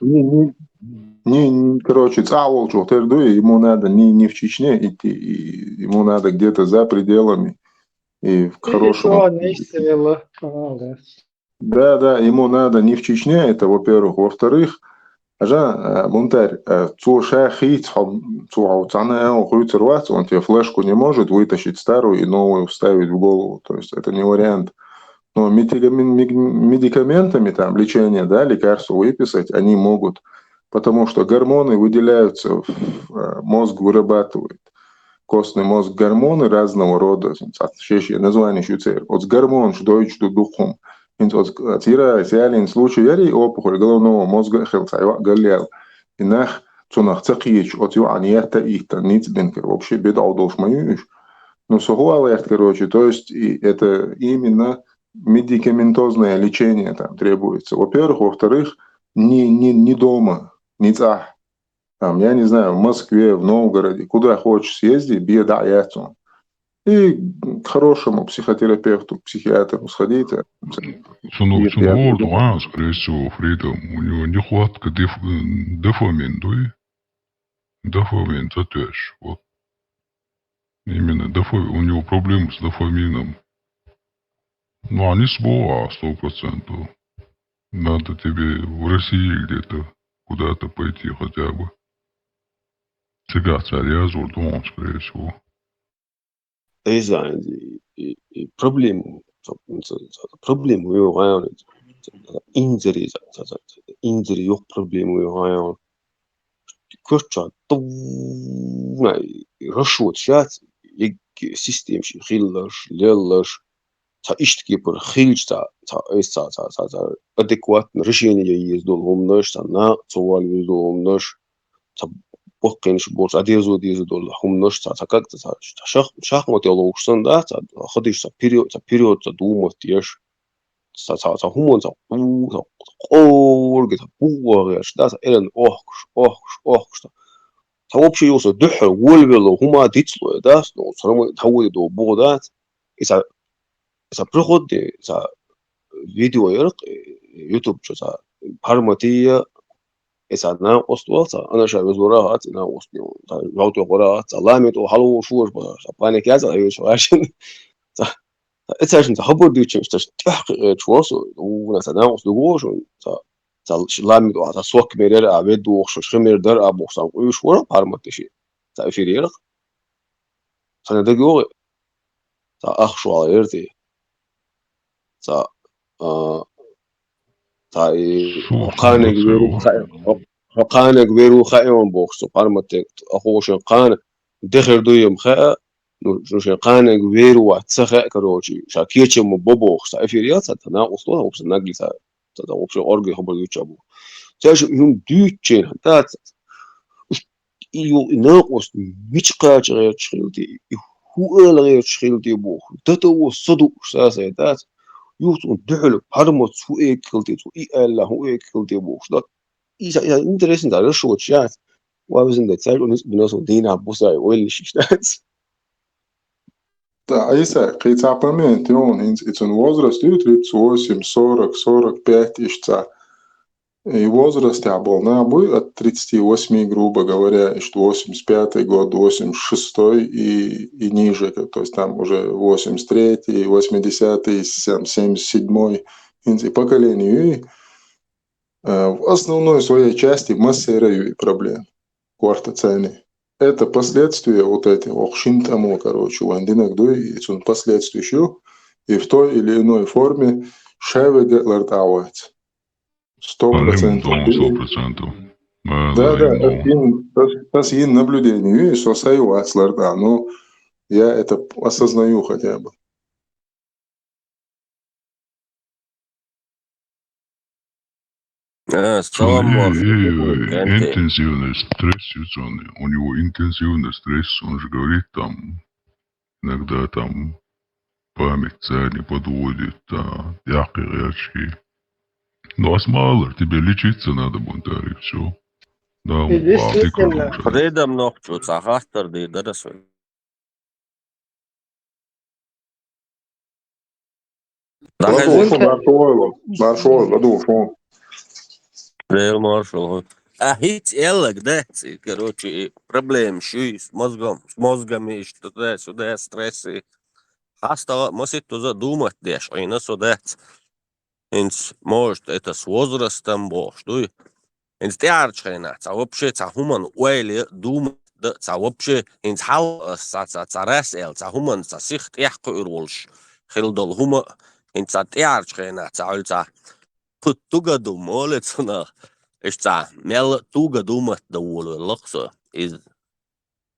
Speaker 5: Короче, цавол, что ему надо не в Чечне идти, ему надо где-то за пределами и в хорошем... Да, ему надо не в Чечне, это во-первых. Во-вторых, бунтарь, он тебе флешку не может вытащить старую и новую вставить в голову, то есть это не вариант. Но медикаментами, там, лечение, да, лекарства выписать они могут, потому что гормоны выделяются, мозг вырабатывает, костный мозг гормоны разного рода, название шуцер, от гормон, что духом. Отира реальный случай вери опухоль головного мозга хелцайва галел. Инах цунах цакич от юаньята и таниц бенкер вообще бедал должмаюш. Но сухуалert, короче, то есть это именно медикаментозное лечение там требуется. Во-первых, во-вторых, не дома, не цах. Там, я не знаю, в Москве, в Новгороде, куда хочешь съездить, беда яцун. И к хорошему психотерапевту, психиатру сходите.
Speaker 1: Скорее всего, Фридом, у него нехватка дофамин, да? Дофамин, это тоже. Вот. Именно дофамин, у него проблемы с дофамином. Ну, они сбоа 100%. Надо тебе в России где-то куда-то пойти хотя бы. Сега царя Зурдон, скорее всего.
Speaker 3: Эйза, проблему уйган. Инзери yok проблему уйган. Көрча расшот шат систем хиллаш лелаш та иштгибер хилчта та адекватное решение есть долгомнаш та на цовал долгомнаш та боккенш борс адезу дол хумнаш та как-то шахмат ялоушсан да та ходиш та период та думать еш та хумон та орг та бугаш да элен охш та вообще юса духр волвело хума дицло да но срам тавой до богдат иса приходи за видео YouTube за парматия иса на оствалса она шавезура на остио та рауту гора саламито халу шур ба паник яза юшвашин это же хабуди чимста чвосо у нас на оствого за ламито за сок мерер аведу охшо шмердер абохсан уйшвора парматиши за эфирер санадаго за ахшо эрти за قانق ويرو خايون بوخسو قارمت اخوشن قان دخر دويم خا نوشن قانق ويرو واتسخ كروجي شاكيچم بوبوخ سافيريات تنا اوسلو اوبس ناغليسا تدا اوبس اورغي خبر يچابو تاش يوم ديچين تات يو ناقوس ميچقاچ غيرچلدي هو ألغي شخيل تيبوخ تتو صدق ساسيتات يوتون دحلو هرمت هو إيه كلتيتو إيه ألا هو إيه كلتيبوخ ده إيش إنتريسنت على شو تشات وابزن ده تسأل ونس بنوصل دينا بوساي وين شيشتات
Speaker 5: Да, Isai, память, он in возраст 38, 40, 45 ищца. И возраст я был на от 38, грубо говоря, что 85 год, 86 и ниже, то есть там уже 83, 80, 77 и поколению. И в основной своей части массирую проблем кварта цены. Это последствия вот эти охшин тому, короче, у андинагдуй, и он последствия еще, и в той или иной форме шевега лартауать. 100%.
Speaker 1: 100%.
Speaker 5: Да, это есть наблюдение, и сосаюсь ларта, но я это осознаю хотя бы.
Speaker 1: Интенсивный стресс, у него интенсивный стресс, он же говорит там, иногда там память не подводит, яркие речи. Ну, осмалер, тебе лечиться надо, бунтарь, и все. Да,
Speaker 8: И действительно,
Speaker 10: Freedom noch zu Sachaster, die das. Рейл Маршал. А ведь элок, да, короче, проблем с мозгами, что сюда стрессы. Хаста, может, туда думать, дешь, и на сюда. Инс, может, это с возрастом, что инс теарчена, а вообще, хуман уэли думать, да, вообще, инс хал, ресел, хуман, сих яхко урволш, хилдол хума, инс теарчена, альца, пут туга думалец, мел туга думать, да улу, локсо, из,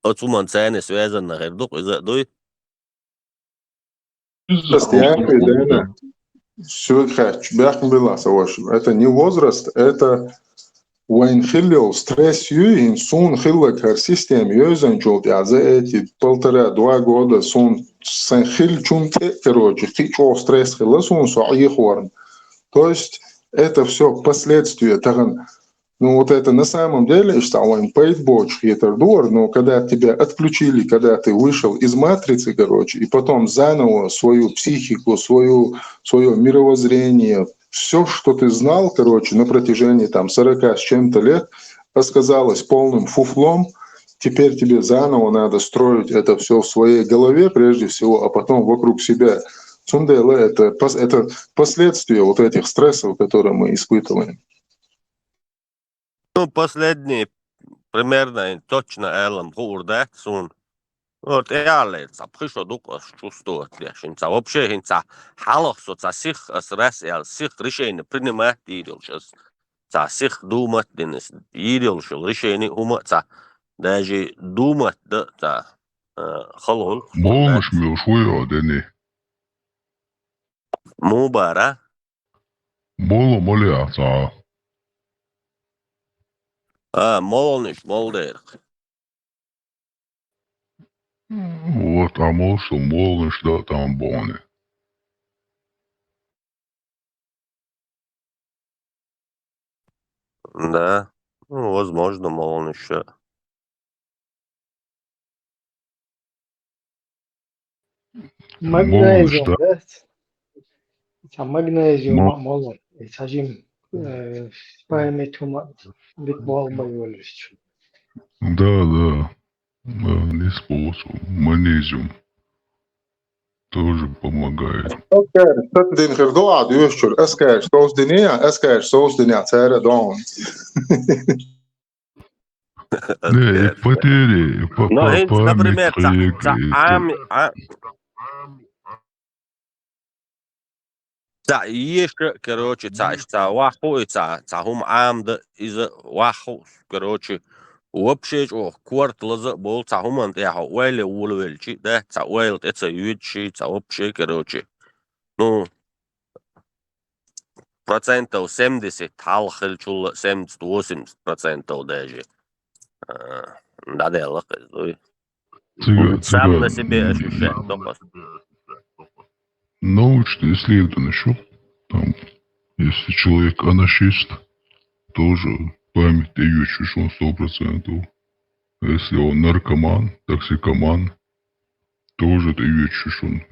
Speaker 10: от хуман цены связан на хердук, из дуй.
Speaker 5: Это не возраст, это وين خلوا ستريس يوين سون خلق هر سيستم يوزن جولد عزائتي بلترا دوا года سون سن خل чум короче хичо стресс хила сун соих ворн. То есть это все последствия таган. Ну вот это на самом деле, что он пейтбоч хитердор, но когда тебя отключили, когда ты вышел из матрицы, короче, и потом заново свою психику, свое мировоззрение, все, что ты знал, короче, на протяжении там 40 с чем-то лет, оказалось полным фуфлом. Теперь тебе заново надо строить это все в своей голове прежде всего, а потом вокруг себя. Цундела — это последствия вот этих стрессов, которые мы испытываем.
Speaker 10: Ну, последний, примерно, точно, Эллам, хурда, сун. Вот, реалец, пришло дука чувствовать, что вообще, халах, что сих стресс, сих решение принимать, идел сейчас, сих думать, идел, что решение умать, даже думать, да, халол.
Speaker 1: Молнаш ми ушуя, Дени.
Speaker 10: Мубара.
Speaker 1: Моло моля,
Speaker 10: Молниш, молдер.
Speaker 1: Вот, а может, молнаш, да, там боны.
Speaker 10: Да, ну, возможно, молниш.
Speaker 8: Магнезиум, да? Магнезиум, молон. Сажим памятью битбол боюлись.
Speaker 1: Да, не способ. Магнезиум тоже помогает.
Speaker 5: Din herdoa duurtjur, esker soos dinia царя дон.
Speaker 1: Не, и потери,
Speaker 10: например, еще, короче, ваху, хум амда из ваху, короче, вообще, квартал был, хуман, уэли улвельчи, да, уэйл, это ючи, вообще, короче, ну, процентов 70, талхил чул 70-80% даже. Да, дело, Сам на себе ощущать только.
Speaker 1: Научные исследования еще. Там, если человек анархист, тоже память ее чешон 100%. Если он наркоман, токсикоман, тоже ее чешон.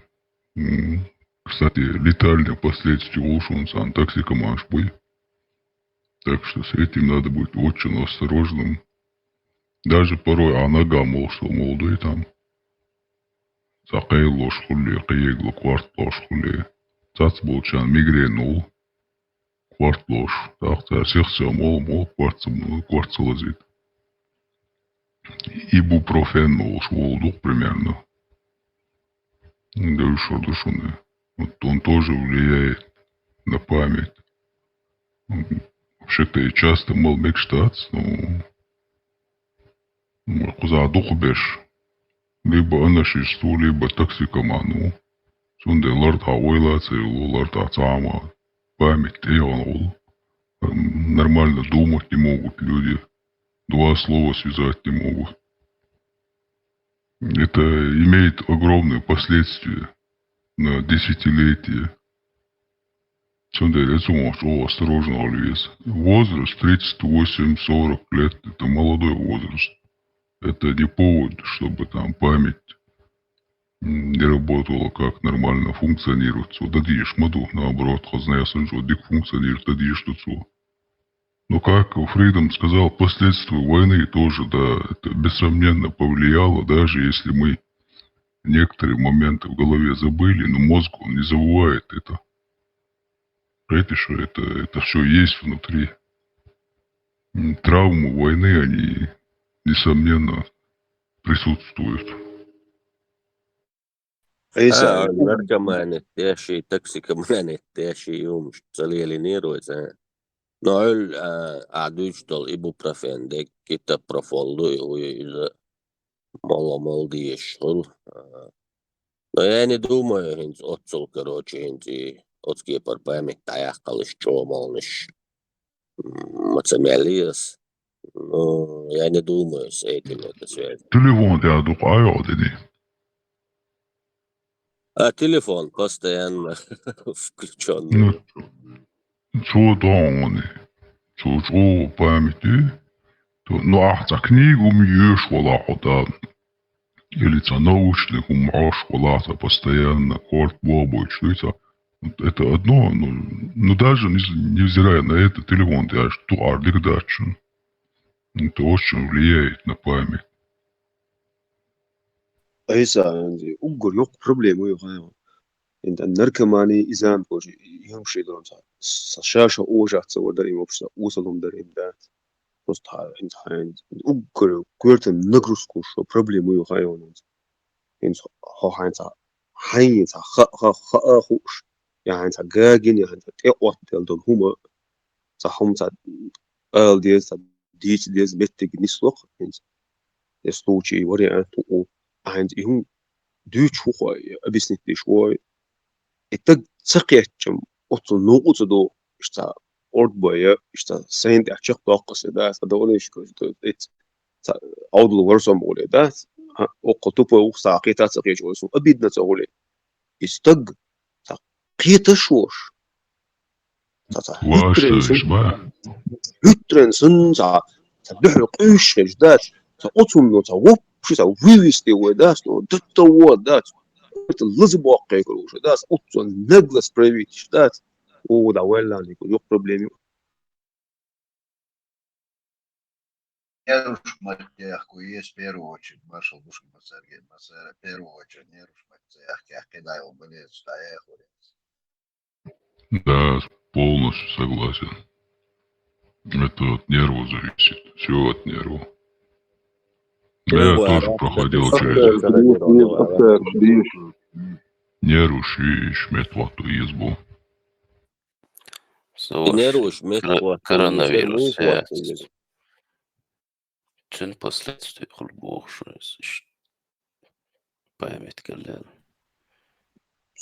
Speaker 1: Кстати, летальные последствия улшунсан токсикоман шбы. Так что с этим надо быть очень осторожным. Даже порой нога молшил молодой там. Сақай лош хулли, қиегло кварт лош хулли. Цац болчан мигрен ол. Кварт лош. Так, сердце мол, кварт лазит. Ибупрофен молш молодух примерно. Да еще душуны. Вот он тоже влияет на память. Вообще-то и часто мол мечтать, но куда дух беш. Либо анархисту, либо токсикоману. Сунде ларта ойлаться, ларта цама. Память он. Нормально думать не могут люди. Два слова связать не могут. Это имеет огромные последствия на десятилетия. Сунде резюме, что осторожно вес. Возраст 38-40 лет – это молодой возраст. Это не повод, чтобы там память не работала как нормально функционирует. Да дишь маду, наоборот, хозная санжо, дик функционирует, да дишь тут. Но как Фрейдом сказал, последствия войны тоже, да, это бессомненно повлияло, даже если мы некоторые моменты в голове забыли, но мозг он не забывает это. Понимаете, что это все есть внутри. Травмы войны, они, несомненно, присутствуют.
Speaker 10: Narkomaanit teashi, toksikomaanit teashi jumst, se oli niruisa. No öl adustol ibuprofen de kita profoldu ju мало молодежь. Но я не думаю, хинц отцол, короче, хинци отские пар память таякалыш чомолныш. Мацамелиас. Ну, я не думаю, с этим это связано.
Speaker 1: Телефон я духаю, дени.
Speaker 10: А телефон постоянно включен.
Speaker 1: Ну, что он? Что памяти? Ну, за книгу мьешь, вала, или за научных умрешь, вала, постоянно, корт, бобой, что это одно, но даже невзирая на это, телефон, я что, ардик дачу. Это очень влияет на память.
Speaker 3: عندي أقول يوق بروبليم ويغايو إنت النركماني إزام بوجي يمشي دون شاشة أوجع تصور دري مبشر وصلهم دري بدات مستحيل إنت عند أقول كورت نقرسكو شو بروبليم ويغايو إنت هو هاي خ خوش يعني إنت جاجين يعني تقوى تلدون هما صحهم قال ديز بيتك نسلق إنت يستوشي وري أنتو عند إهم دوش هو أبيسني شوي التج سقيتشم أصل نقطة دو إشتا أرد بيا إشتا سند أشياء طاقس ده هذا إيش كده عودل ورسم ولا ده وقطوبة وساقيتها سقيت ورسم أبيدنا تقولي استج سقيت شوش هترن سنجا تدحرق إيش جدات تقطم نتوب شو ويستي وداس نو دتو وداس اللزبوق يقولوا شو داس أصلا نجلس بريفيت داس وده ولا يقول يو بروبليم
Speaker 11: Нерушматьяхку есть в первую очередь, маршал Душкин Сергей Масера, в первую очередь нерушматьяхки, дайл болеет, стояху.
Speaker 1: Да, полностью согласен. Это от нерва зависит, все от нерва. Да, я тоже проходил через это. Нервуш и шметвату избу.
Speaker 12: Коронавирус. Тün последствия хулбохшусь. Память кален.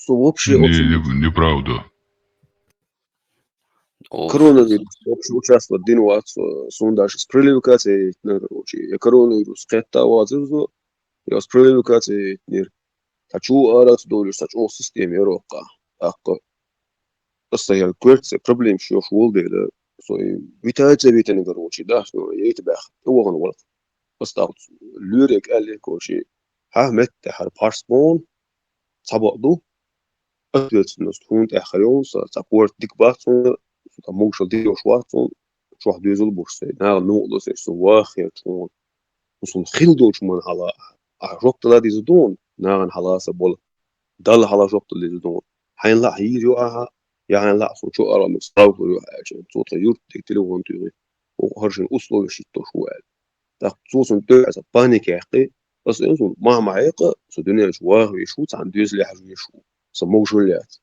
Speaker 1: Неправда.
Speaker 3: Коронавирус вообще участвует динуат сондаж с приликацией на короче коронавирус это вот Я справедливо кати нир. Хочу арат долю сач о системе рока. Акко. Постоянно кверце проблем что шволде да. Сой витается витане короче, да, что я это бах. Его он вот. Поставь lyrik eller короче. Хамет хар парспон. Сабаду. Ответственность хунд эхарион са сапорт дикбатсон. Та могшо диошватсон. شو يزول بورسي نا نقطة سواخ يا شون وصل خلدو شمان هلا ربط لا ديزدون نا هلا سبول دال هلا ربط اللي ديزدون حين لا هيجو اها يعني لا صو شو ارى مصراو يو عشان صوت يورت تليفون تيغي وهرشن اسلو شيتو شوال تا صوصن تو از بانيك يحقي بس انسون ما معيق سو دنيا شواه يشوت عن ديز لي حاجه يشو سمو جوليات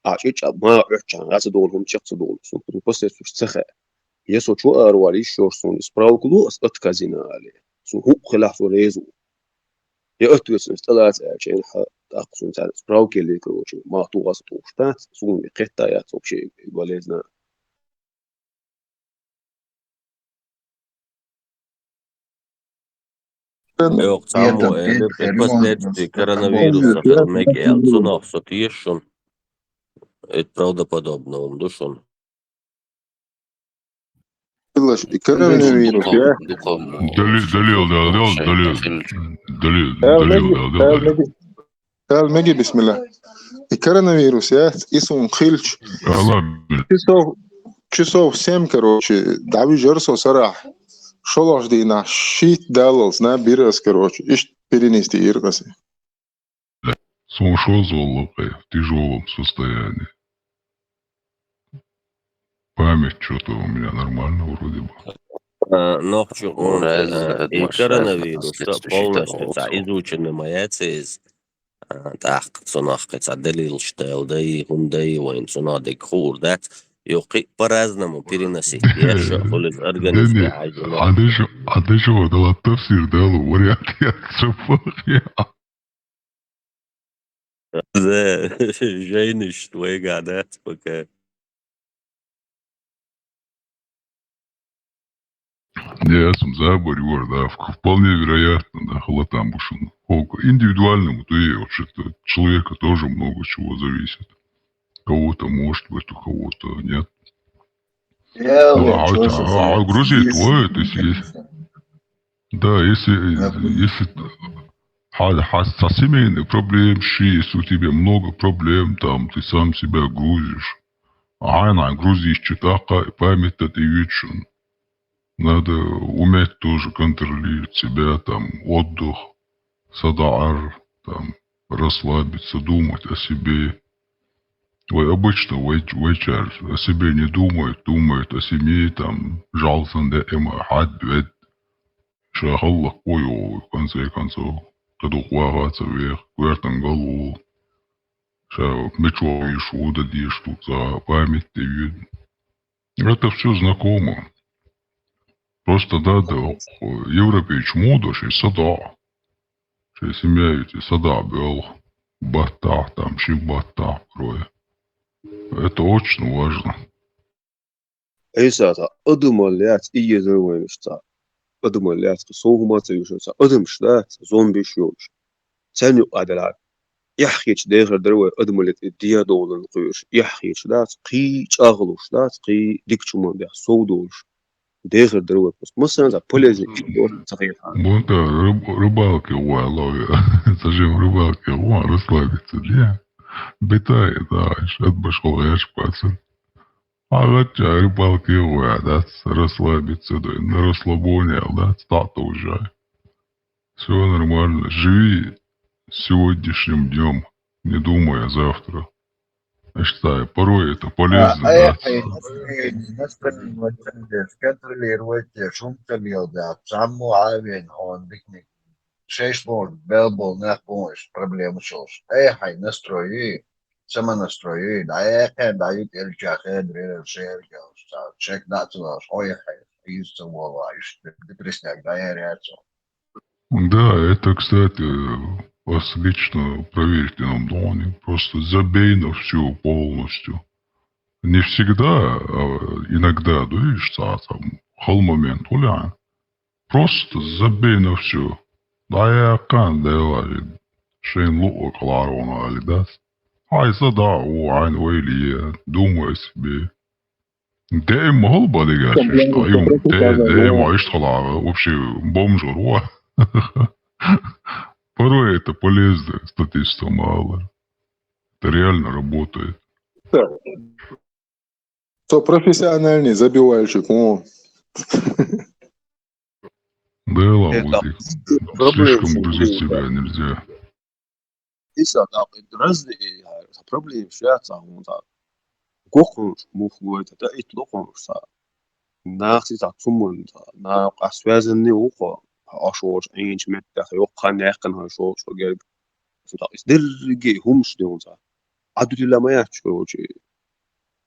Speaker 3: عشيت ما عشان راس دولهم شخص دول سو بس تسخ Если что, арвали еще что справку ну отказина али. Суху хлаху резу. Я ответственность талат عشان так сунца справки ли короче, ма тугас туштат, сун китая вообще болезна.
Speaker 10: Yok, само последствия коронавируса хрмекел, цунах сотиешун, это правдоподобно, он душон.
Speaker 1: دليل
Speaker 5: مجي بسم الله الكورونا اسمه خلش часов 7, короче, дави жерсо сарах. Шолош дина шит даллс на бирас, короче, иш перенести иргаси.
Speaker 1: Сумасшедший в тяжелом состоянии. Память что-то у меня нормально вроде бы.
Speaker 10: Ночью он и коронавирус полностью изучены маяцис. Так, цунах делил штел, да и он да и он цунадик хур, да. يقي по-разному переносить. Я шахул из организма.
Speaker 1: А ты что, дала тafsir дала вариант я шафахи.
Speaker 10: Да, жайныш твои гадать пока.
Speaker 1: Я сам заборю, да, вполне вероятно, да, халатам бушин. Индивидуальному, то и вообще человека тоже много чего зависит. Кого-то может быть, у кого-то нет. Ну, а в Грузии твое, то есть, да, если со семейной проблем, если у тебя много проблем, там, ты сам себя грузишь. А она грузишь читака, память это вечен. Надо уметь тоже контролировать себя, там, отдых, садар, там, расслабиться, думать о себе. Ой, обычно вечер о себе не думают о семье, там, жалсан да эма хад бед, шахаллах ой, в конце концов, кадух вагаться вверх, квертан голову, ша мечо ишу, да дишь тут за память ты видно. Это все знакомо. Просто да, европейч мудош и сада. Что семья эти сада был, бата, там, шибата, кроя. Это очень важно.
Speaker 3: Эйсата, адымалят и езервеништа. Адымалят, соугмата юшата. Адымштат, зомби шьёш. Ценю адалат. يحكيش داخل دروي أدملت الديا دول القيوش يحكيش داس قيش أغلوش داس قي ديكشو من ده صودوش داخل دروي بس مثلا за полезный صحيح.
Speaker 1: Вот рыбалки ловят. Зачем рыбалки расслабиться, да? Битает, да, отбашел я шпацан. А вот рыбалки да, расслабиться, да, на расслабоне, да, стата уже. Все нормально, живи сегодняшним днем, не думая завтра. Я считаю, порой это полезно, да.
Speaker 11: контролировать шумка да, саму авен он бикник. 6 мор белбол на помощь проблему шош. Хай настрои, самонастрои, да дают эльчахе дрель шерка, чек датулаш, хай из того депрессняк, да реакцию.
Speaker 1: Да, это, кстати, вас лично проверьте на доне. Просто забей на все полностью. Не всегда, а иногда, дуешь, там, хол момент, гуляй. Просто забей на все. ضايع كان ديواجد شين لؤ كلارون على داس هاي صدا وعين ويلي دوم واسبي دائما هل بدي قاش يوم دائما يشتغل على وبشي بومجر وا порой это полезно статистика мало это реально работает.
Speaker 5: То профессиональный забивальщик, о.
Speaker 1: Да ладно, слишком грузить себя нельзя.
Speaker 3: Isa da разные проблемы шляться он да. Гохун мухует это и лохун са. Нахси за цумун на асвязны ухо ашор engagement да ёкхан яххан хашо шо герб. Да издерги хумш дёнса. Адули лама ячочи.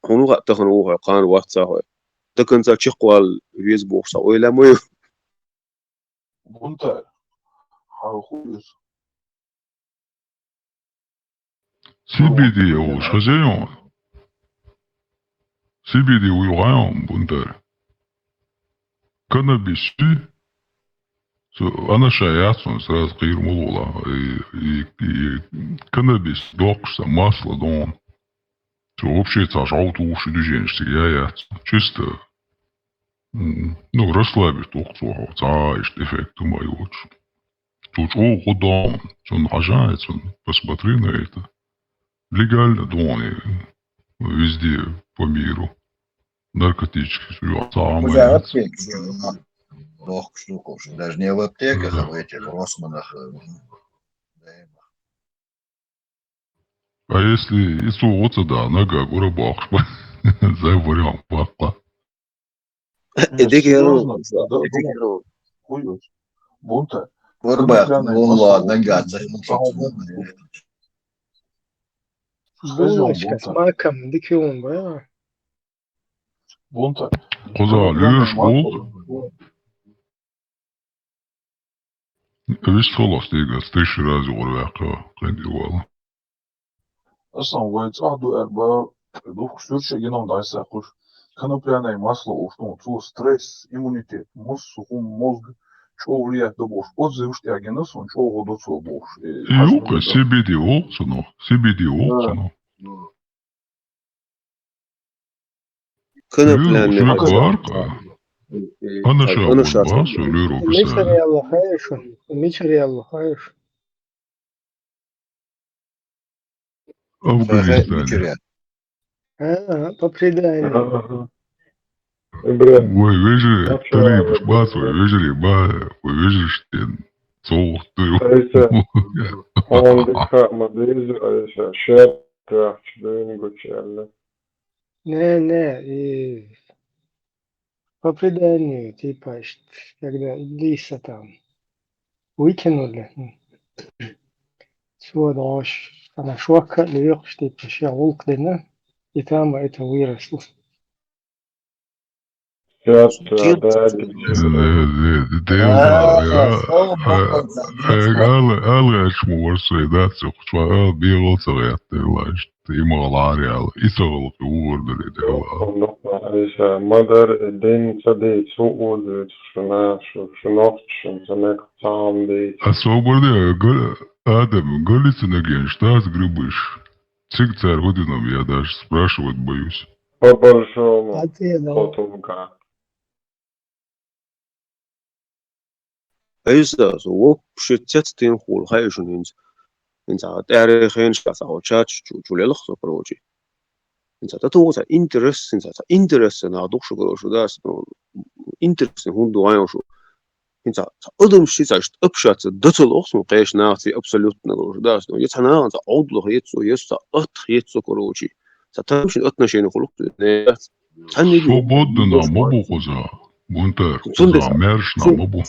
Speaker 3: Хонуга тахнуга кан ватса хой. Таканца чиқвал визбух са ойламой.
Speaker 7: Бунтарь. Хахуис.
Speaker 1: CBD وش خزيون CBD ويغايون بندر كنابيس أنا شايعتهم سراز غير مولولا كنابيس دوكس масло дон то вообще цажаут уши движенешь сияет чисто ну расслабить тухцу цаишь эффект умаёч тут о годом он хажается посмотри на это легально доны везде по миру наркотические
Speaker 11: Уже аптеки. Лох штук, даже не в аптеках, а в этих Росманах.
Speaker 1: А если и суоца, да, нога гора бахш, за вариант папа.
Speaker 3: Эдегерон.
Speaker 7: Бунтарь.
Speaker 11: Вырбах, ну ладно, гад,
Speaker 8: Булочка с маком, дикюн, да?
Speaker 7: Бунтарь.
Speaker 1: Коза, любишь волк? Весь خلاص تيجي ستيش رازي ورواقة قندي والله.
Speaker 7: أصلا ويتصعدوا أربعة دوخ سورشة جنوم دايسا خوش كانوا بيانا масло уфтун цу стресс иммунитет мозг сухум мозг чё влияет до бош отзы уж ты агенасон чё году цу бош
Speaker 1: Юка CBD волцено CBD волцено.
Speaker 3: كانوا
Speaker 1: باركة أنا شاور باسو ليرو
Speaker 8: الميشر يلا خايش الميشر يلا خايش
Speaker 1: أفغانستان.
Speaker 8: попредание.
Speaker 1: Ой, вижу, ты басу, вижу, вижу, что солх ты.
Speaker 13: Он дыха модели, а шер крафт, что-нибудь чelle.
Speaker 8: Не, и по преданию, типа, когда лиса там выкинули, все, она шока, лег, что типа, волк длина, и там это выросло.
Speaker 1: Alla småsöj där så tror blir också rätt det är målare all isol för ord det
Speaker 13: var. Mother den så det så ord så något som jag tam det.
Speaker 1: Особенно Адам, Голицына генштаз грыбыш. Цик царь годином я даже спрашивать боюсь.
Speaker 13: По большому. Потомка.
Speaker 3: أيضا هو شتات تنقول هاي شنو إنت تاريخين شخص أو شات جولي لخص بروجي إنت تتوقع إنترس إنت إنترس أنا أدوك شو كلو شو داس إنترس هم دوائن شو إنت أدم شيء تعيش أبشات دتل أخصم قيش ناعتي أبسولوت نقول شو داس يتحنا أنت عضله يتسو يستا يتسو كروجي ستمشي أتنشين يقولك ناس
Speaker 1: Свободно мобу коза. Бунтер коза мерш на мобу.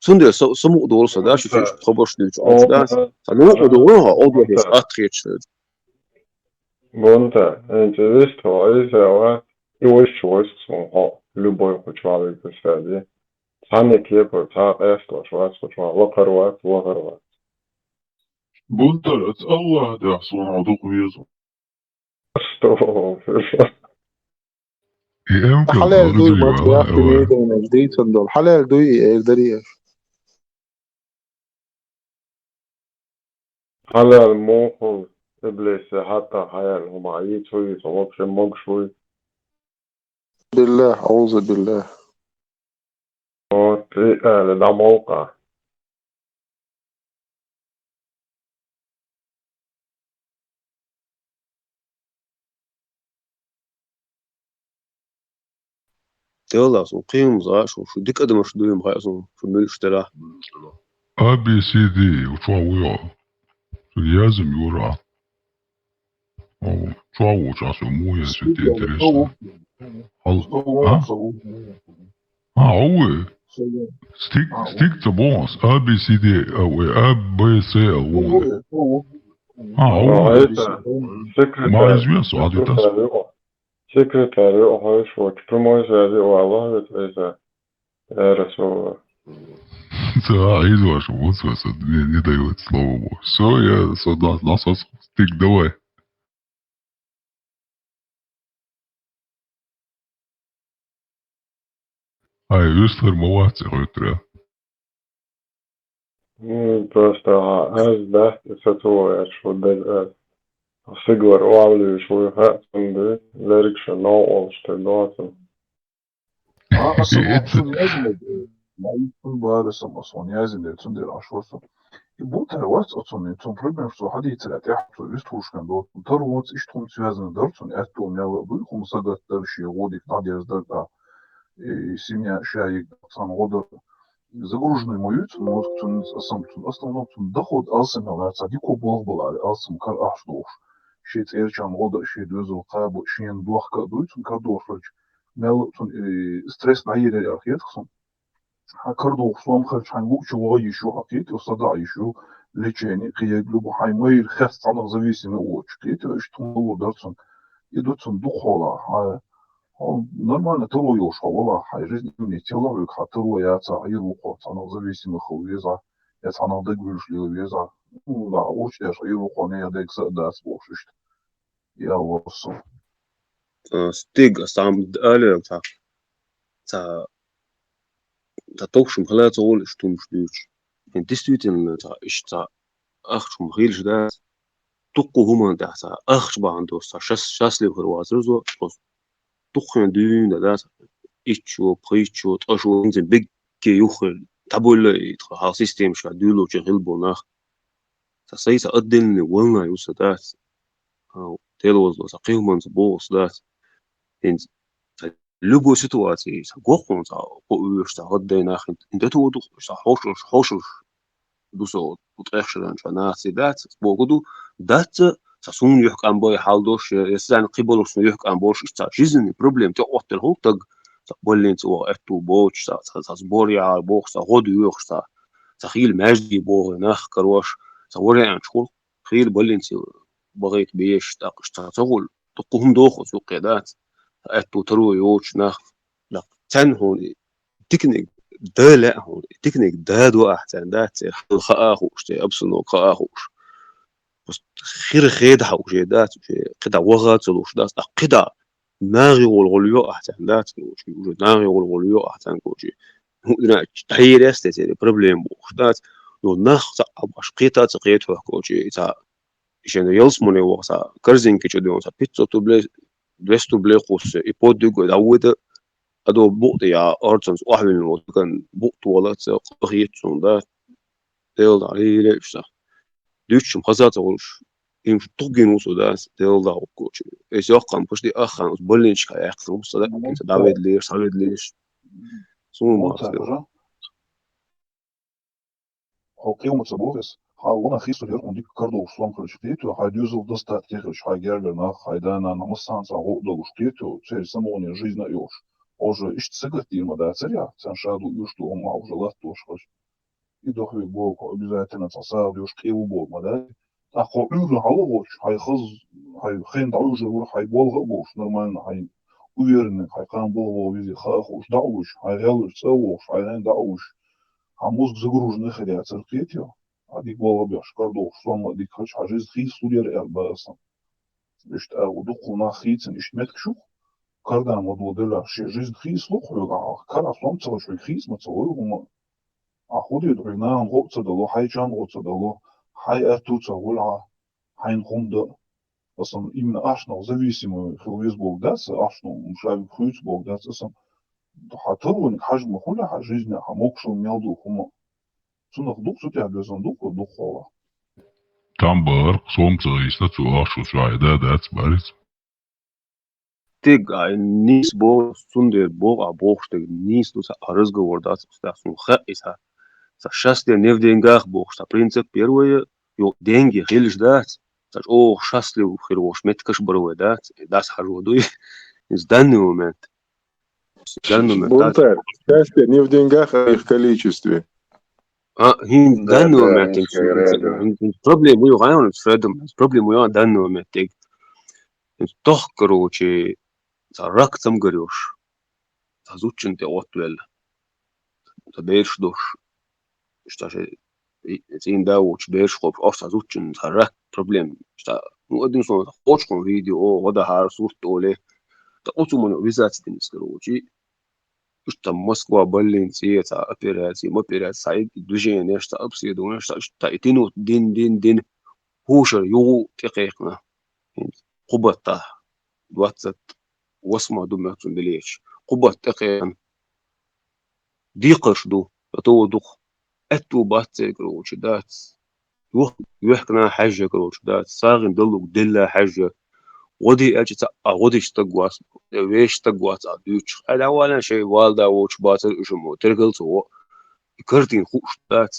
Speaker 3: Sunday some also that she finished troubleshoot that. I know what the world all his attributes.
Speaker 13: Бунтарь, интересно, если его чувство, любой человек писать, сами клепы, что локарват.
Speaker 7: Бунтарь, это Аллах, да, слава духу Иисусу.
Speaker 13: Что?
Speaker 5: حلال دوي ما تلاقي بيدين جديد صندوق حلال دوي إيه دريش
Speaker 13: حلال موخو إبليس حتى حيال هم عيد شوي صواب شموك شوي
Speaker 5: بالله أعوذ بالله.
Speaker 13: ده موقع
Speaker 3: يلا سو قيم زا شو ديك قد مش دويم هاي أصلا شو ملش ترى
Speaker 1: ABCD وشو لازم يورا شو جاسو مو يزيد انتريسا هو ستيك تو بوس ABCD او ABC او هو ما izviens adi tas
Speaker 13: Sekretāri ohajušo, pirmo izvēli Allah, Расул.
Speaker 1: Да, izvašu mūsos, не дает слово. Все, я сюда, насос, стик, давай. Üstler молодцы, хотя.
Speaker 13: Просто das ist so, schon das Sigur Wally, schon hat und Lyrics schon noch ausstellt.
Speaker 14: Самсон yazın Mayıp'ın bağrı Samson yazın dedi tüm der aşvarsa. Bu tervat atın tüm problem şu hadi itirat yaptı üst hoşkan dort tarvot iş tüm yazın dörtün et tüm ya bu kumsa gatlar şey godik надежда da семья шаик сам года загруженный моют мозг тун сам тун основном тун доход алсın alarsa dik o bol bol alsın kar ahşdoş şey erçan goda şey dözül qab şeyin duhka duytun kar doşloç mel tun stres nayir ya xson كردو خصوم خرج حنقول شو غي شو حقيت وصداعي شو لجاني قيادلو بحيمي الخاص على زويسي نوش قيت ايش تنور درسون يدوتون دخولا هاي نورمально ترو يوش والله هاي жизнь не тела век хатыру я ца айрухо цана зависимых веза я цана дэгвиш ли веза ну да учтеш айрухо не я декс дас бошишт я лосо
Speaker 3: стиг сам алер та da toch schon gelaten rol ist tun stuurt en действительно ta ist ta ach schon heel da tuqu huma da ta ach baan dos ta счастлив хрвазр zo tuq dün da ichu prichu tashu in big ge yuchel tabul ha system shwa dulo chhilbo nach ta saysa adilni walna yusadat telos sa qihman bos dat in любой ситуации гохун за поюшта годдайнах интетуду са хошуш дусо утрехшдан шанasi дат богоду дат са сун юх амбой халдош ясан қиболуш юх амбош са жизненный проблем те оттел хутаг са боллин цо эту боч са сборя бох са год юх са хил мәжди бог нах карош са ворян чхул хил боллин цо багыт беш тaqш та цогул тукум дохо суқедат اتو ترو يوش ناخ لا تن هون تكنيك ده لا هون تكنيك ده دو احسن ده خاخوش تي ابسنو خاخوش بس خير خيد حوش ده قدا وغات سلوش ده قدا ناغي والغليو احسن ده وش ناغي والغليو احسن كوشي هنا تغيير استي بروبليم بوش ده يو ناخ باش قيتا تقيتو كوشي تا عشان يلسموني وقتا كرزين كيتشو دون تا بيتزو تو بلي 200 بليقوس يبودو داود ادو بوت يا ارتنس واحد كان بوت ولا قريتون ده ديل عليه ليش دوتشم خزات ولش يم توجين وسو ده ديل دا كوتش ايش يقام بش دي اخان بولينش كا يخسم صدق انت داويد ليش سو ما
Speaker 14: اوكي ومتصبوس هاونا خيسو دير اون ديك كاردو وصلام خرجتيتو هاي ديوزل دستا تيخش هاي جيرلنا هايدانا намысанса годогуштету цель самоне жизна ёш уже иш цыгат дирма да царя цаншаду юшту ома уже латтош хош и дохви бог обязательно цасад ёш кеву бог да а хо угу халош хай хыз хай хен да уже хай болга бош нормально хай уверенный хай кан болго визи хахуш дауш хай ялуш цавош хай дауш а мозг загруженный ходя церкветью هذيك والله بيشكر صوم هذيك حاجز خيس سوريا الباسا إيش ودقوا نا خيتن إيش متك شو كردان مدو دلا شيء جز خيس لو خلوا كلا صوم تسوي شوي خيس ما تسوي وما أخذ يدعينا نغوت صدلو حيجان غوت صدلو хай туца гула, хайн хунда. Asam именно ашнал зависимый хилвиз богдаться, ашнал мшави хуйц богдаться, асам хатырваник хажма хуля жизнь хамокшул мелду хума. Сунах дух сутя безон дух хола.
Speaker 1: Там бар, сомца, иста цуашу шайда, дац барец.
Speaker 3: Тиг нис бо сунде бо богштег нис дуса разговор дац стасун ха иса. Sa счастье не в деньгах бог, sa принцип первое, деньги хилиш дац. О, счастлив хирош, меткаш барве дац, дац харводуй. В данный момент.
Speaker 5: Бунтарь, счастье не в деньгах, а в их количестве.
Speaker 3: В данный момент. Проблема у района с Фредом, проблема у данный момент. Toch, короче, за рак там горешь. За зучин ты отвел. За бейш душ. Что же, зин да уч бейш хоп, за зучин за рак проблем. Что, один сон, хочком видео, вода хар сурт оле. Та отумано визацию короче. Что Москва, Берлин, это операции, операции, движение, что обследование, что тянут дин, хуже, текекна. Кубата 28 думаю, билеч. Кубат текен. Дикаш ду, это дух. Это батцы, короче, дат. يحكنا حاجة كروش دات ساغن دلو دلا حاجة ودي أجت أوديش تقواس ويش تقواس أدوش هذا أولا شيء والدا وش باتر إشمو ترجل سو كرتين خوش دات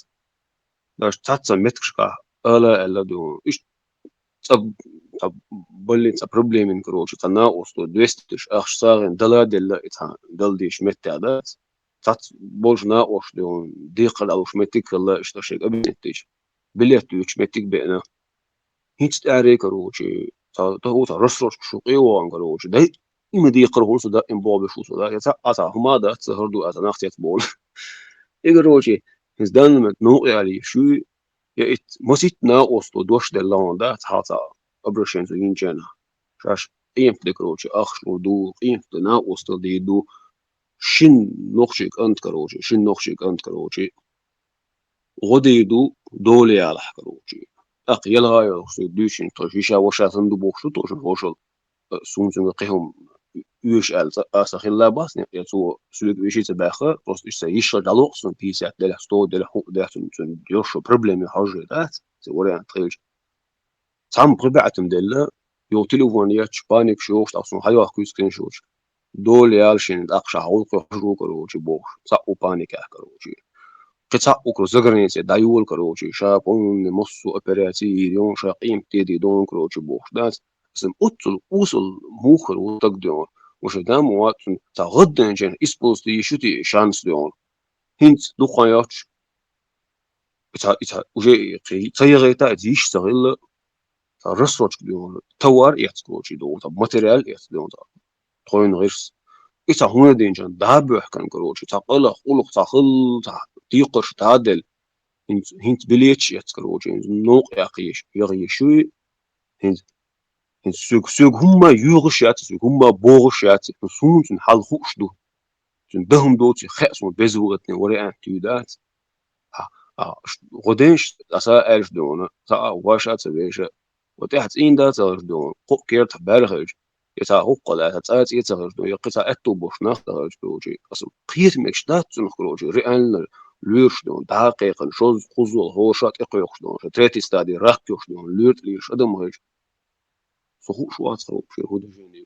Speaker 3: داش تاتسا متكشكا ألا دو إيش تب بلين تب بروبليمين كروش تنا أصله دوستش أخش ساغن دلا إتها دل ديش متى دات تات بولجنا أوش دون ديقل أو شمتك الله إشتشيك أبنتيش بليت يوش متك بينا هيتش تعري كروشي تهو ترسرش شقي وان كروشي ده إما دي يقرهون صدا إن بابي شو صدا يتا أتا هما ده تسهردو أتا نختيت بول إيكروشي هزدان متنوقي علي شو يأت مسيت نا أصلو دوش دلان ده تحاتا أبرشين زين جانا شاش قيمت دكروشي أخشلو دو قيمت نا أصلو دي دو شن نخشيك أنت كروشي شن نخشيك أنت كروشي غدي دولي على كروشي أقيلها يخصي دوشين تشيشا وشا صندوق بوخشو توشن وشل سونسون قيهم يوش أسخ الله باس يتو سلوك ويشي تباخر بس إيش يشرد على أقصن بيسات دل ستو دل حق دل سون يوشو بروبلم يحاجة دات سوري عن تخيل سام بربعتم دل يو تليفون بانيك شوش أصلا حيوه كويس كين شوش دول يالشين أقشع عوق حجرو كروشي بوخ ساقو بانيك كروشي قطع أكرو زغرنيسي دايول كروشي شابون مصو أبراتي يون شاقيم تيدي دون كروشي بوخ دات اسم أوصل موخر وتقدون وش دام واتن تغدن جن إسبوس دي شتي شانس دون هنت دخاياتش إتا وجي تيغيتا يشتغل رسوش دون توار يتكروشي دون ماتريال يتدون توين غيرس إتا هنا دين جن دابح كان كروشي تقلق قلق تخل تيقش تعدل هنت بليتش يتكروشي نوق يغيشوي هنت سوق هما يغشات سوق هما بوغشات سون حال خوش دو دهم دوتي خاص بزوغتني وريان تيدات غدنش أسا ألف دون تا واشات سبيشة وتحت إن دا تغير دون قو كيرت بالغج يتا هوق لا تتأت يتغير دون يقتا أتو بوش نختغير دوجي أصلا قيت مكشتات تنخروجي رئان لورش دون دقيقا شوز خزول هوشات إقيوش دون تريتي ستادي راكيوش دون لورت ليش أدم هج صحوح شو أتصرف في هود الجنيو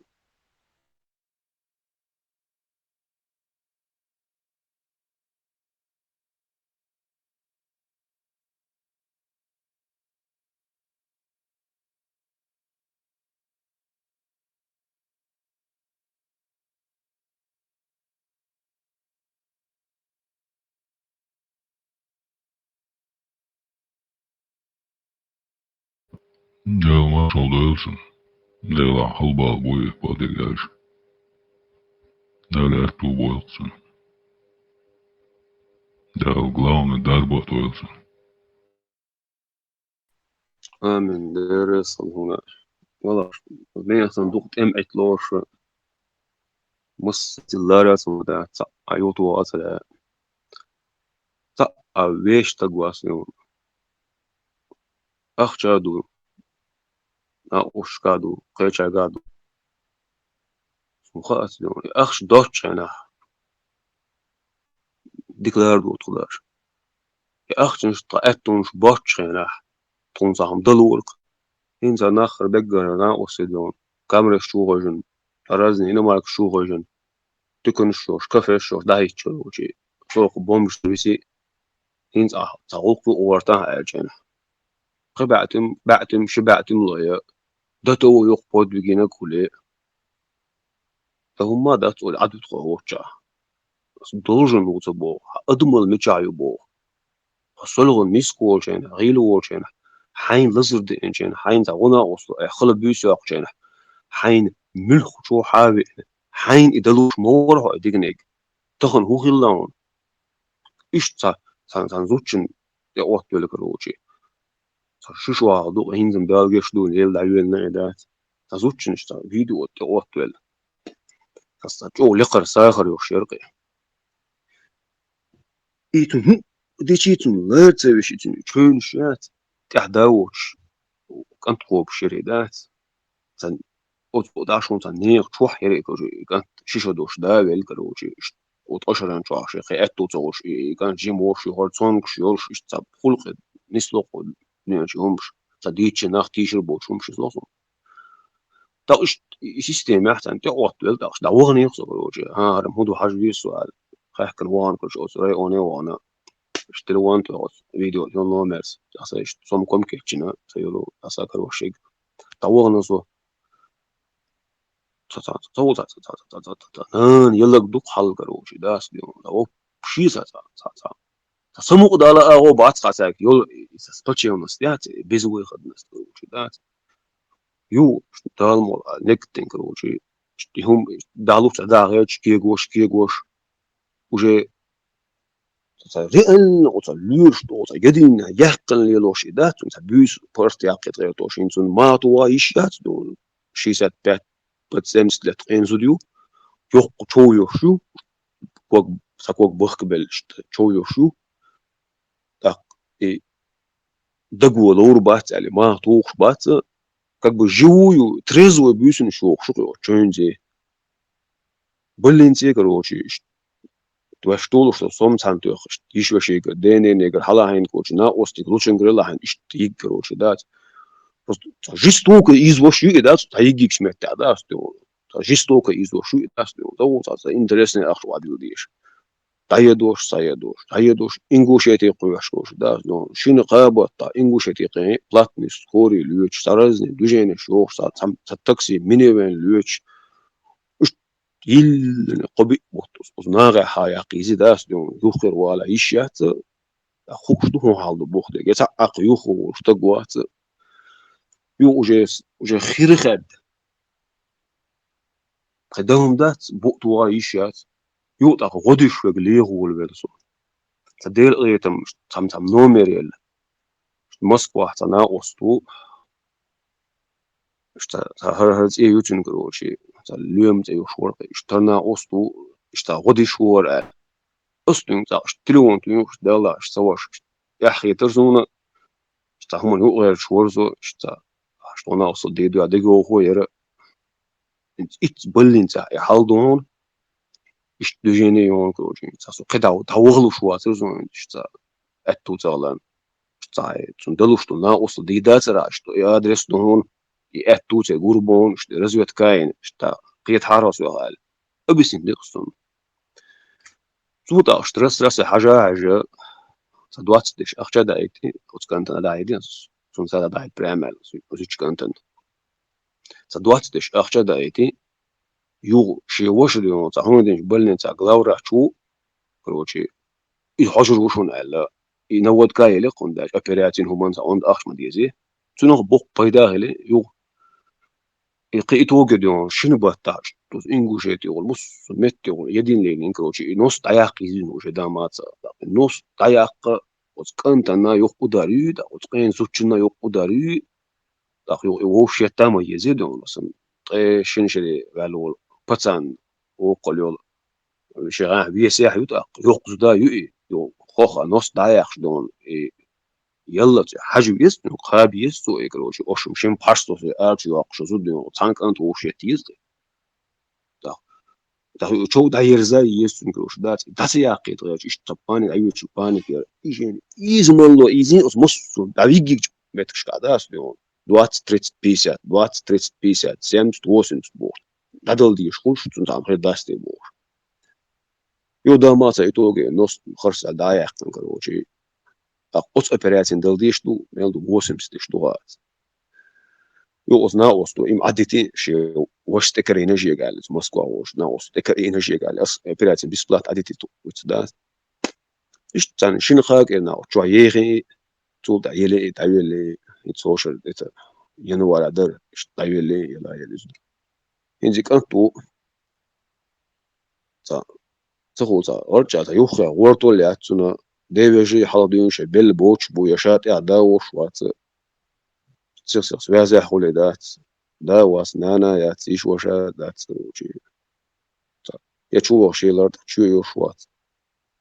Speaker 1: Дел маршал Дуэлсон. Дела халбал бои подыгаешь. Дел Арту Уэлсон. Дел главный дарба Дуэлсон.
Speaker 3: آمن درس هنا والله لين صندوق ام اتلوش مس تلارا سودا تا ايوتو اسلا تا اويش تغواسيون أخشادو أوش كادو قيشا كادو وخاص دون أخش دوتش أنا ديكلار دو تقدر أخشنش تأتونش بوتش أنا تونسهم دلورك إنسان آخر بقى أنا أوسيدون كاميرا شوغجن أرازني إنه مالك شوغجن تكون شوش كافي شوش دايت شوشي سوق بومش بيسي إنس تعوق وورتها أجن بعتم شبعتم ليا دتو يقبض بجينا كله فهم ما دتو العدد خوتشا دولجن وتبو أدمل متشايو بو صلغن ميسكوشين غيلوشين حين لزرد إنشين حين تعونا وصل خلا بيسو أقشين حين ملخ شو حابي حين إدلوش مورها إدينيك تخن هو غلون إيش سان زوتشن يقوت بلك روشي شو عضو هينزم بالجش دون يل دعيل نعدات زوتشن إشتا فيديو يقوت بل قصة جو لقر ساخر يوشيرقي إيتون دي شيتون لا تسوي شيتون شون شات تحداوش وكانت قوب شريدات سن داشون سن نيق شو حيري كانت شيشة دوش داويل كروشي وتقشرن شو عشي خياتو توش كان جيم وش هورتسون كشيولش اشتاب خلق نسلق نيجي همش تديتش ناخ تيشر بوش همش لازم تاش سيستم احسن تقوت بل تاش داوغني يخسر كروشي ها رم هدو حاجة دي السؤال خيح كروان كروش أسرائي أوني وانا اشتروان توس فيديو يلا مارس أصلا صوم كم كيتشنا سيلو أصلا كروشي داوغنا صو يلا دوك حل كروشي داس ديون داو شيء سمو دالا أو بعض قاسك يول استطيع نستيات بيزوي خدمة كروشي داس يو دالمو نكتين كروشي هم دالو تداعي كي جوش وجه رئن وتليرش وتجدين يحقن ليلوشي دات وتبيس بارت يعقد غير توشين سن ما توايشات دون شيسات بات بتسمس لتقين زوديو يوق شو يوشو وق ساكوك بخقبل شو يوشو так и дагу лор бат али ма тух бат как бы живую трезвую бюсен шок шо чөнзе блинце короче то что сом цантох иш вообще дене негр халахин коч на ости лучен грелахин иш тиг короче да просто жестоко извощу да тайгик смета да что жестоко извощу да что да интересный ахват диш таедош ингушетي قويش да но шин قابطа ингушетي قي платный скорый лёч саразный движение шох сам такси минивэн лёч ил قبي узнага хаяқизи да что юхер вала ишят хушду халду бохде геца ақ юху что гуац ю уже хирхад قدام دات بوتوا ишят ю так годиш веглегул версо تدير ايتم تم نومير يلا موسكو حتنا اوستو اشتا هرز اي يوتن كروشي اليوم زي شور اشترنا اوستو اشتا غدي شور استن تا اشتلون تيوش دالا اشتواش يا اخي ترزونا اشتا هم غير شورزو اشتا اشتونا اوستو ديدو اديغو هو يرا ات بلينتا يحالدون إيش دوجيني يوم كروجي تاسو قداو تاوغلو شو أترزون إشتا أتو تالان إشتا تندلوش تنا أصل دي داترا إشتا يادرس دون يأتو تجوربون إشتا رزوت كاين إشتا قيت حارس وقال أبيسين دقستون توتا إشترس حاجة تدوات دش أخشى دايتي وتكنت أنا دايتي سنسا دايت برامل وزيش كنتن تدوات دش أخشى دايتي يو شيء وش اليوم تعهون دين بلن تعقلاو رحشو كروشي يحجر وشون على ينود كايلي قنداش أبيراتين همان تعوند أخش مديزي تنو بوق بيداهلي يو يقيتو قديون شنو باتاش توز إنجوشيتي يقول بص متي يقول يدين لين كروشي نص تاياق يزين وش دامات نص تاياق وتكنت أنا يوقو داري دا وتقين زوجنا يوقو داري دا يوقو تاما يزيدون مثلا شنشري قالوا باتان وقالوا شغاه بيسيح يوقو دا يو خوخا نص تاياق دون يلا حاجة يستنو خاب يستو إكروشي أشم شم بارستو في أرجو أقشزو ديو تانك أنت وشيت يزدي ده شو ده يرزاي يستنو إكروش ده سياقي تغير إيش تباني أيوة تباني كير إيجين إيزمالو إيزين أس مصو ده بيجي بيتكش كاداس ديو 20-30 50 70 بورد ده دل دي شخوش تنتام خير داستي بور يو ده ما سيتوجي نص خرس دايق إكروشي أقص أوبراتين دل ديش دو ميل دو 80 دو يوز ناوس تو إم عدتي شيء وش تكر إنرجيا قال موسكو وش ناوس تكر إنرجيا قال أس أوبراتين بيسبلات عدتي تو وتداس إيش تاني شنو خاك إنه شوية تو تعيلي يتسوشل ده ينوار در إيش تعيلي يلا يلزم إنزي كنتو تا تقول تا أرجع تا يخرج ورطو اللي عتنا ده بيجي حاضرين شيء بيل بوش بويشات إعداوش وات سير سوازة حولدات دا واسنانا يا تيش وشا دا تروشي يا شو شيلر شو يوشوات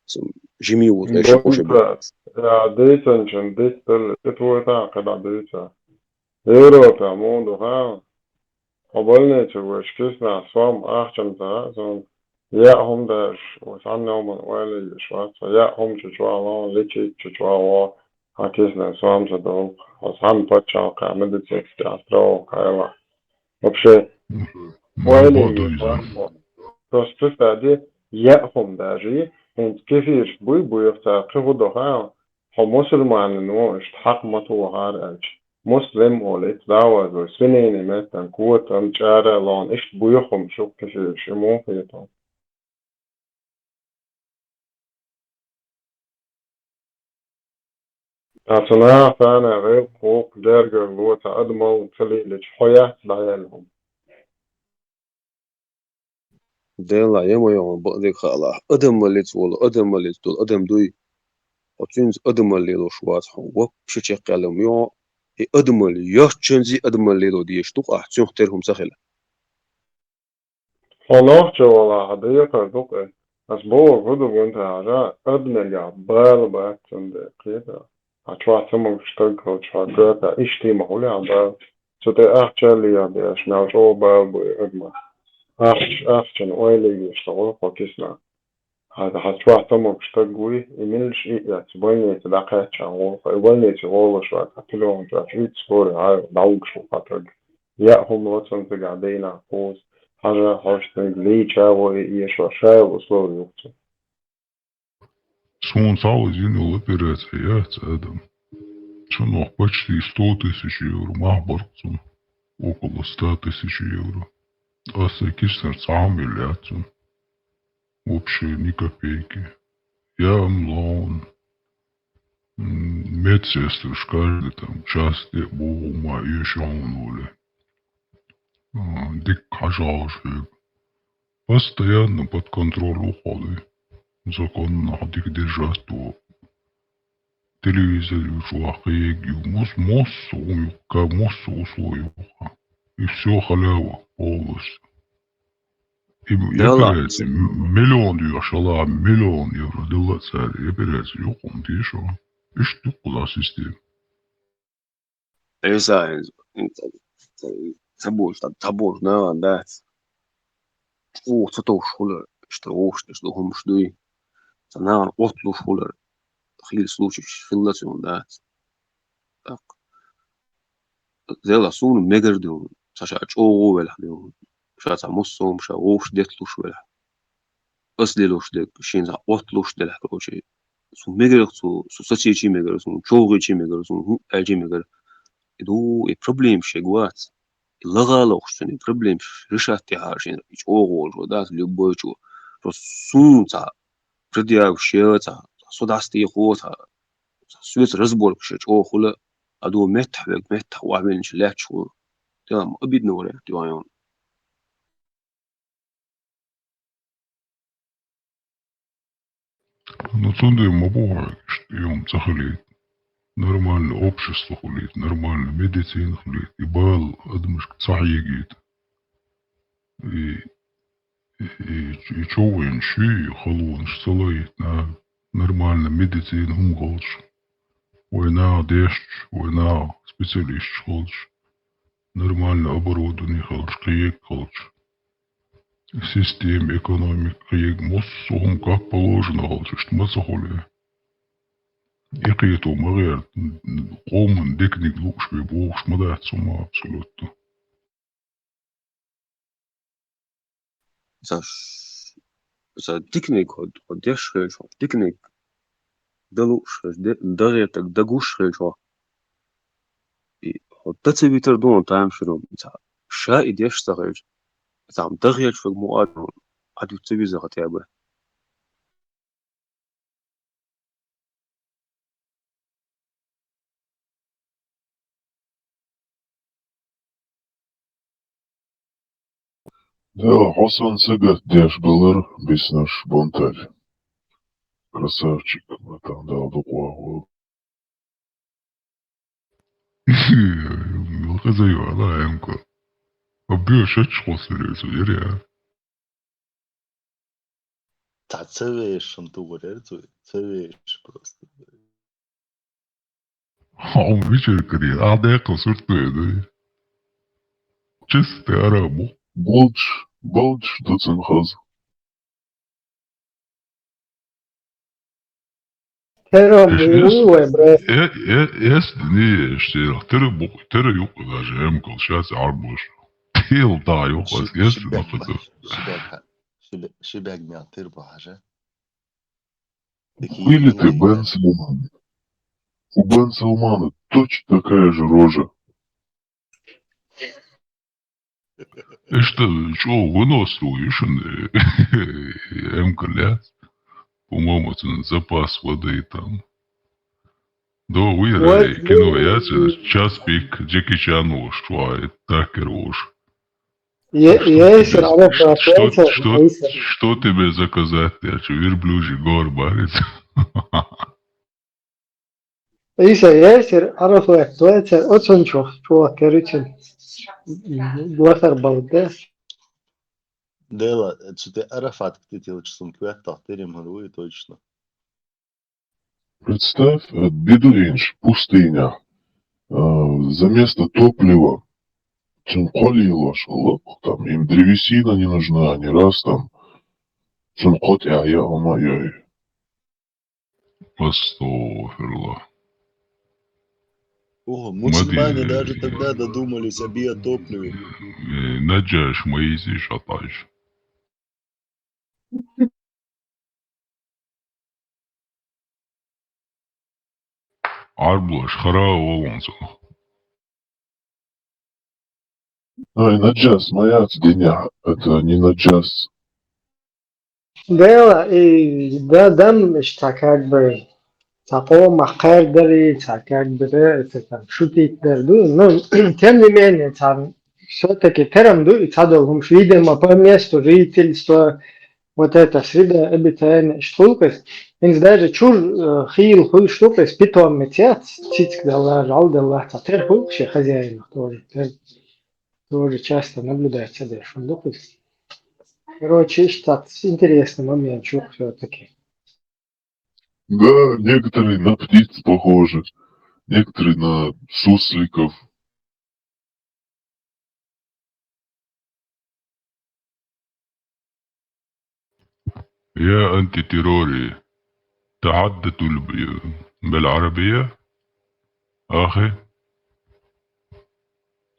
Speaker 3: سم جيمي وش وش
Speaker 13: بونتا عديتا جنديت تتوتا قد عديتا هيروتا موندو ها قبلنا توش كيسنا صام أحسن تازون يا هم داش وسعنا من ولا يشوات يا هم تجوا ليتي تجوا هكذا صام تدو وسعنا بتشا كامل تكست أسترو كايلا вообще ولا يشوات بس بعدين يا هم داجي انت كيفيش بوي يفتح قدوها هم مسلمان إنه اشتحق متوهار أج مسلم ولد دعوة وسنين مثلا قوة أمجارة لون إيش بويهم شو كيفيش مو فيتهم أصنع فانا غير قوق جارجر لو تقدموا تلي لجحية لعيالهم
Speaker 3: ديلا يوم يوم بقدر خلاص أدم اللي تقول أدم اللي تقول أدم دوي وتنز أدم اللي لو شوات هو بشيء قالهم يو أدم اللي يشتنزي أدم اللي لو ديش توق أحسن اختارهم سخلة
Speaker 13: خلاص جوالا هدية كردوك أسبوع غدو بنت عجا أدنى جعبال باتن كده أتوا ثم اشتغل وشغلت إشتي محولي عبال ستي أحجالي يا أشناو جو بال بأدمى أحجن أويلي يشتغل فكسنا هذا حتوا ثم اشتغلوي يملش يعتبرني تلاقيت شغل فيبني تغول شوية كلهم جاشيت سوري هاي دعوك شو خاطر يا هم وطن تقعدين فوز حاجة حاجتين لي شاو يشوا شاو وصلوا يوقتو
Speaker 1: Сон саузин операцият Адам. Шунох почти 100 тысяч евро. Махбарцун. Около 100 тысяч евро. А сакишнер сам миллиардцун. Вообще ни копейки. Я млон. Медсестры каждый там час богу мою шаунули. Дик хажашек. Постоянно под контроль уходы. Законно дик держать то. Телевизор шуахеги. Мосс условия. И все халява полностью. И операция миллион евро, миллион евро дала царь. И операция юком ты еще. И что куда система?
Speaker 3: إيسا تبوش نوعا ده تتوش خلر اشتروش تشتوهم شدوي تناعن قطلوش خلر تخيل سلوشش فلتون ده زيلا سون مجردون ساشا أجوغو ولا ديون شاتا مصوم شاوش ديتلوش ولا أصليلوش ديك شينزا قطلوش دلح كروشي سون مجرد سو ساتشي مجرد سون شوغي مجرد سون أجي مجرد دو problem شجوات لغالوش سني problem رشات تهارشين إيش أوغول جودات لبوجو رسونتا بديا وشيتا صداستي خوتا سويت رزبول كشيء أوغول أدو متح وعمل شلات شو تمام أبيد نورة تيوان
Speaker 1: Но цунды мабуга, что им захалит. Нормальное общество хулит, нормальная медицина хулит. И бал, адмышк цахьегит. И чоуэн ши, халуэн шсалает на нормальная медицина умголш. Война, дождь, война, специалист холш. Нормально оборудование холш, каек холш. Систем, экономик, каек, моссом, как положено холш, что мы захоли. Икету, мэгэр, قوم ديكنيك لوش بيبوش مدات سما абсолютно.
Speaker 3: За дикник от дешрежо, дикник далушреш, даретак дагушрежо. И от таце витер дон таамшро, за ша и дешсареш. За дарет фиг муад, аду цивиза хотябы.
Speaker 2: Да, Хасан Сагат Дяш Балар, Беснаш Бонталь. Красавчик, там дал духу.
Speaker 1: Хазаю, она эмка. Объешь очхосырез, веря.
Speaker 9: Та цевеш, он говорит, цевеш просто.
Speaker 1: Он вечер кри, а дека суртуе, да. Чистый арабу.
Speaker 2: Болдж, Доценхаз.
Speaker 8: Pero muy bref.
Speaker 1: Не, что тыры юк даже эмкал, сейчас арбуш. Тил да юк, если нахуй.
Speaker 9: شباك مع تربة حاجة
Speaker 2: Или ты Бен Салман. У Бен Салмана точно такая же рожа.
Speaker 1: И что, выносливый, эмкалят. По-моему, это запас воды там. Да, выиграли кино, я час пик Джеки Чану, что Такер уж.
Speaker 8: Есть работа,
Speaker 1: Что тебе заказать? Я что, верблюжий гор барит?
Speaker 8: Isa ياسر عرفوا تويتر أصلا شو كريتشن دوثر بودة
Speaker 9: Дела, что ты Арафат, ты делаешь сумку, тахтерим говорю точно.
Speaker 2: Представь, бедуинш, пустыня. За место топлива цунколи лошал, там им древесина не нужна, ни раз там цункот я омайой.
Speaker 1: Астафирлах.
Speaker 9: О, мусульмане даже тогда додумались о биотопливе.
Speaker 1: Наджаш Моизи шатаешь. Арблаш, хара олонсо.
Speaker 2: Ай, наджас, моя деня, это не наджас.
Speaker 8: ديلا ده دم مش تاكاك بري تاقو مخير دري تاكاك بري تاكاك شوتيك دردو نو تمني مين تام شوتك ترم دو يتعدلهم شويدة ما поместу жительство вот это среда обитания штукас инс даже чур хил хуй штукас питом метец цицк дала жал дала татер хуй вообще хозяин тоже часто наблюдается да шундукас. Короче, штат, интересный момент, чух все-таки.
Speaker 2: Да, некоторые на птиц похожи, некоторые на сусликов.
Speaker 1: يا أنتي-террорي تحدثوا بالعربية أخي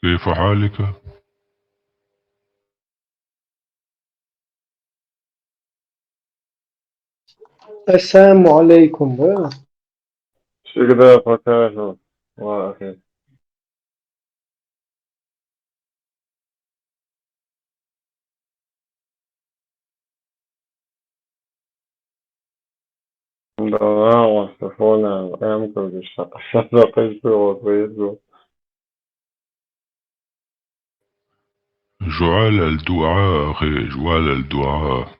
Speaker 1: كيف حالك؟
Speaker 8: السلام عليكم بقى.
Speaker 13: شكرا فتاة وأخي. Да, وصفونا أمكم بالشقة وطيبوا.
Speaker 1: جعل الدعاء أخي جعل الدعاء.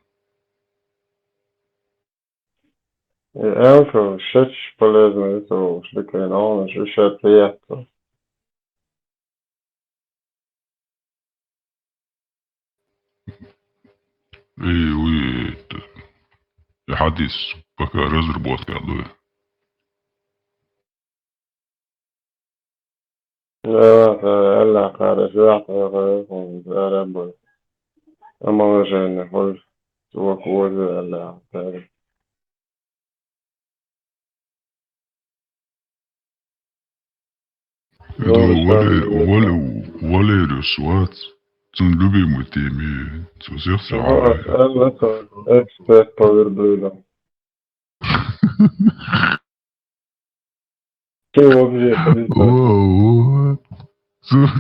Speaker 13: أمكم شش полезно это шликаин, он ощущает приятно.
Speaker 1: И حديث пока разработка, да.
Speaker 13: Evet, Allah kardeşi yaptı. Araba. Ama şeyini koy. Çok koydu Allah.
Speaker 1: Это Валерию Сват. Цен любимый теми. Всех
Speaker 13: Evet,
Speaker 1: сахай.
Speaker 13: ekspert повердуйда. Kim вообще ходить?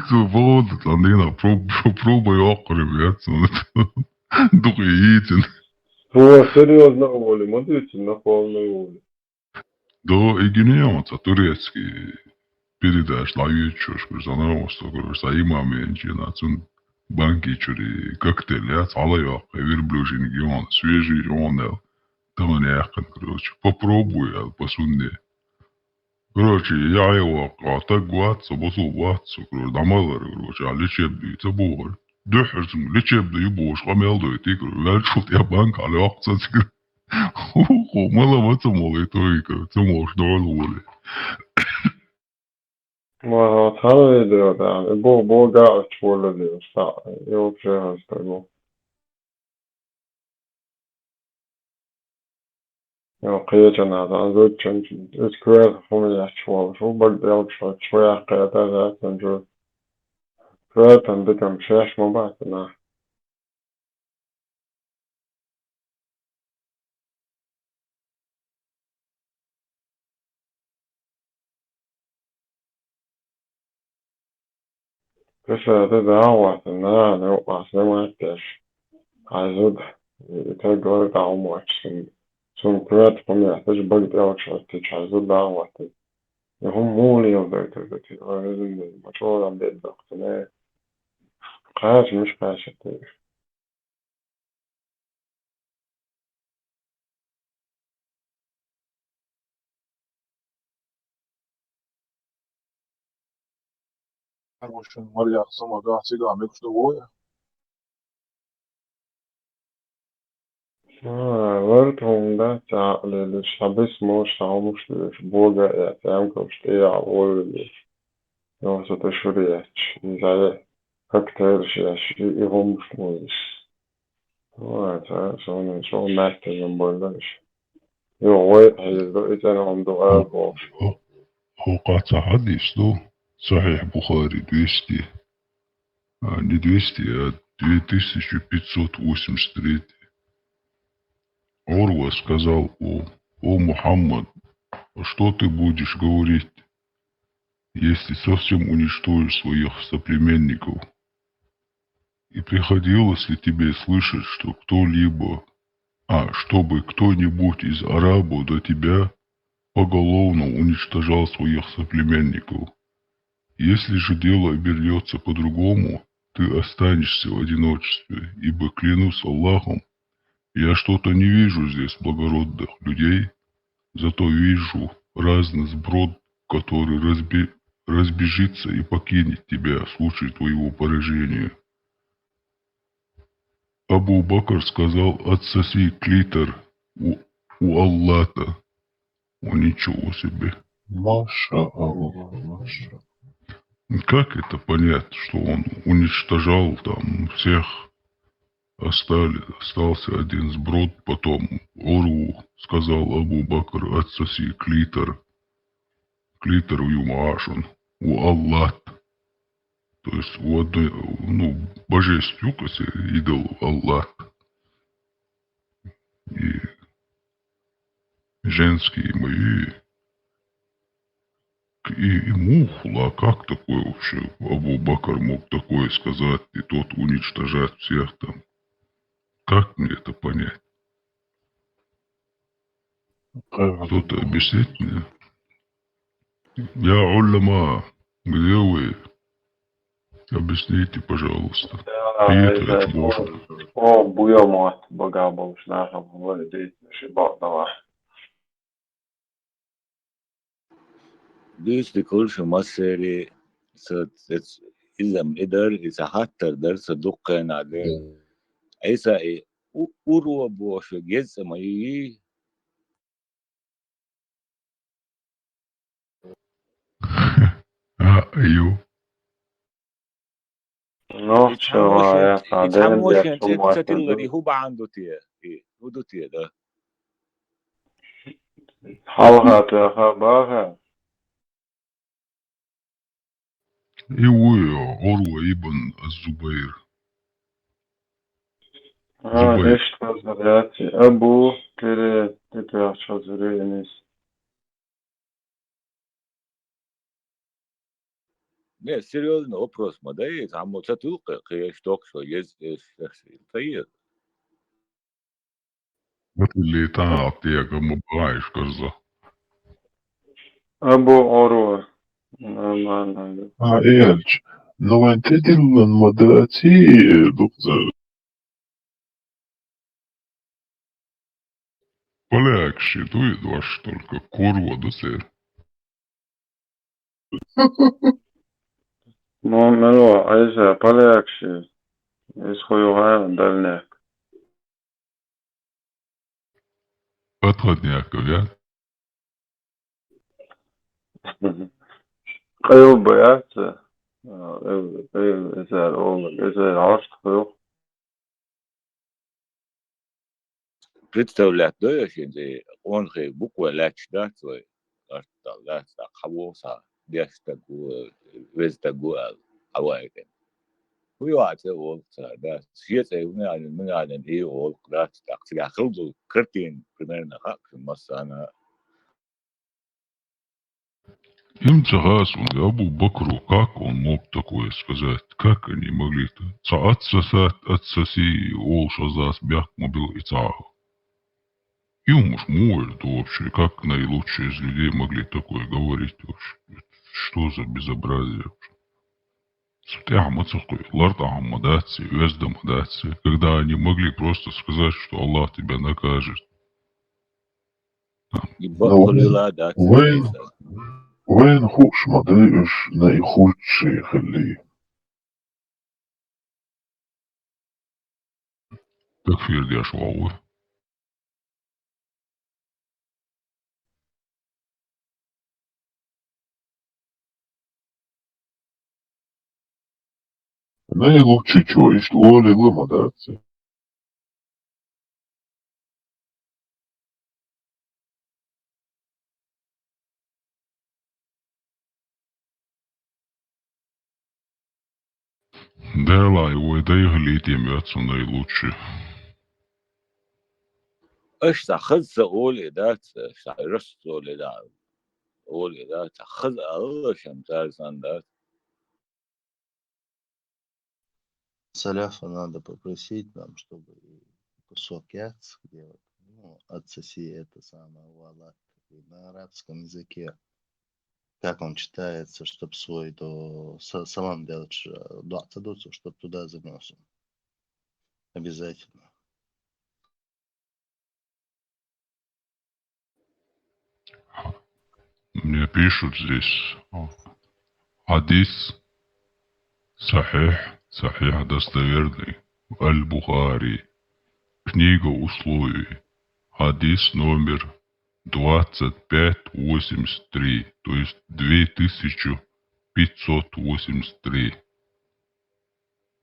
Speaker 1: Заводит, Андина, пробуй окрем, я духеитин.
Speaker 13: Серьезно уволили, смотрите, на полную уволили.
Speaker 1: Да, и гениално, турецкий. Передаш la вечер, за новость, за имами, на банки, чури, коктейли, салая, верблюжий регион, свежий регион, там не яхн, короче, попробуй, посунди. Короче, я его, так гуатса, босу гуатса, короче, дамалар, короче, а лечебный, это богор. Дөхрсің, лечебный юбош, қамелды, тикр, вәлшут я банк, али ақса, тикр. Ху, мала мата молы, тойка, ты можешь, давай воли.
Speaker 13: Ma han är det där. Båda två det så. Jag också har stått. Jag قيتنا هذا زود change. اسكوير هم يحشوا شو بدي أوصل شوية قيادة ذات نجود. شوية عندك مشاش ما بعدنا. بس هذا دعوة إنها نوقع سمعت إيش. عايزود يتجور دعوة أكشن. سون كويت هم يحتاج بدي أوصل تجهزوا دعوة. هم مولي يقدر تبتدي. لازم المشروع عم بيبدأ اقتناع. قاش مش قاش كتير.
Speaker 14: Motion Maria sama ga siga me kusto voja.
Speaker 13: Въртвам да цяле шабис мож само шлеш Бога я тям към ще я волили. Но за да шурияч. И за как тершияш и хомш моиш. Så märkte jag bara. Jo, jag om du är på.
Speaker 1: هو قاطع حديث له صحيح بخاري 200 не 200, а 2583. Орва сказал: о Мухаммад, что ты будешь говорить, если совсем уничтожишь своих соплеменников? И приходилось ли тебе слышать, что чтобы кто-нибудь из арабов до тебя поголовно уничтожал своих соплеменников? Если же дело обернется по-другому, ты останешься в одиночестве, ибо, клянусь Аллахом, я что-то не вижу здесь благородных людей, зато вижу разный сброд, который разбежится и покинет тебя в случае твоего поражения. Абу Бакр сказал: отсоси клитор у Аллата. О, ничего себе.
Speaker 2: Маша Аллах, Маша.
Speaker 1: Как это понять, что он уничтожал там всех, остался один сброд, потом Орву сказал Абу Бакр: отсоси клитор Юмаашан, у Аллат. То есть у одной, божественную идол Аллат. И женские мои. И мухла, как такое вообще Абу Бакр мог такое сказать, и тот уничтожать всех там? Как мне это понять? Кто-то объяснит мне? Я уляма, где вы? Объясните, пожалуйста. Петрович, можно.
Speaker 13: О, буйомат, бога болш нашам валидит, шибат давай.
Speaker 15: دوست كلش مصري إذا مقدر إذا حتى درس دقة نادر إذا أورو بوش جز ما يجي
Speaker 1: أيوه.
Speaker 13: نوحشوا يا قاعدين
Speaker 15: يتحموشن
Speaker 13: بيحكوا معتدل
Speaker 15: ستلغري هو عنده تيه هو دو تيه ده
Speaker 13: حلقة يا خباها
Speaker 1: إيوه عروة ابن الزبير زبير
Speaker 13: إيش تزرياتي أبو كري تتعشى زرينيس
Speaker 15: Ne, серьезно, вопрос, модей, там вот затылка, конечно, что есть طيب.
Speaker 1: قلت اللي تعطيك ما بعيش كرزة
Speaker 13: أبو عروة ما
Speaker 2: إيج لو أنت المداتي دكتور
Speaker 1: полегче, дует ваш только курва досер.
Speaker 13: ما ملو عايزة باليكشي يسخيوها دلنك
Speaker 1: Отходняк, я?
Speaker 13: قيوب بيات إذا الأول إذا العرض قيوب
Speaker 15: Представлять, да, если он же буква ляч, да, свой, да, хавоса, десь такую, весь такую, авайкен. ويوعد وقتها ده سياسة من عن إيه وقت ده تأخذ خلصوا كرتين примерно как مثلا
Speaker 1: Им цагас он Абу Бакру, как он мог такое сказать? Как они могли-то? Отсоси олшазас бяк мобил и цаху. Им уж может вообще, как наилучшие из людей могли такое говорить вообще? Что за безобразие вообще? Когда они могли просто сказать, что Аллах тебя накажет.
Speaker 2: وين خوش ما ضايقش لاقي خوش يخليه
Speaker 1: تكفير دي أشواوه
Speaker 2: наилучший чувство воли ломадаться.
Speaker 1: Дела его да и глядим, яцу наилучший.
Speaker 15: إيش تأخذ أولي ده رست أولي ده تأخذ الله شمتار ده
Speaker 9: Саляфа надо попросить нам, чтобы кусок яц делать. Ну, отсоси это самое вала на арабском языке. Как он читается, чтобы свой до салам делать до отсадуцу, чтобы туда занес. Обязательно.
Speaker 1: Мне пишут здесь хадис сахих достоверный, Аль-Бухари, книга условий, хадис номер 2583, то есть 2583.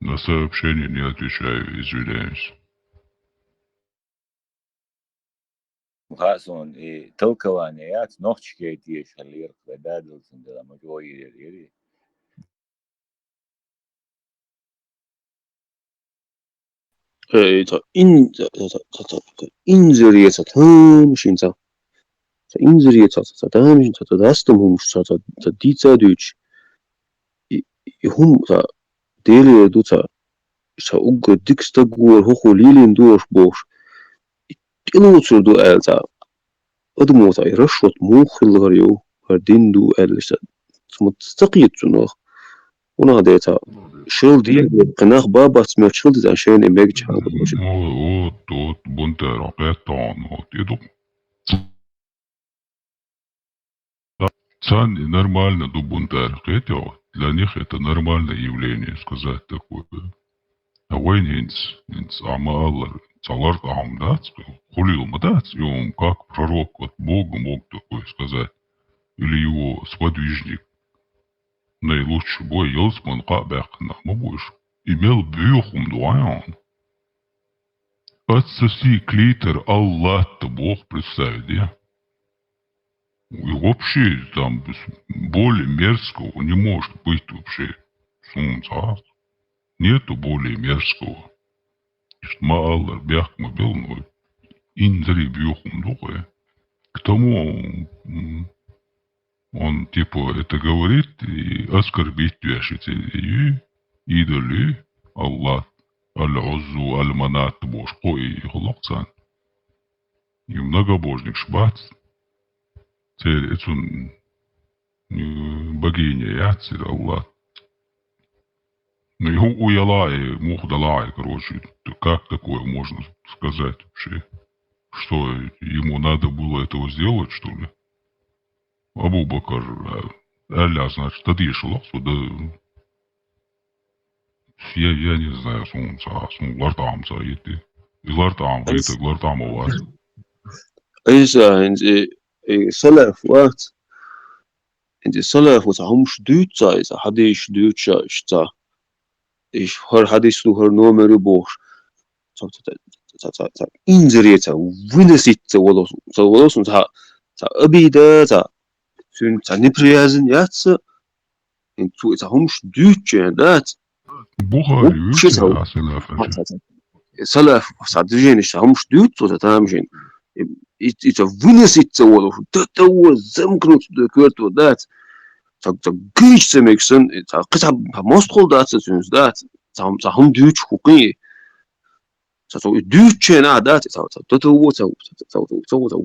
Speaker 1: На сообщение не отвечаю, извиняюсь.
Speaker 15: خاصون تلكوانيات نوخشكيتي شلير بدادل سندلا مجوي يري
Speaker 3: 인즈리에서 탐신자 인즈리에서 탐신자 다스도 훔쳐 디자드치 훔자 데레도자 자 우거 딕스타고 호홀리린 도어보ш إنوصل ألزا أدموتا يرشوت موخلغريو هرديندو ألزا متستقيت جنوخ وناديتا شيل دي قناخ بابا سمير شيل دي عشان إمباك جهان بدوشي
Speaker 1: Тот бунтера петон, вот иду. Цан нормально до бунтера, хотя для них это нормальное явление, сказать такое. А вы инс амаллар, цалар амдат, хулил мадат, и он как пророк, вот Бог мог такое сказать. Или его сподвижник. Наилучший бой Елсман Кабяк, мы будешь. имел бюхум дуаян. Отсоси клитер Аллах-то Бог представит, я. И вообще там более мерзкого не может быть вообще. Сумца. Нету более мерзкого. Мало бяхма бел, но инзри бюхум дуая. К тому он типа это говорит и оскорбить вяшите идоли Аллах, Аль-Узу, Аль-Манат, Божко и Холоксан. И многобожник шбац. Цель это богиня яцер Аллах. Ну его уялай, мухдалай, короче. Как такое можно сказать вообще? Что ему надо было этого сделать, что ли? Абу Бакр, Аля, значит, тады шелахсу, да... Я не знаю, лартамца, эти. Лартам, это лартам у вас.
Speaker 3: إذا أنت سلف وقت أنت سلف وتهمش دوتsa إذا حديش دوتsa إشتا إيش هر حديش تو هر نومر بوش تا إنزري تا وينسيت تا ولوس تا أبيدا تا سون تا نبريازن ياتس أنتو تهمش دوتsa دات
Speaker 1: بخاري
Speaker 3: وبشي تا سلف صدقني تهمش دوتsa تامشين إذا وينسيت تا ولوس تا زمكنوت دكتور دات تا جيش سمكسن تا قطع مستقل دات سونز دات تا هم دوتش حقوقي تا دوتش نا دات تا تا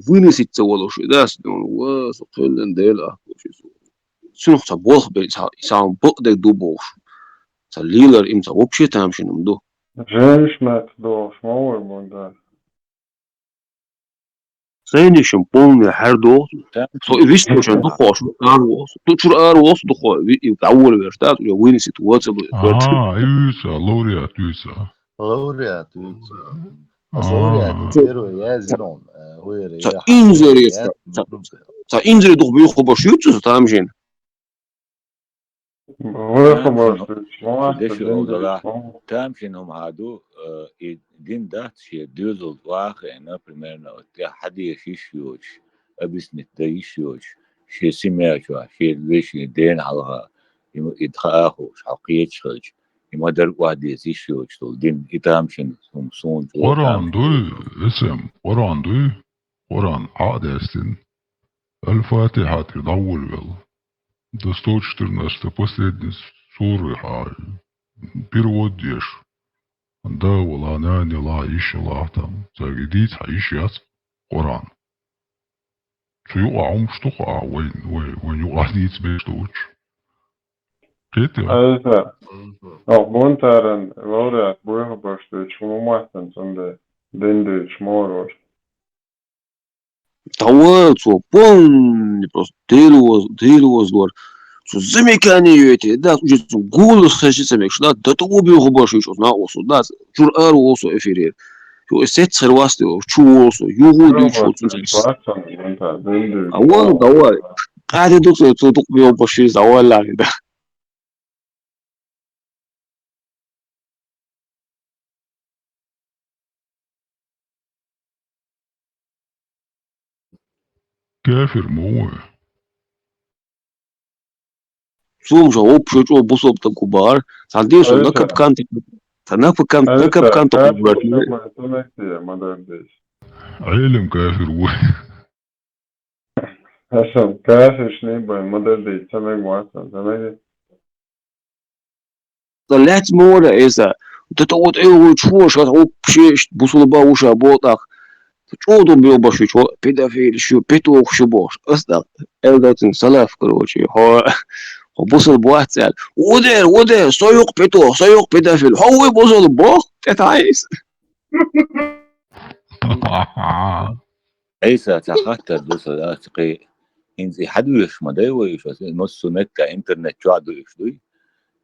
Speaker 3: وينسيت تا ولوس دات واس قلن ديلا شنو تا بوخ بي تا بقدر دو بوخ تا ليلر إمتى وبشي تامشين مدو
Speaker 13: جيش مات دوش موي بوندار
Speaker 3: Сенишем полный хардо. So весь тоже духош, арвос. Тут чур арвос духо. И кауэр верстат, у него ситуация будет.
Speaker 1: Юса, лауреат, Юса.
Speaker 9: Лауреат, лауреат, первый я зерон.
Speaker 3: Та инзери, та инзери дух бью хобаш ютсу, там жен.
Speaker 15: تامشين هم هادو دين دات شي دوزل واخي انا примерно حد يشيش يوش ابس نتايش يوش شي سماش شي ويش دين على يدخاخو حقيقة خرج يمدر واحد يشيش يوش دين تامشين هم صون
Speaker 1: قرآن دو اسم قرآن دو قرآن عادستن الفاتحة تدول вел. До 114 последней суры перевод дешь. Да, вала, не ла, ищи ла, там, загидить, ищи яц, Коран. Суюа, штука, вен югадить бештуч. Кете?
Speaker 13: أيضا أغبونتارن لوريات بويها باشتوش وممثن سنده دندش موروش
Speaker 3: Тауэр, so полный просто дело злор. Что замекание эти, да, уже голос хочется мекш, да того бью хобаш еще на осу, да, чур ару осу эфире. Что сет сервасты, чу осу, югу дичу, а он давай. Каде тут бью баши завала, да.
Speaker 1: كافر موه
Speaker 3: Сум же общий чё бусоп так кубар, садишь на капкан, на капкан так кубар.
Speaker 1: علم كافر وه
Speaker 13: عشان كافر شنيبا مدردي سمك مواسن سمك
Speaker 3: Лять море это. Вот это вот чё, что общий бусул бауша ботах. Чё тут бил баши, чё педофил, что петух, что бош. Остал. Это салаф, короче. بوصل بواتساب ودير سيوق بيتو سيوق بيدافل هو بوصل بوخ تتعيس
Speaker 15: عيسى تخطر دوسلاقي انزي حدوش مداويش نص مكة انترنت جادو يشدوي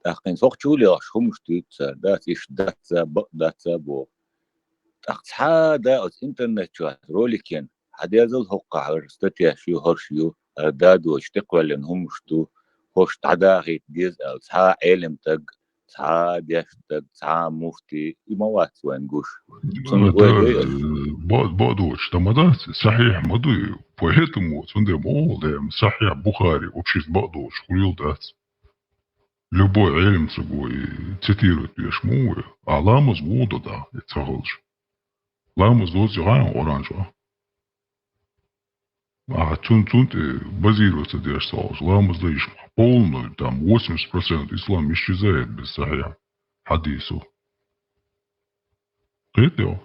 Speaker 15: تاقين سوق شولي شومش تيتسر دات يش دات بو تاقتحا از انترنت جاد روليكين حديزل هقع ورستتيا شيو هرشيو دادو اشتقوى لنهم شتو خوش تعداغي تجيز الها علم تق تا ديشتك تا مفتي إموات وين قوش
Speaker 1: بعدوش تمدات صحيح مضي поэтому цунде молодым صحيح Бухари вообще بعدوش خليل дат любой علم собой цитирует вешму аламыз мода да это ламыз дози ган оранжа а ты базируется держишь ламыз даешь полную там 80% ислам исчезает без сахих хадису это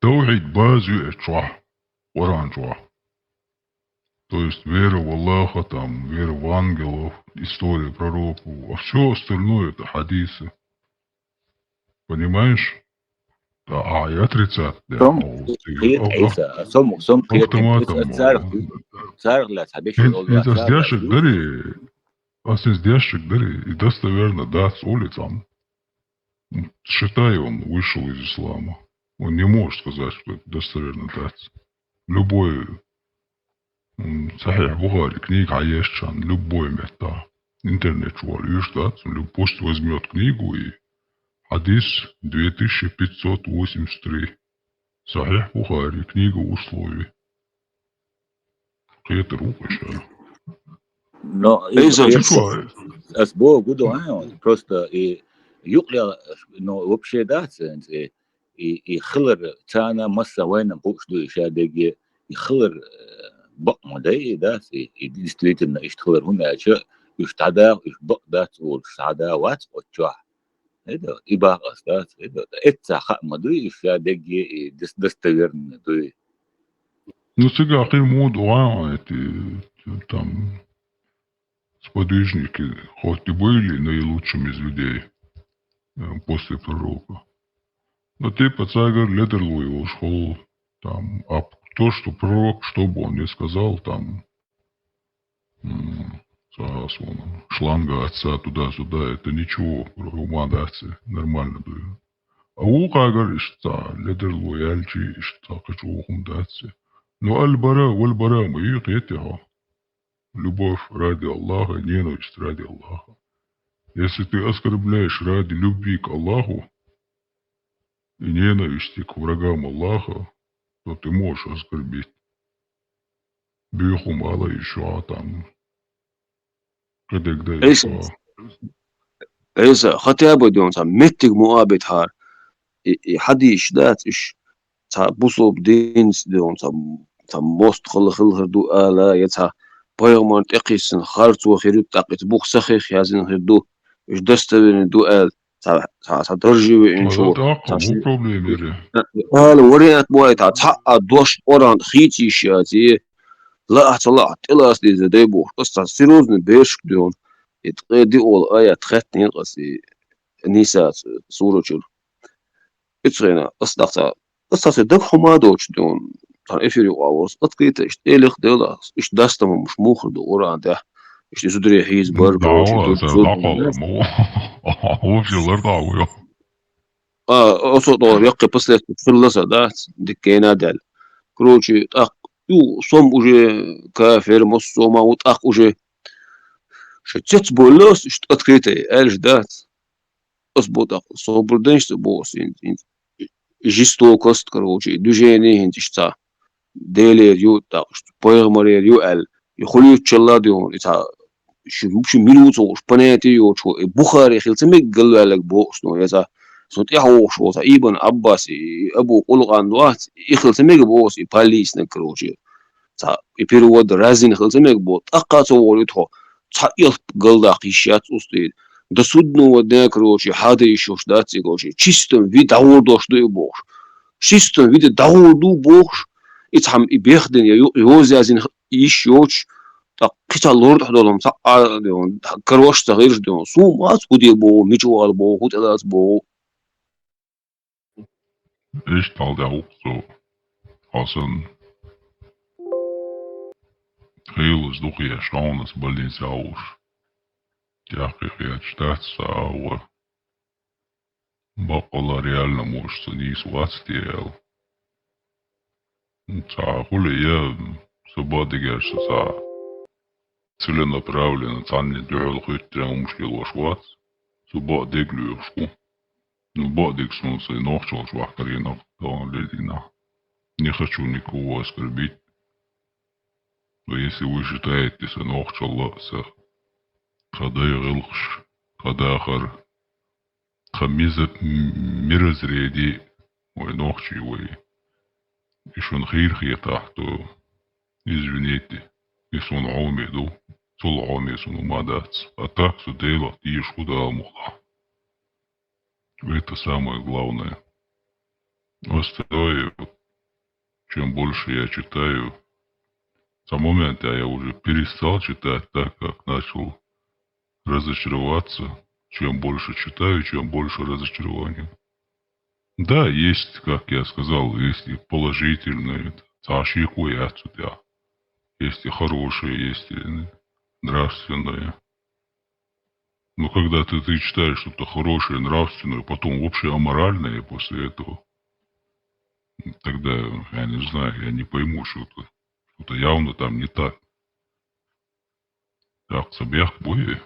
Speaker 1: توحيد базу ечва оранжа. То есть вера в Аллаха, там, вера в ангелов, история пророков, а все остальное это хадисы. Понимаешь? Да, и отрицать. Да, это сдяшек дари, сдяшек дари, и достоверно, да, с улицам. Считай, он вышел из ислама. Он не может сказать, что это достоверно дать. Любой صحيح Бухари, книга Аешчан, любой мета, интернет чували, пусть возьмет книгу и хадис 2583. صحيح Бухари, книга условий. Это рука сейчас.
Speaker 15: Но أسبوع قدوا просто и يقلع إنه вообще да и خلر تانا مسا وين بوش دو إشادة يخلر بق مداي ده действительно يشتغل هنا شيء يشتعدا يشبق ده والشعدا وات وتشوح هذا يبقى أصلاً هذا إتساق مدوي إشادة دستغيرنا دوي.
Speaker 1: Ну сега ахир моду эти там сподвижники хоть и были наилучшими из людей после пророка. Но ты подсагар ледерлу его школу там, а то, что пророк, что бы он ни сказал, там шланга отца туда-сюда, это ничего, румадация, нормально было. А у кагар ишта, ледерлу яльчи ишта, хочу ухумдаться. Но аль-бара, валь-бара, мы их этих. Любовь ради Аллаха, ненависть ради Аллаха. Если ты оскорбляешь ради любви к Аллаху и ненависти к врагам Аллаха, то ты можешь оскорбить. Бихум Алла еще там. Когда еще.
Speaker 3: إذا خطيبة دون متك مقابل هار حديش دات إيش بوصل بدين دون موست خل دو آلا يتا بايغمان تقيسن خارت وخيرو تقيت بوخ سخيخ يازن هردو إيش دستبين دو آل درجي وإنشو
Speaker 1: مو بروبليم يري
Speaker 3: آل وريات بواي تحقق دوش أوران خيتي شاتي لا أطلع تلاس دي زي بوخ قصة سيروزن بيرشك دون يتقيدي أول آية تختني قصي نيسا سورة جل إتغينا قصة دك حمادوش دون تان إفيري وعورس أتقيت إيش إليخ ديلا إيش داستما مش موخر دو أوران ده إيش يسدري حيز بربر
Speaker 1: هو في الأرض عويا
Speaker 3: أصو دور يقي بسلت تفلسة دات دكينا دال كروشي تاق يو صوم وجي كافر مصوما وتاق وجي شتت بولوس إيش أتقيتي ألش دات أصبوتاق صوبردنش تبوس жестокость, короче, движение интишта, делер ю так, поигмарер ю эл, и хулю челлади он, это شو ملوت وش بناتي وش بخاري خلت مقل لك بوسنو يا صوت يحو شو ابن عباس ابو قلقان دوات يخلت مق بوس باليس نكروشي تا يبيرو رازين خلت مق بوت اقاتو ولتو تا يل قلداق يشات استيد دسودنو ودنا كروشي هذا يشوش داتي كروشي чистым вид даурдош до бог чистым вид даурду бог итхам ибехден يوزازين يشوش قطع لورد حدولهم ساعة ديون كروش تغير ديون سو ما تقولي بو ميجوال بو هوتيلات بو
Speaker 1: إيش طالع وقته حسن خيلز دقيقة شلونس بلين ساوش تحقيقات штат ساوة بقى реально может снизу отстел تعقول يا سبادي جالس ساعة целенаправленно цанни дюрал хуйтря мушкил вашват Så بعدك ليشكو بعدك سونسي نوخشوش وحكرينا طبعا لدينا نخشو نكو أسكربيت ويسي وجتايت تسا نوخش الله سا خداي غلقش خداخر خميزة مرز ريدي ونوخشي وي يشون خير خي تحتو извините يسون عومي دو صل عومي سونو مادات атак су дейла тишку да мула. Это самое главное. Остальное, чем больше я читаю, с момента я уже перестал читать, так как начал разочароваться. Чем больше читаю, чем больше разочарования. Да, есть, как я сказал, есть и положительные, цашикуя отсюда. Есть и хорошие, есть и нравственные. Но когда ты читаешь что-то хорошее, нравственное, потом вообще аморальное после этого, тогда, я не знаю, я не пойму, что-то явно там не так. Так, собях бой.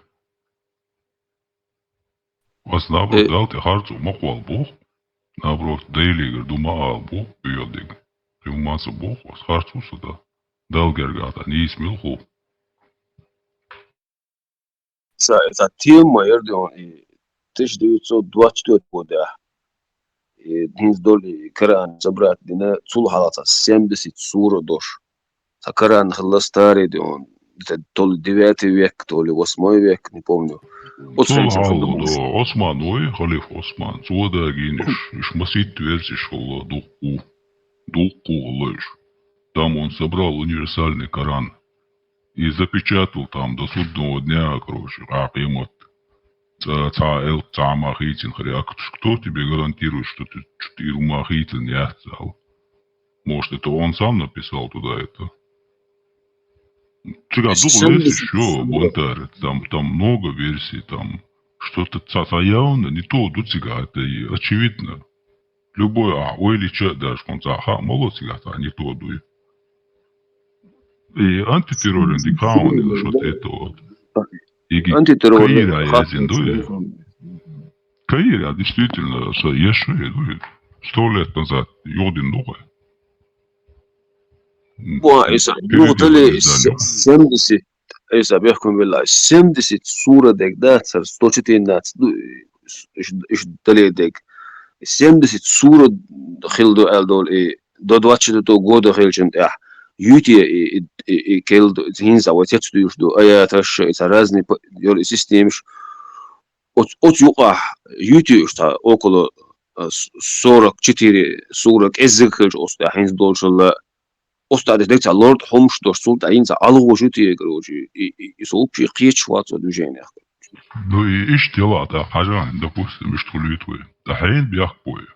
Speaker 1: Вас наоборот дал ты харцу махвал Бог. Наоборот, дейлигер дума Бог бьёдик. Примаса Бог вас харцу сюда. Дал гергата, не смелху.
Speaker 3: Это тема, Эрдоган, 1924 года. Динздоли Коран забрать, дина цулхалата 70 сура дош. А Коран хала старый, он то ли 9 век, то ли 8 век, не помню.
Speaker 1: Цулхалу, да, Осман, ой, халиф Осман. Цуда гиниш, иш масит версиш холла духу лыж. Там он собрал универсальный Коран и запечатал там до судного дня, короче, акимат. Махитин, кто тебе гарантирует, что ты Махитин не отцал? Может, это он сам написал туда это? Чего, есть еще бунтарь, там много версий, там что-то явно не то, это и очевидно. Любой, или че даже конца, молодцы, не то, дуй. И антитеррорен дикаун, или что-то это вот.
Speaker 3: Антитеррор.
Speaker 1: Каира, действительно, еще 100 лет назад, Йодин Духа.
Speaker 3: Ну, дали 70, я бяхком вела, 70 сура дек, да, 114, дали дек, 70 сура хилду элдол, и до 20 года хилчем, Юти и келд зинза вот я чувствую, что это разные системы. От юга Юти что около 44 язык оста хинз должен остались декца лорд хом что султа инза алго Юти короче и сообщи қиечваться движение.
Speaker 1: Ну и иштела да хажа допустим что литвы. Да хайн бяхпой.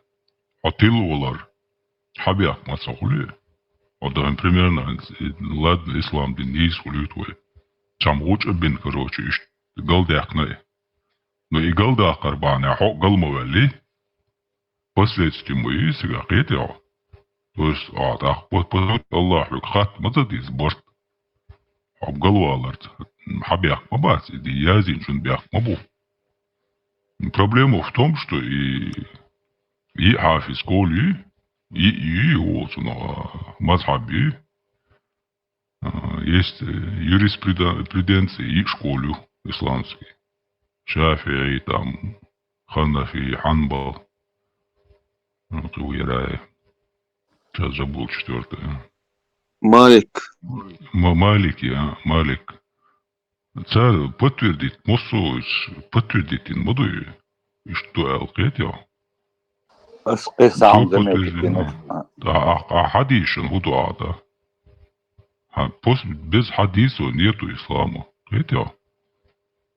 Speaker 1: Атиловар хабяк мацахуле. Однако, примерно, ладно, ислам дин не исхулитвой. Сам уч бин, короче, галдяхной. Но и галдах карбана, хок галмовали. Последствия мои сега хетео. То есть, так, Аллах, хат мазадис борт. Обгалваларт. Хабях мабац, иди язин, шун бях мабу. Проблема в том, что и хафиз коли, и вот на мазхабе есть юриспруденция и школы исламской. Шафии, там, Ханафи, Ханбал. Сейчас забыл четвертое.
Speaker 3: Малик.
Speaker 1: Малик. Царь подтвердит, подтвердит им буду, и что алкетил. Хадишен худуада. Без хадиса нету ислама. Видел?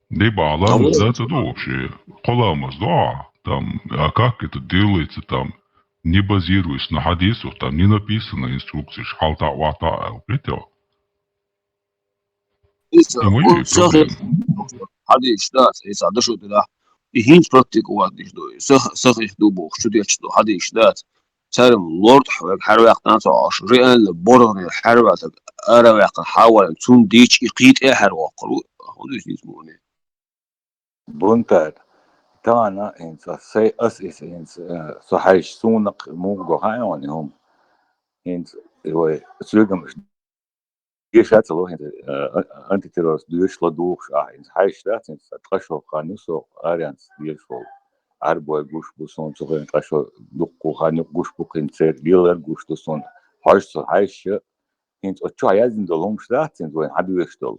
Speaker 1: Либо Аллах это вообще. Халамаз, да. Там, а как это делается там, не базируясь на хадисах, там не написано инструкции шхалта вата. Видел?
Speaker 3: Хадис, да, это даже да. И хинч практиковать что сахих дубов, что я что хадис, да. Царем лорд حرواق ناس عاش رئال برغن حرواق أرواق حاول تون ديش إقيت حرواق هذا اسمه
Speaker 15: بونتار تانا إنس سي أس إنس صحيح سونق موجو هايون هم إنس هو سلوكهم مش جيشات لو إنس أنت تروس دوش لدوش إنس هايش ذات إنس تقشوا خانوسو أريانس ديشوا عربو جوش بوسون سوين تقشوا دقو خانو جوش بوكين سير ديلر جوش تسون هايش إنس أتشو عايزين دلهم ذات إنس وين عدو يشتغل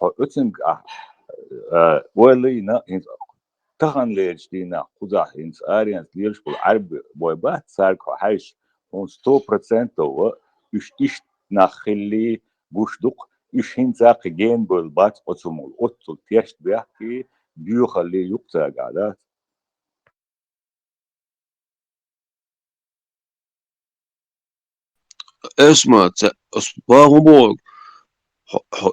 Speaker 15: أتسن ولينا إنس تهان ليش دينا خدا إنس أريانس ديلش بالعرب بويبات ساركو هايش on 100% هو إيش نخلي بوشدق إيش هنزاق جين بالبات أتمول أتل تيشت بيحكي بيو خلي يقطع قعدات
Speaker 3: اسمع أصباغ بوغ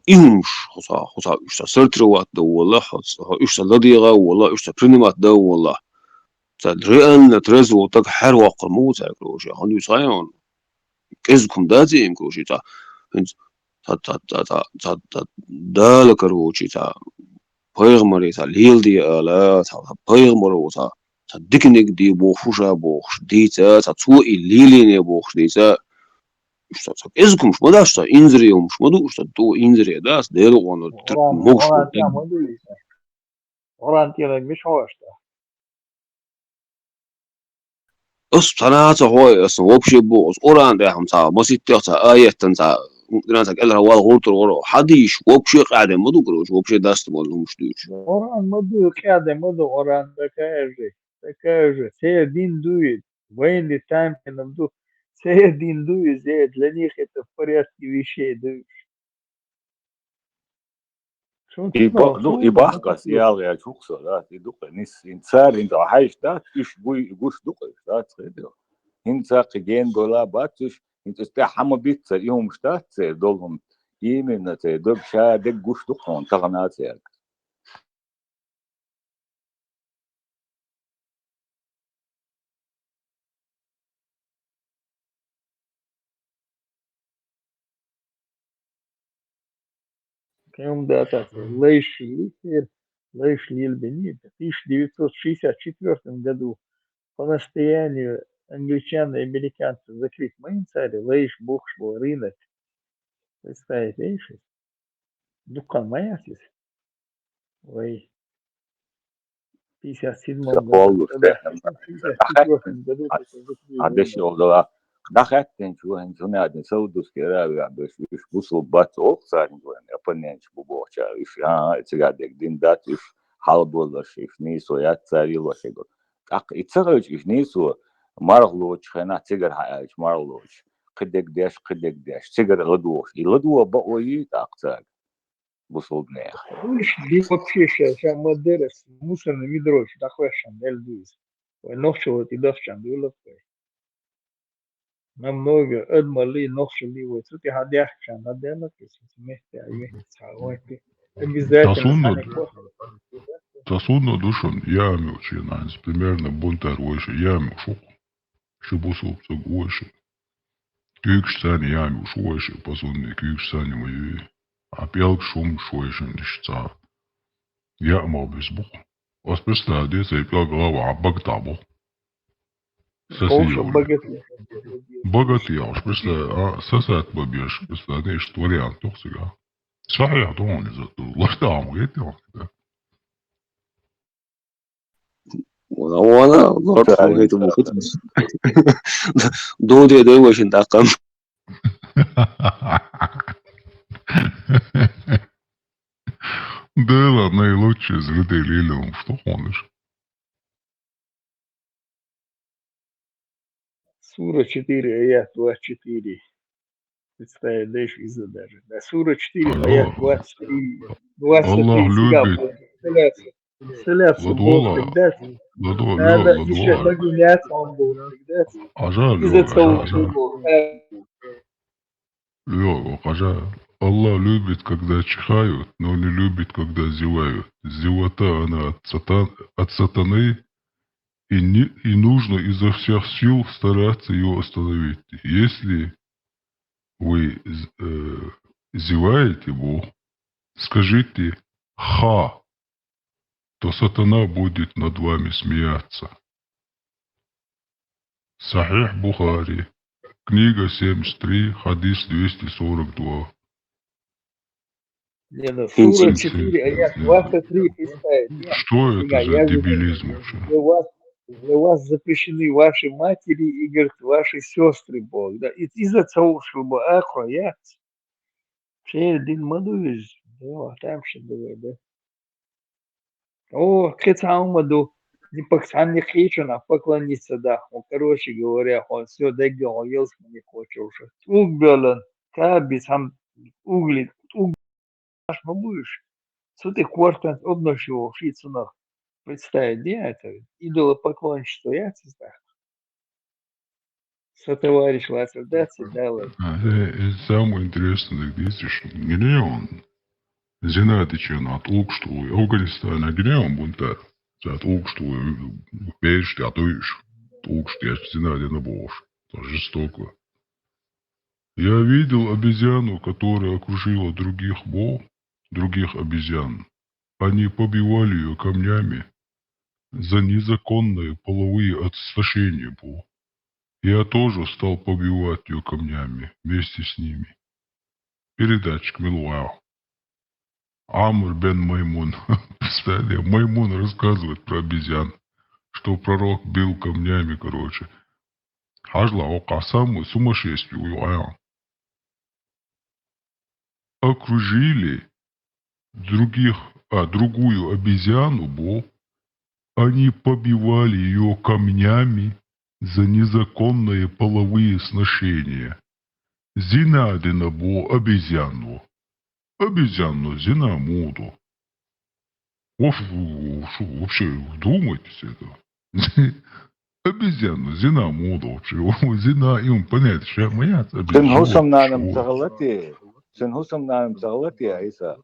Speaker 3: إيهمش خصا إيش سرتروات دو والله إيش لديغا والله إيش بريمات دو والله تدريان ترزو تك حروا قرموت كروشي خلي صايون كزكم دازي كروشي تا تا دال كروشي تا بيغمري تا ليل دي لا تا بيغمرو تا ديكنيك دي بوخشا بوخش دي تا تو ليليني بوخش دي تا что языком что да что инзрием что да что то инзри да с дело он мог что
Speaker 4: Оран тела مش هوشتا.
Speaker 3: أص ثلاثة هو أص وبشي بوز أوران ده هم تا مسيت تا آية تنتا ناس قال له والله غلط ورا حديش وبشي قاعد مدو كروش وبشي داست مالهم شدوش
Speaker 4: Оран مدو كاده مدو оран такая же. Все один дует. Военный тайм нам все один дует. Для них это в порядке вещей дует.
Speaker 15: и бахкас ял чуксо да и дука нис инцар инда хайш да иш гуш дука да цедо инцак ген гола батуш интста хама битса иум штат долгом именно те доб ша де гуш дука он таганация
Speaker 4: Кем дата Лейш Лильбени в 1964 году по настоянию англичан и американцев закрыть Майнцаре, Лейш Бухш рынок. Представить, видишь? Дукан Майасис. Ой. В 57 году. В 64 году.
Speaker 15: عادش يوضع دخلت شو هنشون عادي سودوس كده بس بوصل بات أقصى نقول أبني شو بوشة إيش تقعد دين دات إيش حال ولا شيء نيسو يا تساري ولا شيء يتصير إيش نيسو مرغلوش خنا تقدر إيش مرغلوش قدك داش تقدر غدوش الغدوة بقوي تأقصى بوصل بنيخ
Speaker 4: دي вообще сейчас модерс мусорный ведро таквешан эльдуис. Нохчо тидовчан дуловкой. Намного адмали нохчли вот тут я hadяхчан аделок вместе айве обязательно
Speaker 1: Тасунно душон ями учинанс примерно бунтар выше ями шук шибусу цуг выше кюкштани ями уж выше посунни кюкштани мои апелк шум шуешен лишца я мог без бух Оспешно здесь я пел голову абак табу богатый уж просто сосед побежь просто знаешь вариант toch сега صحيح طبعا إذا طلعت غيرت كده
Speaker 3: وانا ضربت فوقيت ومخيط بس دودي دوش انت اقام
Speaker 1: Да ладно, и лучше зрители лилиум, что ходишь?
Speaker 4: Сура 4, аят 24. Представляешь, из-за даже. Да, Сура 4, аят 23. 23
Speaker 1: любит.
Speaker 4: Селяться Бог тогда. Надо еще погуляться он Бог тогда. Из-за того, что Бог.
Speaker 1: Allah любит, когда чихают, но не любит, когда зевают. Зевота, она от сатаны, и нужно изо всех сил стараться ее остановить. Если вы зеваете, Бог, скажите «Ха». то сатана будет над вами смеяться. Сахих Бухари, книга 73, хадис 242.
Speaker 4: Не, ну, сура 4, аят
Speaker 1: Что
Speaker 4: 23 представить. Нет,
Speaker 1: это за
Speaker 4: я же
Speaker 1: дебилизм вообще?
Speaker 4: для вас запрещены ваши матери и, говорит, ваши сестры, Бог. Да? И из-за того, чтобы охранять, все один мадуиз, да, там что было, да. О, Кецаумаду, не пахсанни хичуна, поклониться, да. Ну, короче говоря, он все договорился, не хочет уже. Угбелен, каби, сам угли, угаш, ну будешь. Сути квартант обношил шицунах. Представить, где это? Идолопоклонничество, я знаю. Сотоварищ Ласердаци, дала.
Speaker 1: Самое интересное, видите, что где он? Zinātniķi at augstu Афганистанā, где он бунтар? От augstu печь, от augstu, я знаю, на боже. Это жестоко. Я видел обезьяну, которая окружила других обезьян. Они побивали ее камнями за незаконные половые отношения. Я тоже стал побивать ее камнями вместе с ними. Передатчик Милуау. Амр бен Маймун. Представляете, Маймун рассказывает про обезьян, что пророк бил камнями, короче. Хажла ока самую сумасшествие. Окружили другую обезьяну, они побивали ее камнями за незаконные половые сношения. Зинадина обезьяну. Обезьяну зинамуду. Вообще вдумайтесь это. Обезьяну зинамуду вообще. Зина им понять, что моя обезьяна.
Speaker 15: Сенхусам нам цаглати, Айса.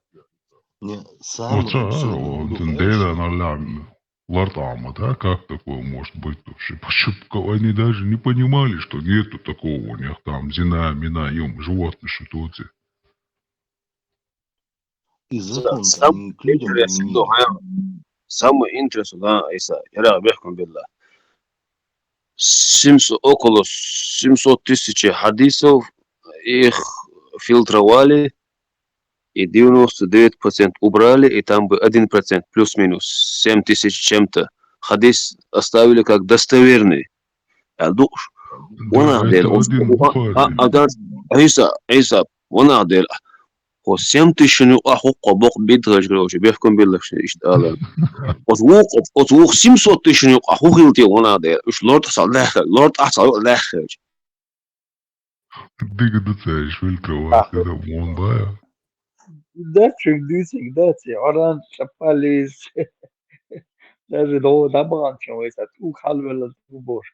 Speaker 1: Лартама, да? Как такое может быть вообще? Почему они даже не понимали, что нету такого у них там зина, мина, им животные что-то.
Speaker 16: И закон-то они к людям применили.
Speaker 10: Самое интересное, да, Айса, я бехкам билла. Около 700 тысяч хадисов их фильтровали, и 99% убрали, и там бы 1% плюс-минус 7 тысяч чем-то хадис оставили как достоверный. Айса, هو 7 тысяч أحق بق بيدرج كروش بيحكم بالله إيش قال أتوق 700 тысяч أحق يلتي وانا ده إيش لورد صار لورد أحصل له
Speaker 1: Дыгадаться, фильтровать, это бомба.
Speaker 4: Датчик, дюсик, датчик, оранж, шапалис. Даже до добранчивается, халвелет, бож.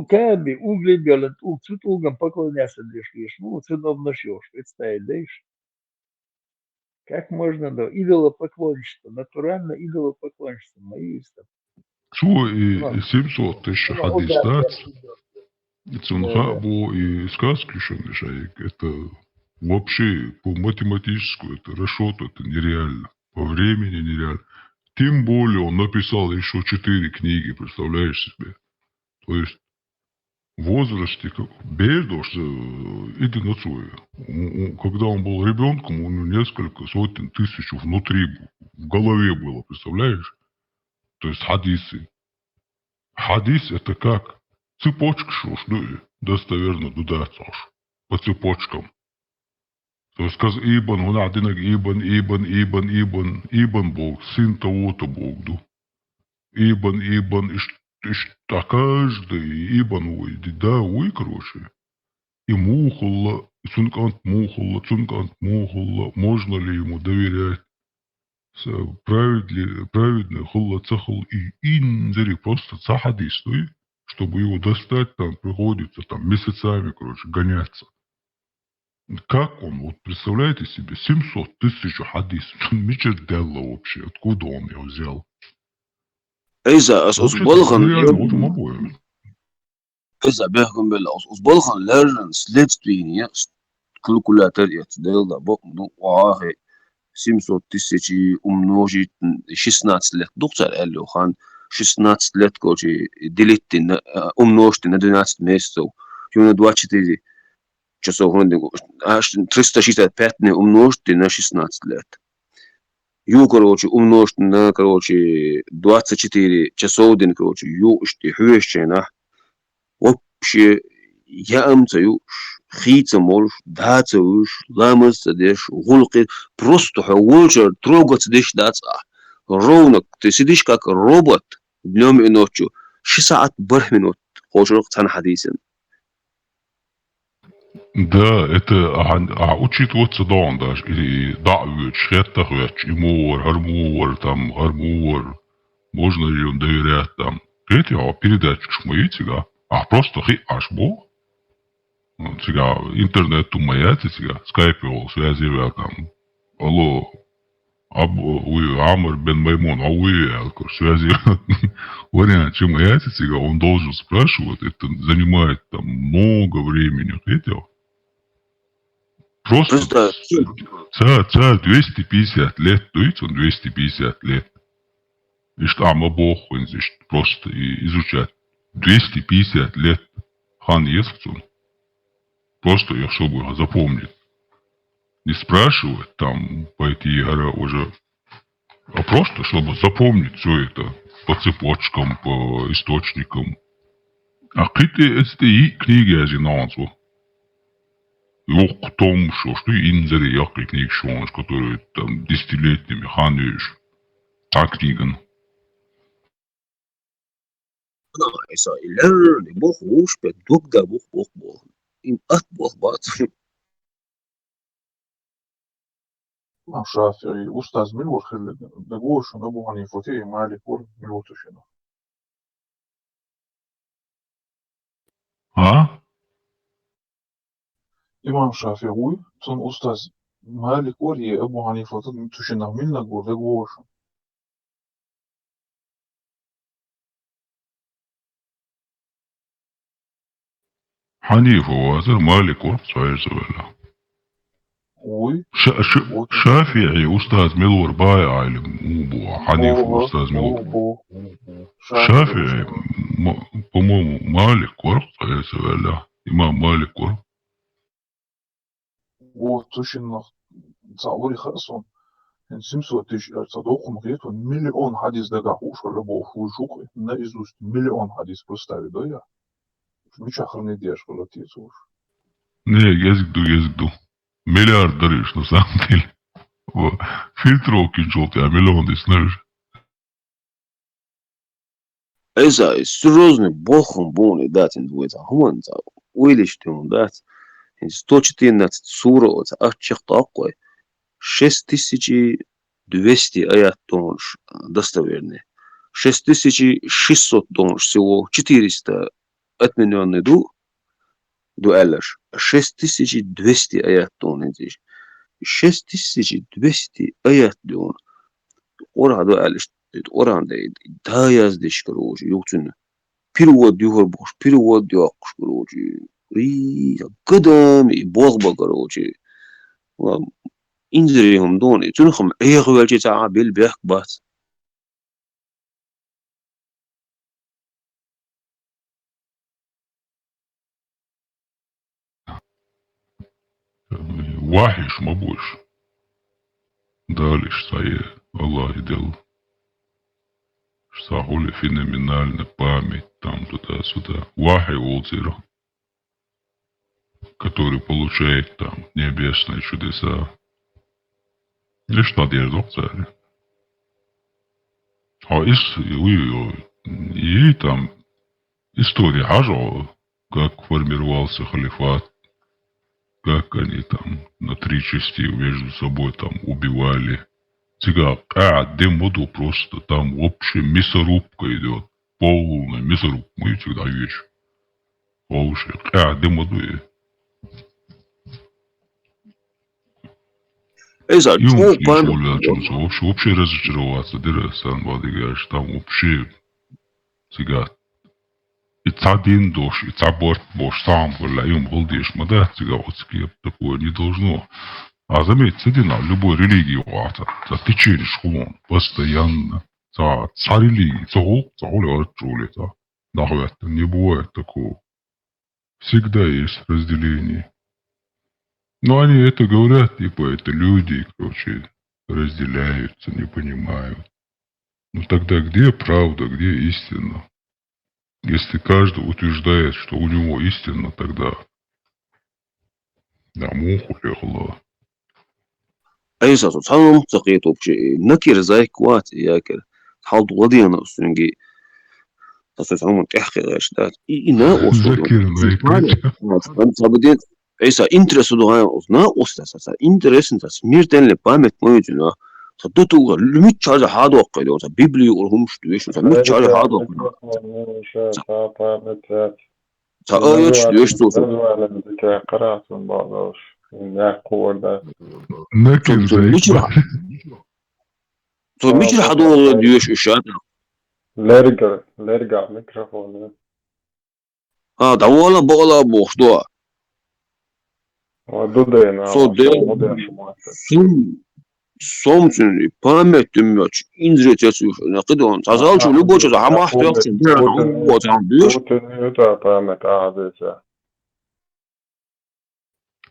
Speaker 4: Каби, углебелет, цут угом поклоняться дышишь, цут обношешь, представляешь? Как можно до идолопоклонничества, натурально идолопоклонничество, мои истины.
Speaker 1: Что и 700 тысяч хадис, Цунхабу и сказки, что это вообще по математическому, это расчет, это нереально. По времени нереально. Тем более он написал еще 4 книги, представляешь себе. То есть в возрасте, когда он был ребенком, у него несколько сотен тысяч внутри, в голове было, представляешь? То есть хадисы. Хадис это как? Цепочка, что достоверно дудаться по цепочкам. То есть Ибн, он один Ибн Бог, сын того-то Бог, да. Ибн, а каждый Ибн, да, короче. И Мухулла, Цункант Мухулла, можно ли ему доверять? Праведный Хулла Цахул и Инзери, просто цахадис, чтобы его достать, там приходится там месяцами, короче, гоняться. Как он, вот представляете себе, 700 тысяч хадисов, Мичерделла вообще, откуда он его взял?
Speaker 10: Эйза, бехкам билла, узболхан лежен следствие, калькулятор, это дело, ну, вахи. 700 тысяч умножить 16 лет. Доктор Эллихан 16 лет, короче, делить умножить на 12 месяцев. На 24 часов. 365 умножить на 16 лет. Короче, умножить на, короче, 24 часов день, короче, что хвещена. Вообще, я амцаю, хица можешь, даться уж, ламаться дешь, гулки, просто хавольчер, трогаться дешь, даться. Ровно, ты сидишь как робот днем и ночью. 6 саат барх минут, хочешь, цан хадисен.
Speaker 1: Да, это учитываться да, даже, или давить, шеттахвич, имор, гармуар, можно ли он доверять там. Эти передачи шмаете, да, просто аж бог. Сега интернет тумаяте, сега скайпе связи там. Алло, Амр бен Маймон, связи. Вариант, чем маяте, сега он должен спрашивать, это занимает там много времени, видите? Просто царь 250 лет, то есть он 250 лет. И что бог он здесь просто изучать. 250 лет хан Есхцун. Просто я чтобы запомнить. Не спрашивать там пойти уже, а просто чтобы запомнить все это по цепочкам, по источникам. А эти книги азинансу. Yok том, что инзари якли книг шонш, которые там десятилетиями ханишь. Так книган.
Speaker 10: Isa ilerle bok uş pe dok da bok. In at bok bat.
Speaker 14: إمام شافعي أستاذ من وخلد نقوش أبو حنيفة مالك من وتشنو.
Speaker 1: ها؟
Speaker 14: إمام شافعي تون أستاذ مالك وري أبو حنيفة تشنو من نقوش.
Speaker 1: حنيفة وهذا مالك ورصعي سبيلا. شافعي أستاذ ملور باي عالم مو حنيفة أستاذ ملور. شافعي مالك ورصعي سبيلا. إمام مالك ورصعي.
Speaker 14: وتشنو تصوري خاصون. سمسو تش صدوقهم غيرتون مليون حديث دقاقوش ولا بوفو شوقي نايزوست مليون حديث представить, да я? Меча хранидеш колотицуш.
Speaker 1: Не, езгду. Миллиард на самом деле. Фильтровки желтые, а миллион ты знаешь.
Speaker 10: Это серьезный богом бонный датин двоится. Хуманца. Уилишь он дать. 114 сура, а чех такой. 6200 аят тонш достоверные. 6600 тонш всего 400 отмененный дуэллаш. 6200 аят тонн здесь. 6200 аят дон. Ора дуэллаш. Оран да яздиш, короче, юцин. Перевод дюгар бош, перевод дюакш, короче. И кадам и богба, короче. إنزريهم دوني تنخم أي خوالجي تعابيل بيخ بات
Speaker 1: Вахиш мабуш. Далиш сае Allah делал. Сахули феноменальная память там туда-сюда. Вахи Олцера, который получает там небесные чудеса. Лишь надежда в царе. А и там история Хаджа, как формировался халифат, как они там на 3 части между собой там убивали. Сега, демоду просто там вообще мясорубка идет. Полная мясорубка. Мы всегда вечер. Вообще, демоду и... Вообще разочароваться, Сан Вадигач, там вообще сега и цадин дош, и цаборт бош сам, им голдиш, мада, сега вот такое не должно. А заметьте, на любой религии ты черишь хулон постоянно. Религии, не бывает такого. Всегда есть разделение. Но они это говорят, типа, это люди, короче, разделяются, не понимают. Ну тогда где правда, где истина? Если каждый утверждает, что у него истина, тогда да, муху легла.
Speaker 17: أيسا صار تقيتو بشيء نكير زي كوات ياكر حالد ودينا سنجي تصير تحقي غاش دات إنا وصل
Speaker 1: Закир
Speaker 17: sabudin أيسا интерес удогаем узна устаса интерес интас мирденле память моюдина تدوتو لميت شارج هذا وقيلو بيبلي ورهم شتويش لميت شارج هذا تأيش شتويش
Speaker 13: قرأت من بعضوش
Speaker 1: نكر زي
Speaker 17: تو مش الحضور ديوش إشارة
Speaker 13: لرجع ميكروفون
Speaker 17: دوالا بولا بوخدوا Somçun pamettim yok indiriyorsun ne kadar tazal çulu boçu da ama ihtiyacın bir o zaman diyor.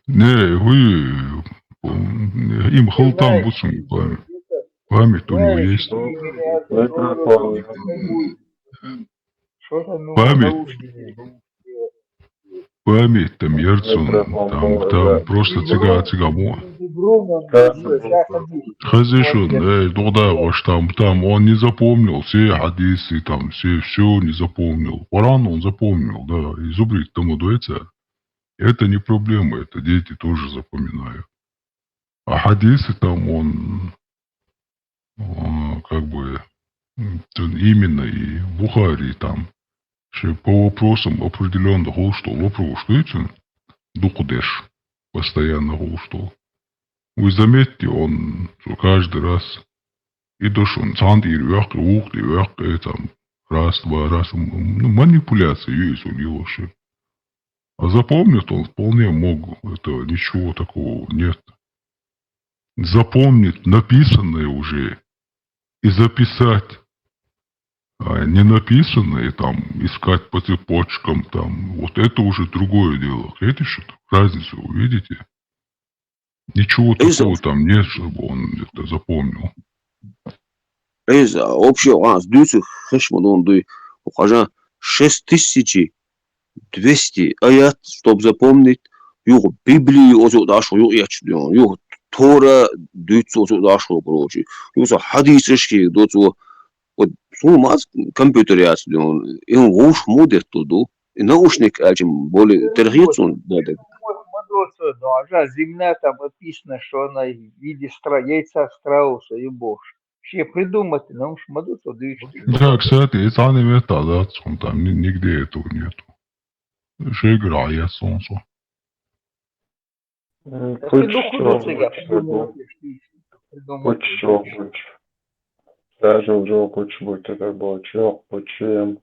Speaker 1: Не, вы им халтам бусум память у него есть. Память там Ерцун, там просто цыгamo. Хазишун, там он не запомнил все хадисы, там все не запомнил. Коран он запомнил, да, и зубрить тому дуется. Это не проблема, это дети тоже запоминают. А хадисы там он как бы именно и Бухари там по вопросам определенно что вопрос что духудеш постоянно что. Вы заметьте, он каждый раз и дошел санди и там раз-два раз манипуляции есть у него вообще. А запомнит он вполне мог, это ничего такого нет. Запомнить написанное уже и записать не написанное, там, искать по цепочкам, там, вот это уже другое дело. Видите, разницу увидите? Ничего такого там нет, чтобы он это запомнил.
Speaker 17: Общее у нас дюйцев хэшмадон дуй, ухажа 6200 аят, чтобы запомнить, юг Библии озу дашу, юг ячдион, юг Тора дюйцу озу дашу, короче, юг хадисышки доцу, вот суммаз компьютер ячдион, и он уж мудет туду, и наушник этим более терхицун, да.
Speaker 4: А земля там описано, что она в виде яйца страуса и бог. Вообще придумать, но уж мадуцу
Speaker 1: Да, кстати, это аниме-то, да, там нигде этого нету. Что игра, я солнце.
Speaker 13: Даже уже будет это было, почему?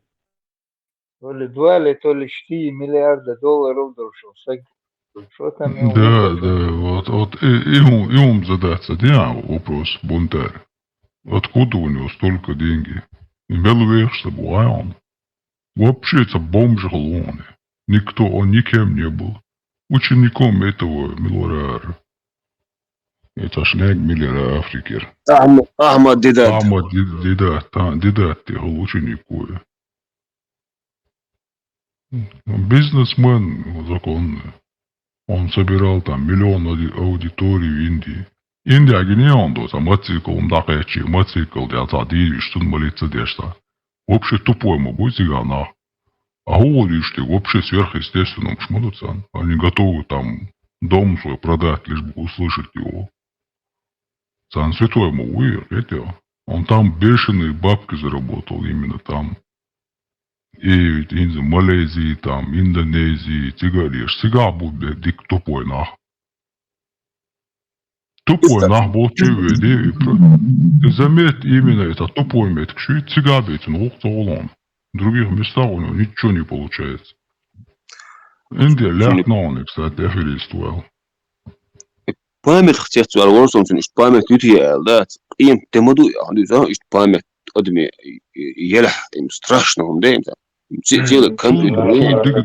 Speaker 4: То ли 2, то ли 4 миллиарда долларов дошел. Что там?
Speaker 1: Да, вот им задаться, да, вопрос бунтарь. Откуда у него столько денег? Беловешься, он. Вообще это бомж голоны. Никто, он никем не был. Учеником этого миллиардера. Это шляг миллиардер Африки.
Speaker 17: Ахмад Дидат.
Speaker 1: Ахмад Дидат, его ученику. Бизнесмен законный. Он собирал там миллион аудиторий в Индии. Индия не он доса мотоцикл, мотоцикл, я задiri, что он молится дешта. Вообще тупой ему будет цыгана. А говоришь ты вообще сверхъестественным шмудуцан. Они готовы там дом свой продать, лишь бы услышать его. Сан святой ему уир, видите? Он там бешеные бабки заработал именно там. И в Малайзии, там, Индонезии, цыгаришь. Цыгар будет дик тупой нах. Тупой нах был чеве, ты заметь именно это тупой мет, кши цыгар ведь он ухтолон. В других местах у него ничего не получается. Индия ляг на он, кстати, аферистуэл.
Speaker 17: память хотят, а он сам не память люди, да, им темаду, а они за что память одни ела, им страшно, он да, им дело компьютер.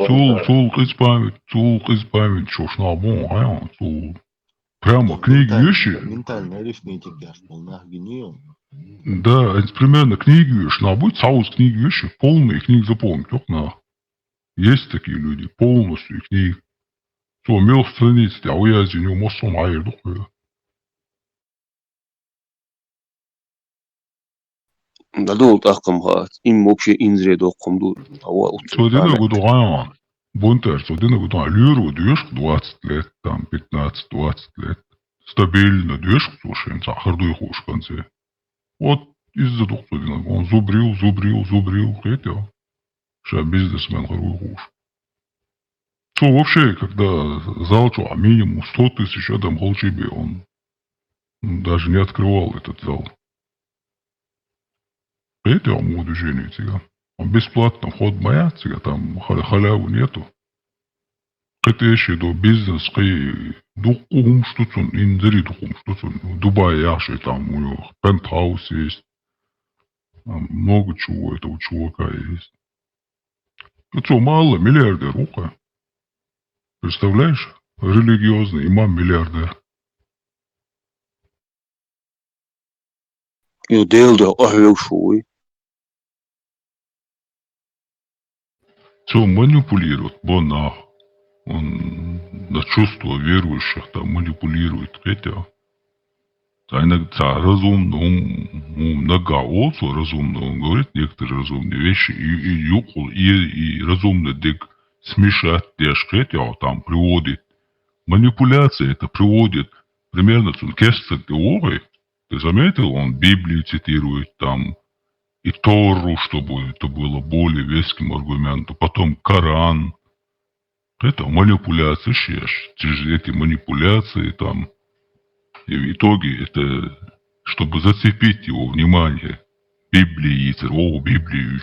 Speaker 1: Цул из память, что ж на бон, цул. Прямо книги вещи.
Speaker 16: Ментальная арифметика, полна гением.
Speaker 1: Да, это примерно книги вещи. На будет соус книги вещи, полные книги запомнить, на. Есть такие люди, полностью книги. Что, мел страниц, а я за него мостом айр духую.
Speaker 17: Да, дол таком гад, им вообще инзре доком дол.
Speaker 1: Сводина гудуан. Бунтер, сводина гудуан. Люру движку 20 лет, там 15-20 лет. Стабильно движку, слушай, сахарду и хуш в конце. Вот из-за двух сводина. Он зубрил, хотел. Сейчас бизнесмен хуш. Что вообще, когда зал, минимум 100 тысяч, адам Голчибе, он даже не открывал этот зал. Это ему движение тебя. Он бесплатно вход моя, тебя там халяву нету. Это еще до бизнес, духом что-то, индери духом что-то. В Дубае яши, там у него пентхаус есть. Много чего этого чувака есть. Это что, мало, миллиардер, уха. Представляешь? Религиозный имам-миллиардер.
Speaker 17: И дело, шуй.
Speaker 1: Что манипулирует, бонах. Он на чувство верующих там манипулирует, хотя. Иногда разумно, много разумно, он говорит некоторые разумные вещи, и разумно дик смешать даже, хотя там приводит. Манипуляция это приводит примерно к теории. Ты заметил, он Библию цитирует там, и Тору, чтобы это было более веским аргументом, потом Коран. Это манипуляция, через эти манипуляции там, и в итоге это, чтобы зацепить его внимание, Библии, Библию,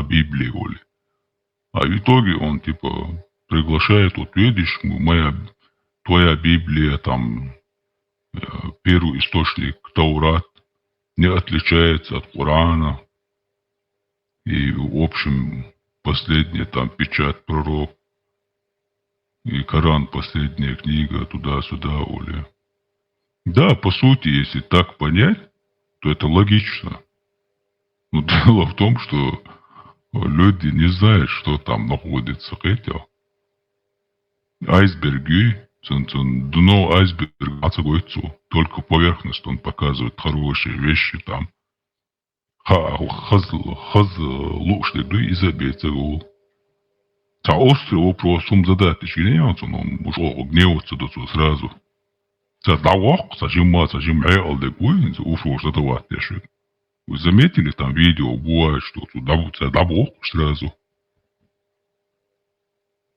Speaker 1: Библии, воли. А в итоге он типа приглашает, вот видишь, твоя Библия там, первый источник Таурат, не отличается от Корана. И, в общем, последняя там печать пророк. И Коран последняя книга, туда-сюда, Оля. Да, по сути, если так понять, то это логично. Но дело в том, что люди не знают, что там находится, хотя. Айсберги, дно айсберга, только поверхность он показывает хорошие вещи там. Лучше и забейте его. А острый вопрос задать, извиняется, но он уже гневается сразу. Давок, зачем алдегуин, ушел что-то ватешит. Вы заметили, там видео бывает, что давок сразу.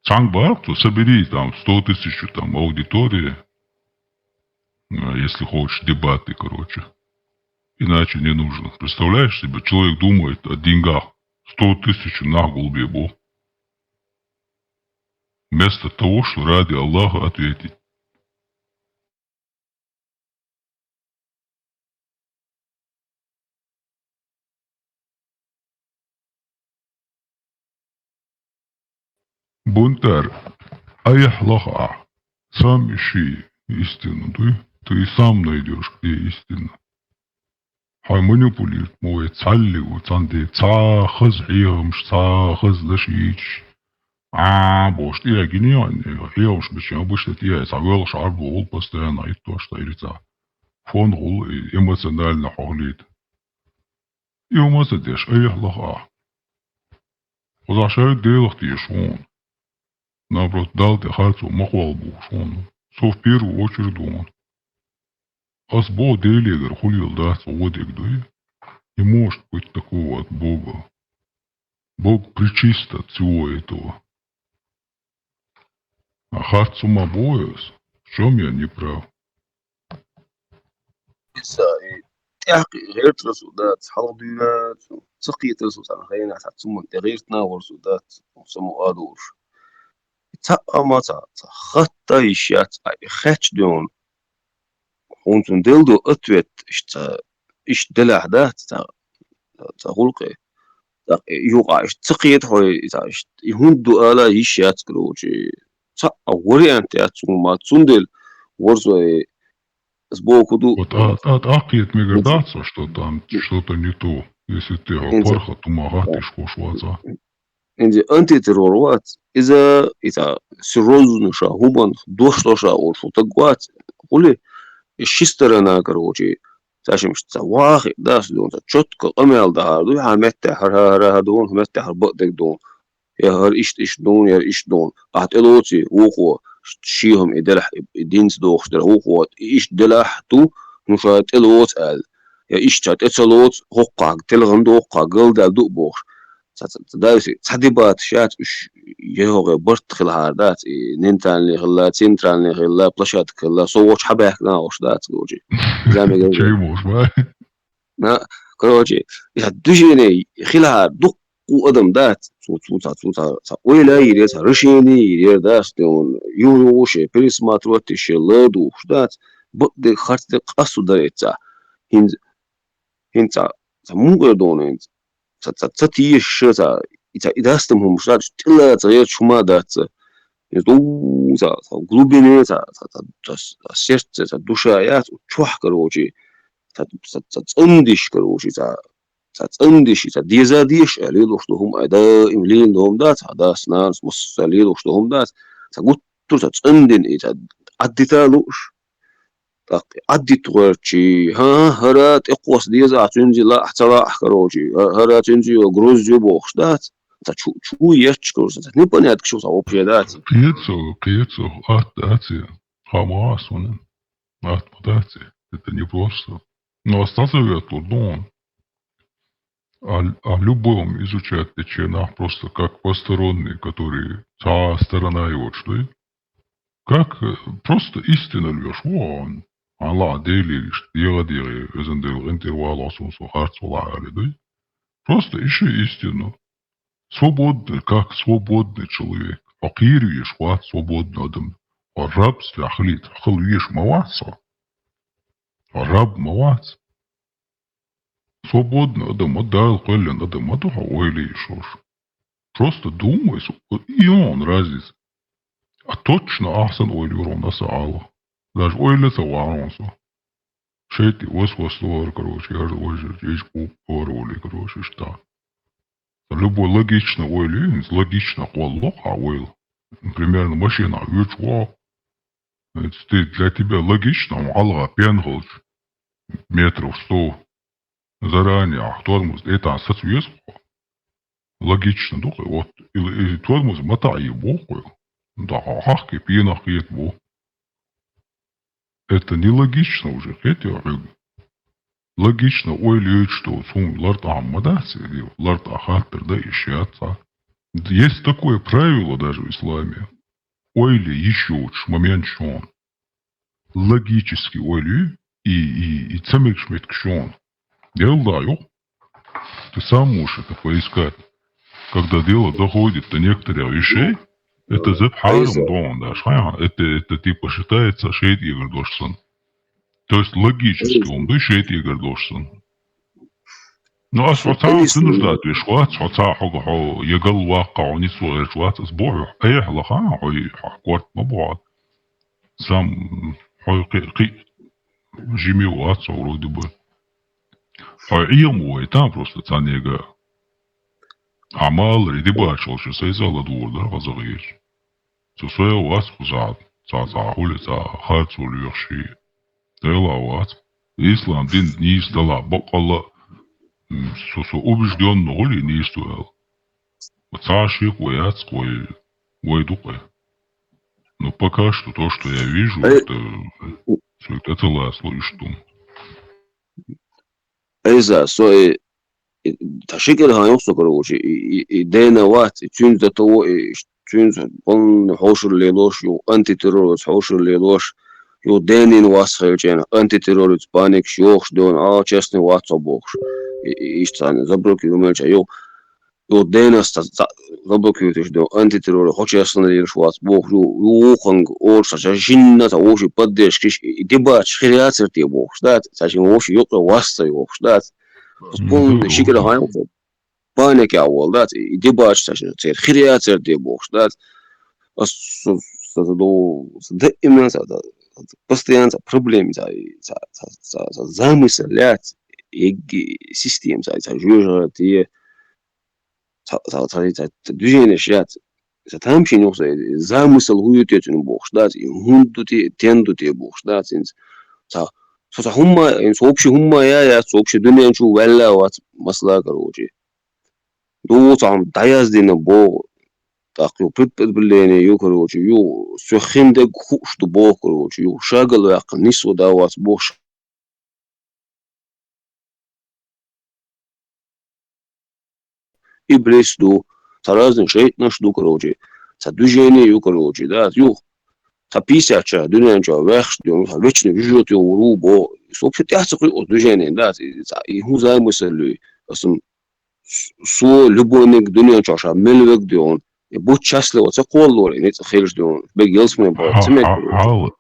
Speaker 1: Сангбар, то собери там 100 тысяч там аудитории, если хочешь дебаты, короче. Иначе не нужно. Представляешь себе, человек думает о деньгах. 100 тысяч на голубе Бог. Вместо того, что ради Аллаха ответить. Бунтарь, аяхлаха, сам ищи истину, ты и сам найдешь, где истина. Хай манипулирует, мой цалли, цанды, цахаз, цахаз, дашич. Боже, я гениальный, я уж почему обычно я завел шарбул постоянно, и то, что лица. Фон гул эмоционально хоглит. И умазадешь, аяхлаха. Возвращают делах ты шон. Наоборот, дал ты харцу махвалбу шон. Со в первую очередь он. Асбо делегер хулил даст водик, да? Не может быть такого от Бога. Бог причист от всего этого. А харцу мабоес, в чем я не прав?
Speaker 17: يا أخي غير رسودات حوضيات سقيت رسودات خلينا ثم غير تناول رسودات سمو آدور ama hatta işyat xeç diyorsun. Onun dildo ötvet işte iş delah da ta hulqi ta yuqa iş tıqiyet hoy ta iş hundu ala işyat kروجي ta وariant ya ma tsundel ворзо сбоку ду
Speaker 1: Вот Акиет мне кажется, что там что-то не то. Если ты парха, то мага ты шкошваза.
Speaker 17: инде антитеррор ват إذا серьезно ша губан до что ша оршу так гват хули الشسترنا كروجي تاشم شتا واخي داس دون تشتك قمل ده دو حمت هر دون حمت هر بدك دون يا هر إيش دون يا إيش دون أحد إلوتي وقوة شيهم إدلح دينس دوخ در وقوة إيش دلح تو نشات إلوت قال يا إيش تات إتلوت حقق تلغن دوقق قل دل دو بوخ دايسي تحديبات شات يهوغ برت خل هاردات نينتان لي خلا تينتران لي خلا بلاشات خلا صوت حباك ناوش دات كروجي زعما قال
Speaker 1: شي موش ما
Speaker 17: نا كروجي يا دجيني خلها دق وادم دات صوت ويلا يريت رشيني يريد داس دون يوش بريسما تروتش لدو دات بد خرت قصو دريتا هنتا مو دون تتي الشتا إذا استمهم مشتاق تلا تغير شو ما دات يدو глубине сердце душаят чух короче цэндиш короче цэндиш дезадиш алило что хум айда имлин дом дат ада снарс муссалило что хум дат гуттур цэндин аддиталуш так аддитуарчи харат эқос деза цэнди ла ахтала короче харат цэнди грузжу бохштат чу ящиков, непонятно, что вообще дать.
Speaker 1: Кецо, ати, Хамас, атмадати, это не просто. Но остался Турдон, а любом изучать течена просто как посторонний, который та сторона его что как просто истину льешь, вон, Аллах дели, дели, эзендел, интервал, асунсу, харцула, просто ищи истину. Свободный, как свободный человек. Факир ешват свободный адам. А раб свяхлит. Хал еш маваса. А раб мавас. Свободный адам отдал кэлен адам атуха ойли ешош. Просто думай, и он разница. А точно ахсан ойли урона саала. Даже ойли саваронса. Шейти восвостовар, короче, я же ойжер, есть купороли, короче, что. Любой логичный ойл, логично лоха ойл. Примерно машина, для тебя логично, алга пенгольч, метров 100 заранее, тормоз, это соответствует. Логично, вот, или тормоз мота его, да, хахки, пинах, его. Это нелогично уже, это логично ойлить, что сум ларта аммадasi, ларта хаттер, да, ищется. Есть такое правило даже в исламе. Ойли еще момент шон. Логически ойли и цемик шмет кшон. Делаю. Ты сам можешь это поискать. Когда дело доходит до некоторых вещей, это зэпхарм дон, да, это типа считается шейд Игорь Дошсон. То есть логически он дышит Игорь Дошсон. Ну а шваца вынуждает вишват, шваца хогахо ягал вака, не свой швац сбою. Лаха, ой, кварт мабуат. Сам жими ватса вроде бы. Ему там просто цанега. Амал риди бачил, что сейзала двор, да, газагаешь. Сусоя вас кузат, хули, хацу льёши. Делават. Ислам дин не издала, бокала убежденно ли не издал. Цашик, уяцкой, уйдукой. Но пока что то, что я вижу, это целое слышно.
Speaker 17: إذا سوي تشكل هاي نقص كروجي يدينا وقت تونز تو تونز قلنا حوش اللي لوش يو أنتي تيرورز حوش اللي لوش يو دينين واسخة جينا أنتي تيرورز بانيك شيوخ دون چسني واتساب بوخش إيش تاني زبروك يوميلش يو ديناس ربكيوتش دو أنتي ترور خوش أصلا يرشوات بوخ يوخنج أورس جنة ووش بديش كيش دباتش خيرات سرتي بوخ دات ساشين ووش يقرأ واسطة يوخ دات بون شكل هاي بانك أول دات دباتش ساشين تصير خيرات سرتي بوخ دات أص دو دائما постоянно проблемы за замыслят يجي سيستم за جوجر تي движение шат за тамши нёхса замысел хуютетин бохшдат хундути тендути бохшдат инс за за хумма инс общий хумма я общий дүниен чу валла ват масла короче до там даяздина бо так ю предпредбиление ю короче ю сухинде хушту бо короче ю шагал як нису давас бош и бресту разных шейтна жду, короче, за движение ю, короче, да, ю, за 50 ча, дүниен ча, вехш, вечно вижет ю уру, бо, собственно, тяцу от движение, да, и ху замыслю, асым, со любовник дүниен ча, ша, мелвек дион, и будь счастливо, це коллор, и не це хельш дион, бег елсмен, бо, це мек,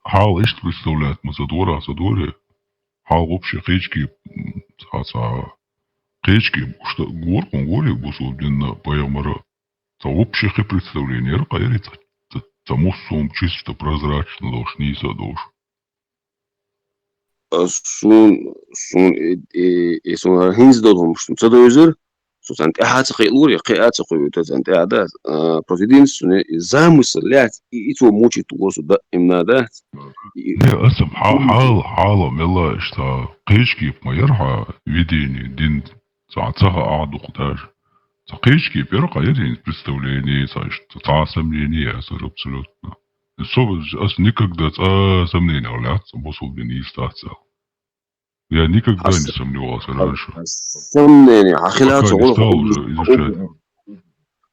Speaker 1: Хал ишт представляет задоре, хал вообще хечки, Кечки, что горком горе бусудина поямара. За общее представление ркаерится. Само сум чисто прозрачно должны задолж.
Speaker 17: сун хинз додом, что це доюзер, что сант ахаца хейлури, хеаца хуюта сант ада, президент замыслять и то мучит угрозу да им надо.
Speaker 1: Не, асам хала мела, что кечки поярха видение дин Цаха аду даже. Цакечки первый один представление, сомнение, абсолютно. Ас никогда сомнения являются, босс не статься. Я никогда не сомневался раньше.
Speaker 17: Сомнения, ахилятся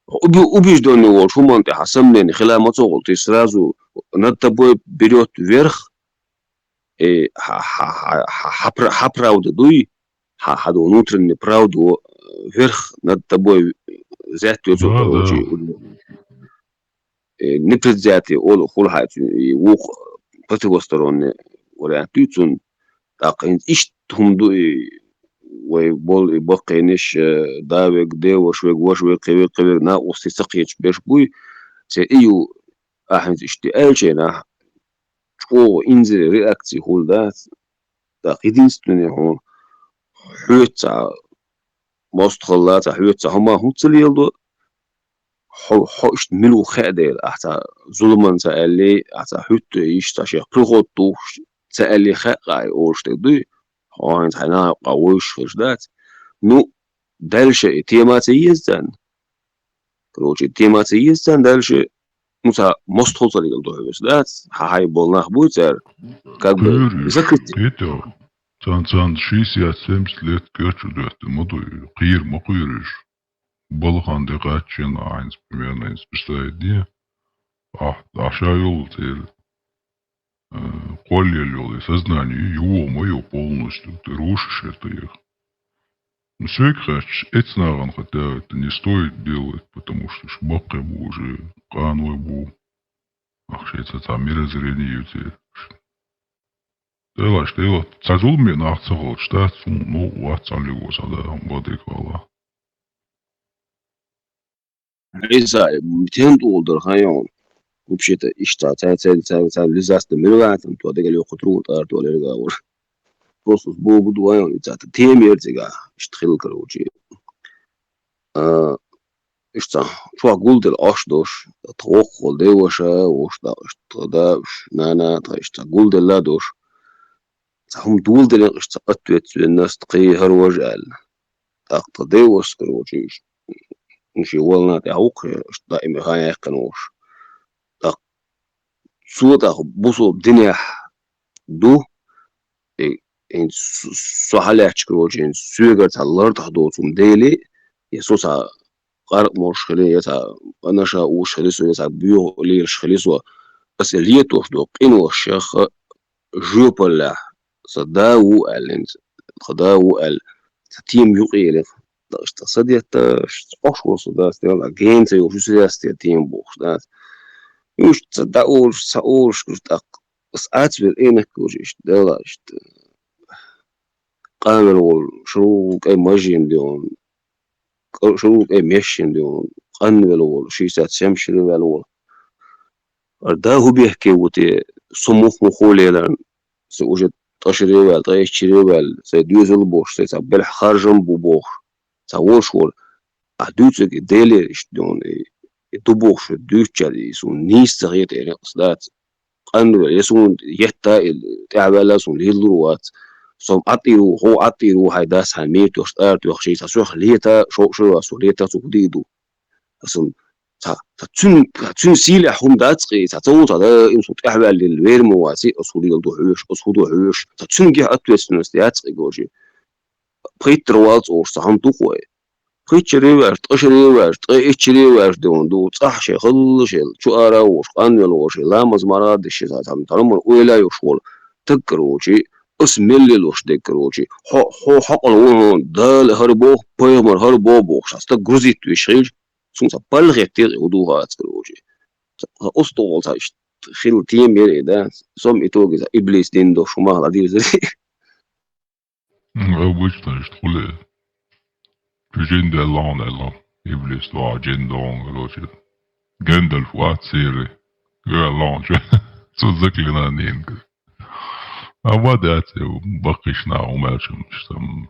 Speaker 17: убежденный вот, шуман ты, сомнения, хиламацогл, ты сразу над тобой берет вверх, и правда дуй. Хаду внутреннюю правду вверх над тобой взять короче, непредвзятый ол хулхать и ух противосторонний вариант тюцун так иш тумду и бол и бакениш давек девошвек вошвек кевек на остицакич бешбуй те ию ахмет иштиэлчена чо инзер реакции хулдат так единственный он حوتة مستخلات حوتة هما هوتل يلدو حوش ملو خادر حتى ظلما سألي حتى حوت يشتاشي قرغوتو سألي خاقاي أوش تدي هاين تحنا قويش خشدات نو دالشة تيماتي يزدان كروشي تيماتي يزدان دالشة نوتا مستخلطة يلدو حوشدات هاي بولناخ بوتر как бы закрыть
Speaker 1: Цан 60-70 лет кечудет, моду кир мокуириш. Балхан де гачен айнс примерно инс представляет ашаюл цель. Коллел сознание его мое полностью ты рушишь это их. Но свекхач эцнаган хотя это не стоит делать, потому что шмак ему уже канвой был. Ахшеца там мирозрение тебе. Тела, цажул мне на цахол, что ну, ватсан ли госа, да, воды квала.
Speaker 17: إذا 200 دولار خيون وبشيت إشتا تا لزاست ملواتم تو دقل يخطرون تارت ولا رجاور بروسس بوجود ويون إذا تيم يرتجع إشتغل كروجي إشتا شو أقول دل أشدوش توقع ديوشة وشتا إشتا نانا إشتا أقول دل لا دوش هم دول دل إشتا أتوت الناس تقي هروجال تاقت ديوش كروجي نشي والنا تعوق دائما هاي يقنوش تاق صوت بوصو الدنيا دو إن سهلة كروجي إن سوغر تالر تحدوتهم ديلي يسوسا قارق مرش خلي يتا أنا شا وش خليسو يتا بيو ليش خليسو بس اللي توش إنو الشيخ جوبلا صداو ال تيم يقيل اشتا صديت أشخر صداس يلا جين زي وشو سياس تيم بوخ صداس يوش تصدقوا سأول شكرت بس أتبر إنك وجيش دلا اشت قامل والشروق أي مجين ديون شروق أي ميشين ديون قنبل والشيسات شمشل والول ده هو بيحكي وتي صموخ مخولي لان سوجد تشريوال طيش شريوال سيديوزل بوش سيسابل خارجم بوبوخ ساوش ول أدوتك ديلي اشتون تبوخ شو دوتشال يسون نيس تغيت يعني قصدات قنبل يسون يحتا تعبالا سون ليلروات som atiru ho atiru haidas hamit jos art jos siis asuk lieta شو asolieta sudidu asum تسون سيلة حوم داتقي تتوت هذا إنسو تحبل للوير مواسي أصولي الضحوش أصولي حوش تسون جه أتوس نستياتقي جوجي بخيت روات أو صحم تقوي بخيت شريوش تشريوش تشريوش دو صح شيء خل شيء شو أرا وش قانون وش لا مزمرات الشيء هذا ترى ولا يشول تكروجي اسم اللي لوش دكروجي هو حق الوون دال هربو بيمر هربو بوش است جروزيت ويشيل سونسا بالغيتير ودوها تكروجي أسطول تاش خيل تيم يري ده سوم إتوجي إبليس ديندو شو ما هذا زي
Speaker 1: أبوش تاش تقول تجين دلون دلون إبليس توا جين دون روجي جندل فوات سيري قالون شو سوزكلنا نين أما داتي بقيشنا وماشم شتم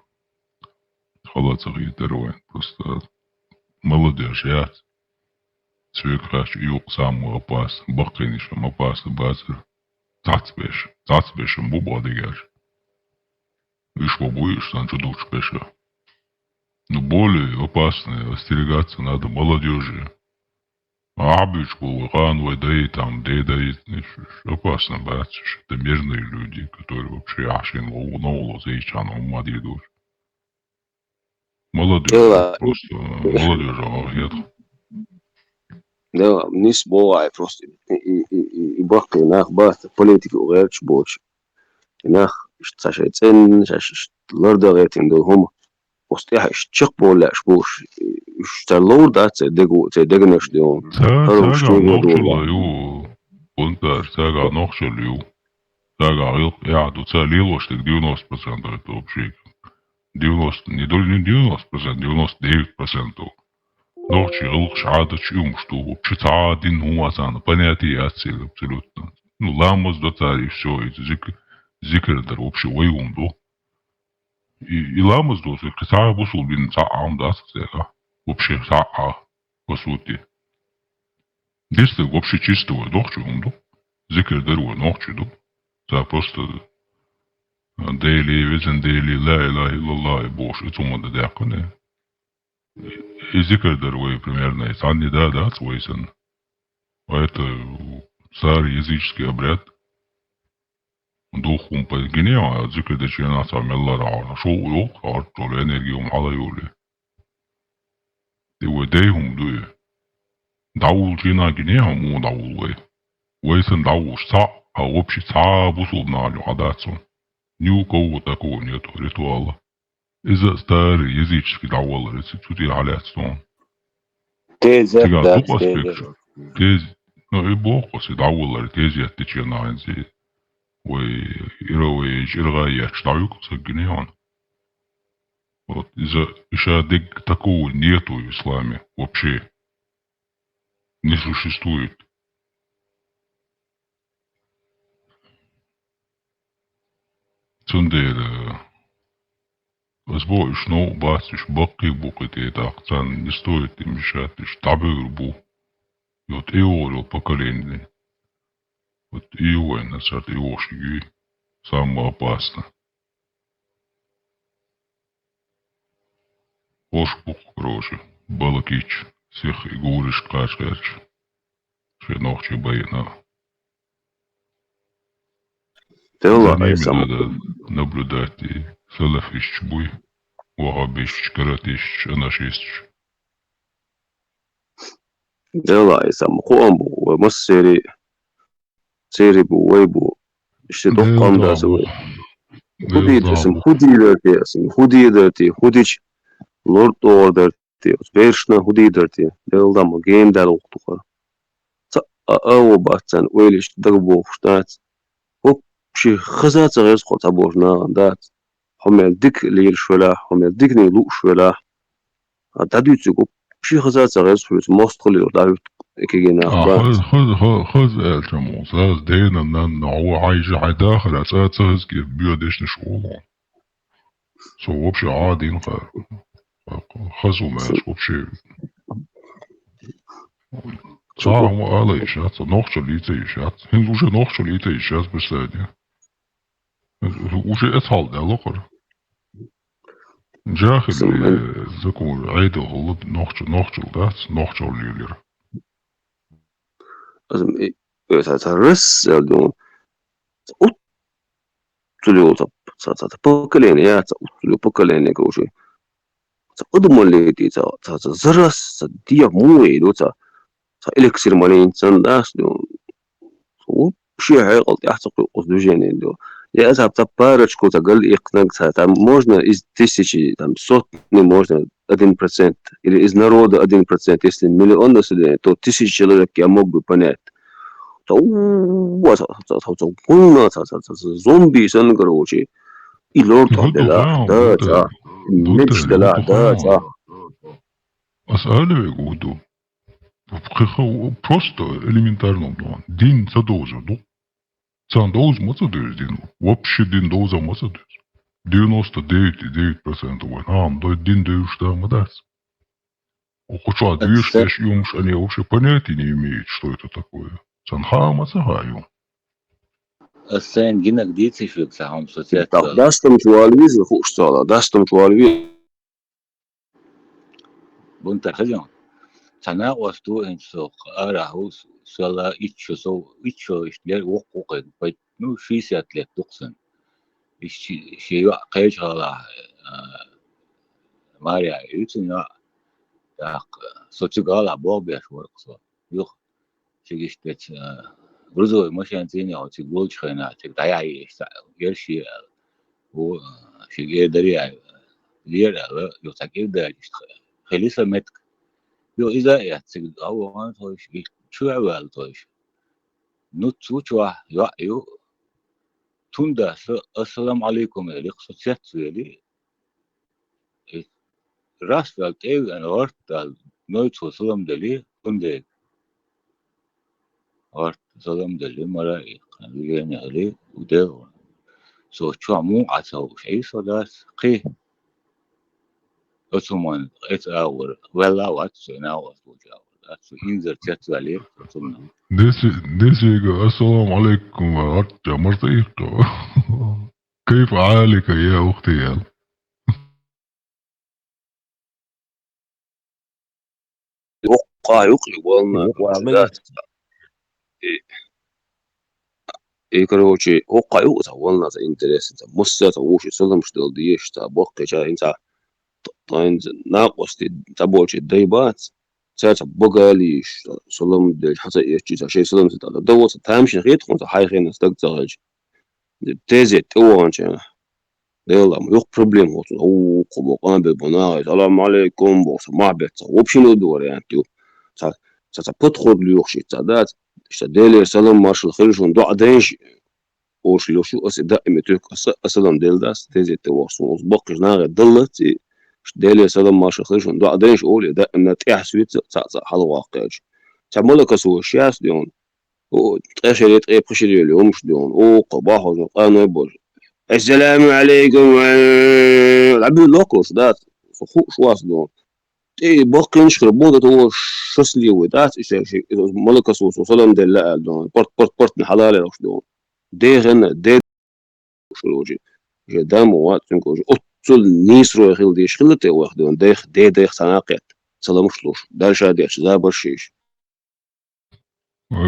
Speaker 1: خلاص غير وين بس молодежь цвекаш юг саму опас бакинишем опас базер тацбешем бубадыгаш вишво будешь санчо дуч пеша но более опасные остерегаться надо молодежи абичку ганвай дай там дай опасно бачишь это мирные люди которые вообще ашин лоу заичану мадидуш молодежь просто молодежь нет.
Speaker 17: ده بالنسبة واعي فروست يبقى ناخ بات بوليتيك وغير شبوش ناخ اشتاشيتين لرد غيرتين دول هم وستيح اشتشق بولا شبوش اشتالور دات تدقنش ديون هلو
Speaker 1: ساقا نوخشل يو قلت ساقا نوخشل يو ساقا غيق يعدو تساليلوش تك 90% это вообще 90 не только не 90%, 99%. Ночи غلقش عادة يوم что вообще عادين هو أصلا понятие отсюда абсолютно. Ну ламос до цари все это зикр дар вообще воюем до. И ламос до зикр царь бусул бин цаам да сцера вообще цаа по сути. Здесь вообще чистого ночи он до. Зикр дару ночи до. Это просто daily vision daily لا إله إلا الله бош это мы дадяконе. И зикр даруй примерно из анни да свойствен. А это старый языческий обряд. Духом по генеа, а зикр дачена самелла рауна. Шо уйок, артол энергиум ала юли. Его дейхум дуе. Даул жена генеа му даул вей. Вейсен даул са, а общий са бусул налю адацу. Ни у кого такого нету ритуала. إذا ستار يزيدش دعوة رسيتوتي على ستون تيجا توقس بيكش تيز نو إبوقس دعوة تيزي أتتشينا إنزي وإيروي جرغاية شتايوك سجنيان إذا إشا ديك такого нету в исламе вообще не существует. Цундер Возможно, но басишь баки букеты так цан не стоит им мешать, табер бу. Вот иорил поколение. Вот иоин на сад иоши самое опасно. Ош бук короче, балакич, всех и говоришь кашкач. Что ночи боина. За ними надо наблюдать и Салафищ буй, вахабищ, каратищ, анашищ.
Speaker 17: دلا يسمى قوم بو ومسيري سيري بو ويبو اشتدو قام دا سوي خودي اسم خودي ذاتي اسم خودي ذاتي خوديش Lord orderti, vershna hudiderti, deldama game dal uqtuqa. أو باتن ويلش دقبوخ دات هوب شي خزات غير سقط أبوجنا دات حمل ديك ليل شولا حمل ديك نيلو شولا دادو تيجو شي خزات غير سقط مستقل دادو كيجينا
Speaker 1: خذ
Speaker 17: بات
Speaker 1: خذ خذ خذ الجاموس هذا دينا إن هو عايش داخل أساس كيف بيوديش نشوفه سو بشي عادي نخير خذوا ماش وبشي صار هم قال إيشات نوخش ليتا إيشات هن وش نوخش ليتا إيشات بسادي وش أسهل ده لقر جاخل زكو عيد غلط نوخش الدات نوخش الليلر
Speaker 17: لازم إيه ترس دون تلو تب بكلين يا تلو بكلين كوشي تقدم اللي دي زرس دي موي دو إلكسير مالين تنداس دون وبشي غلط يحتقي قصدوجين دو я там парочку тагал икнагца там можно из тысячи там сотни можно 1% или из народа 1%, если миллион населения, то 1000 человек я мог бы понять. زومبي سن короче и лорд Абдела да меч дела да
Speaker 1: أسأله يقولوا просто элементарно дин задолжа ду цан доуз мацадеш дин вообще дин доуза мацадеш 99,9% война до дин даешь там дас Хочу движешь юмш они вообще понятия не имеют что это такое цанха мацагаю
Speaker 15: السين جينا جديد في ساهم سوسيات
Speaker 17: داستم توالفيز خوش صالا داستم توالفيز
Speaker 15: بنت خجون سنا وستو إن سوق أراهو سلا إتشو إشتغل وقوق بيت نو شيء سياتلك تقصن شيء قيش على ماريا يتنا سوتشو على بوب يشوف قصة يخ شيء إشتت برضو ماشي أنتيني أو تقول شخنا تقطعي يرشي هو شيء دري لير يتأكد ده خليسة متك يو إذا يتسجد أو عن تويش شو عوال تويش نتوجه يو توندا السلام عليكم يلي قصة شت يلي راس فالت إيه أنا ورت نويت وسلام دلي كندي ورت سلام دلي مرة خليني عليه وده سو شو مو عتاو شيء صداس قيه أتمنى أتأور ولا واتسنا واتوجه أتو إنزر تتوالي أتمنى
Speaker 1: ديسي السلام عليكم أرجع مرتيق كيف حالك يا أختي يا
Speaker 17: يقي والله إيه كروتشي وقع يوقع والله زي إنترس مصر وش سلم شدل ديش تبوق جا إنت طين ناقص تبوش الديبات ساعة بقاليش سلم ديش حتى يشجع شيء سلم تدا دوت تامشي غيت خنت حي خين استقطعج تيزي توانش يلا يوق بروبليم هو قبو قام بالبناء السلام عليكم بوس ما بيت وبشنو دور يعني تو ساعة بدخل ليوخشي تادات اشتديلي سلام مارشال خير شون دو عديش وش لو شو أس دائما تك أسلم ديل داس تيزي توصل بقى جناغ دلت ديلي سلام مارشال خير شون دو عديش أولي دائما تحسويت حال واقعج تعملك سوى شياس ديون وتأشريت أي بخشري اليوم مش ديون وقباح وقانو يبول السلام عليكم العبد اللوكوس دات شواس ديون إيه باقي نشكر بودة هو شسلي ودات شيء ملك سوس وسلام ديل لا دون بورت الحلال لو شدون دي غن دي شلوجي دام وات تنكوجي أتصل نيسرو يخيل دي شخلته واخدون دي سناقيت سلام شلوش دال شاديش زابر شيش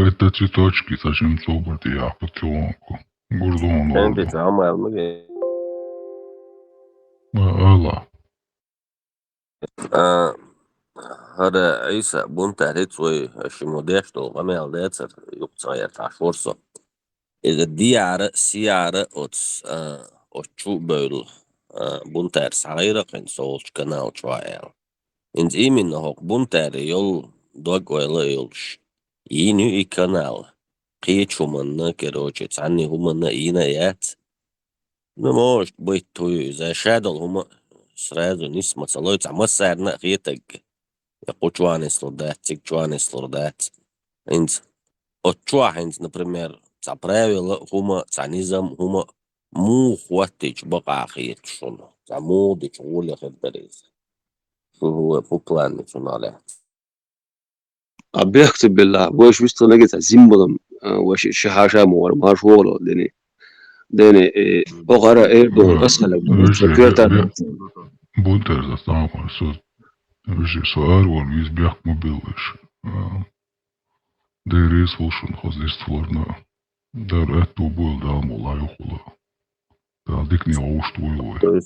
Speaker 1: Это цветочки зачем собрать я потихоньку гордон
Speaker 10: أنت تعمل مجي
Speaker 1: الله
Speaker 10: هذا عيسى بنت هتسوي شموديش تو غمي ديتر يقصير تاع فرصة إذا دي عرق سي عرق أوتس أوتشو بيل بونتار صغيرة إن صوت канал чуаэл. Инз именно хок бунтар йол догойла йолш. Ину и канал. Қиечуманна, короче, цанни хуманна ина яц. Ну, может быть, той зашадал хума сразу не смацалой, цама сарна хитаг. Я кучуанис лордат, цик чуанис лордат. Инз от чуахинз, например, ца правила хума, ца низам хума му хватич бакахит шуну. Ца мудич гуля хедберез. شو هو بو بلان عليه
Speaker 17: بيكتب بالله وش بيشتغل لقيت زيمبلم وش شهاشة مور ما شغله دني أغرى إيردون أسهل شكرت
Speaker 1: بونتر زستام سود وش سؤال والويز بيحكم بالوش ديريس وشون خزيست فلورنا دار أتو بول دام والله يخلا دار ديكني عوشت ويوي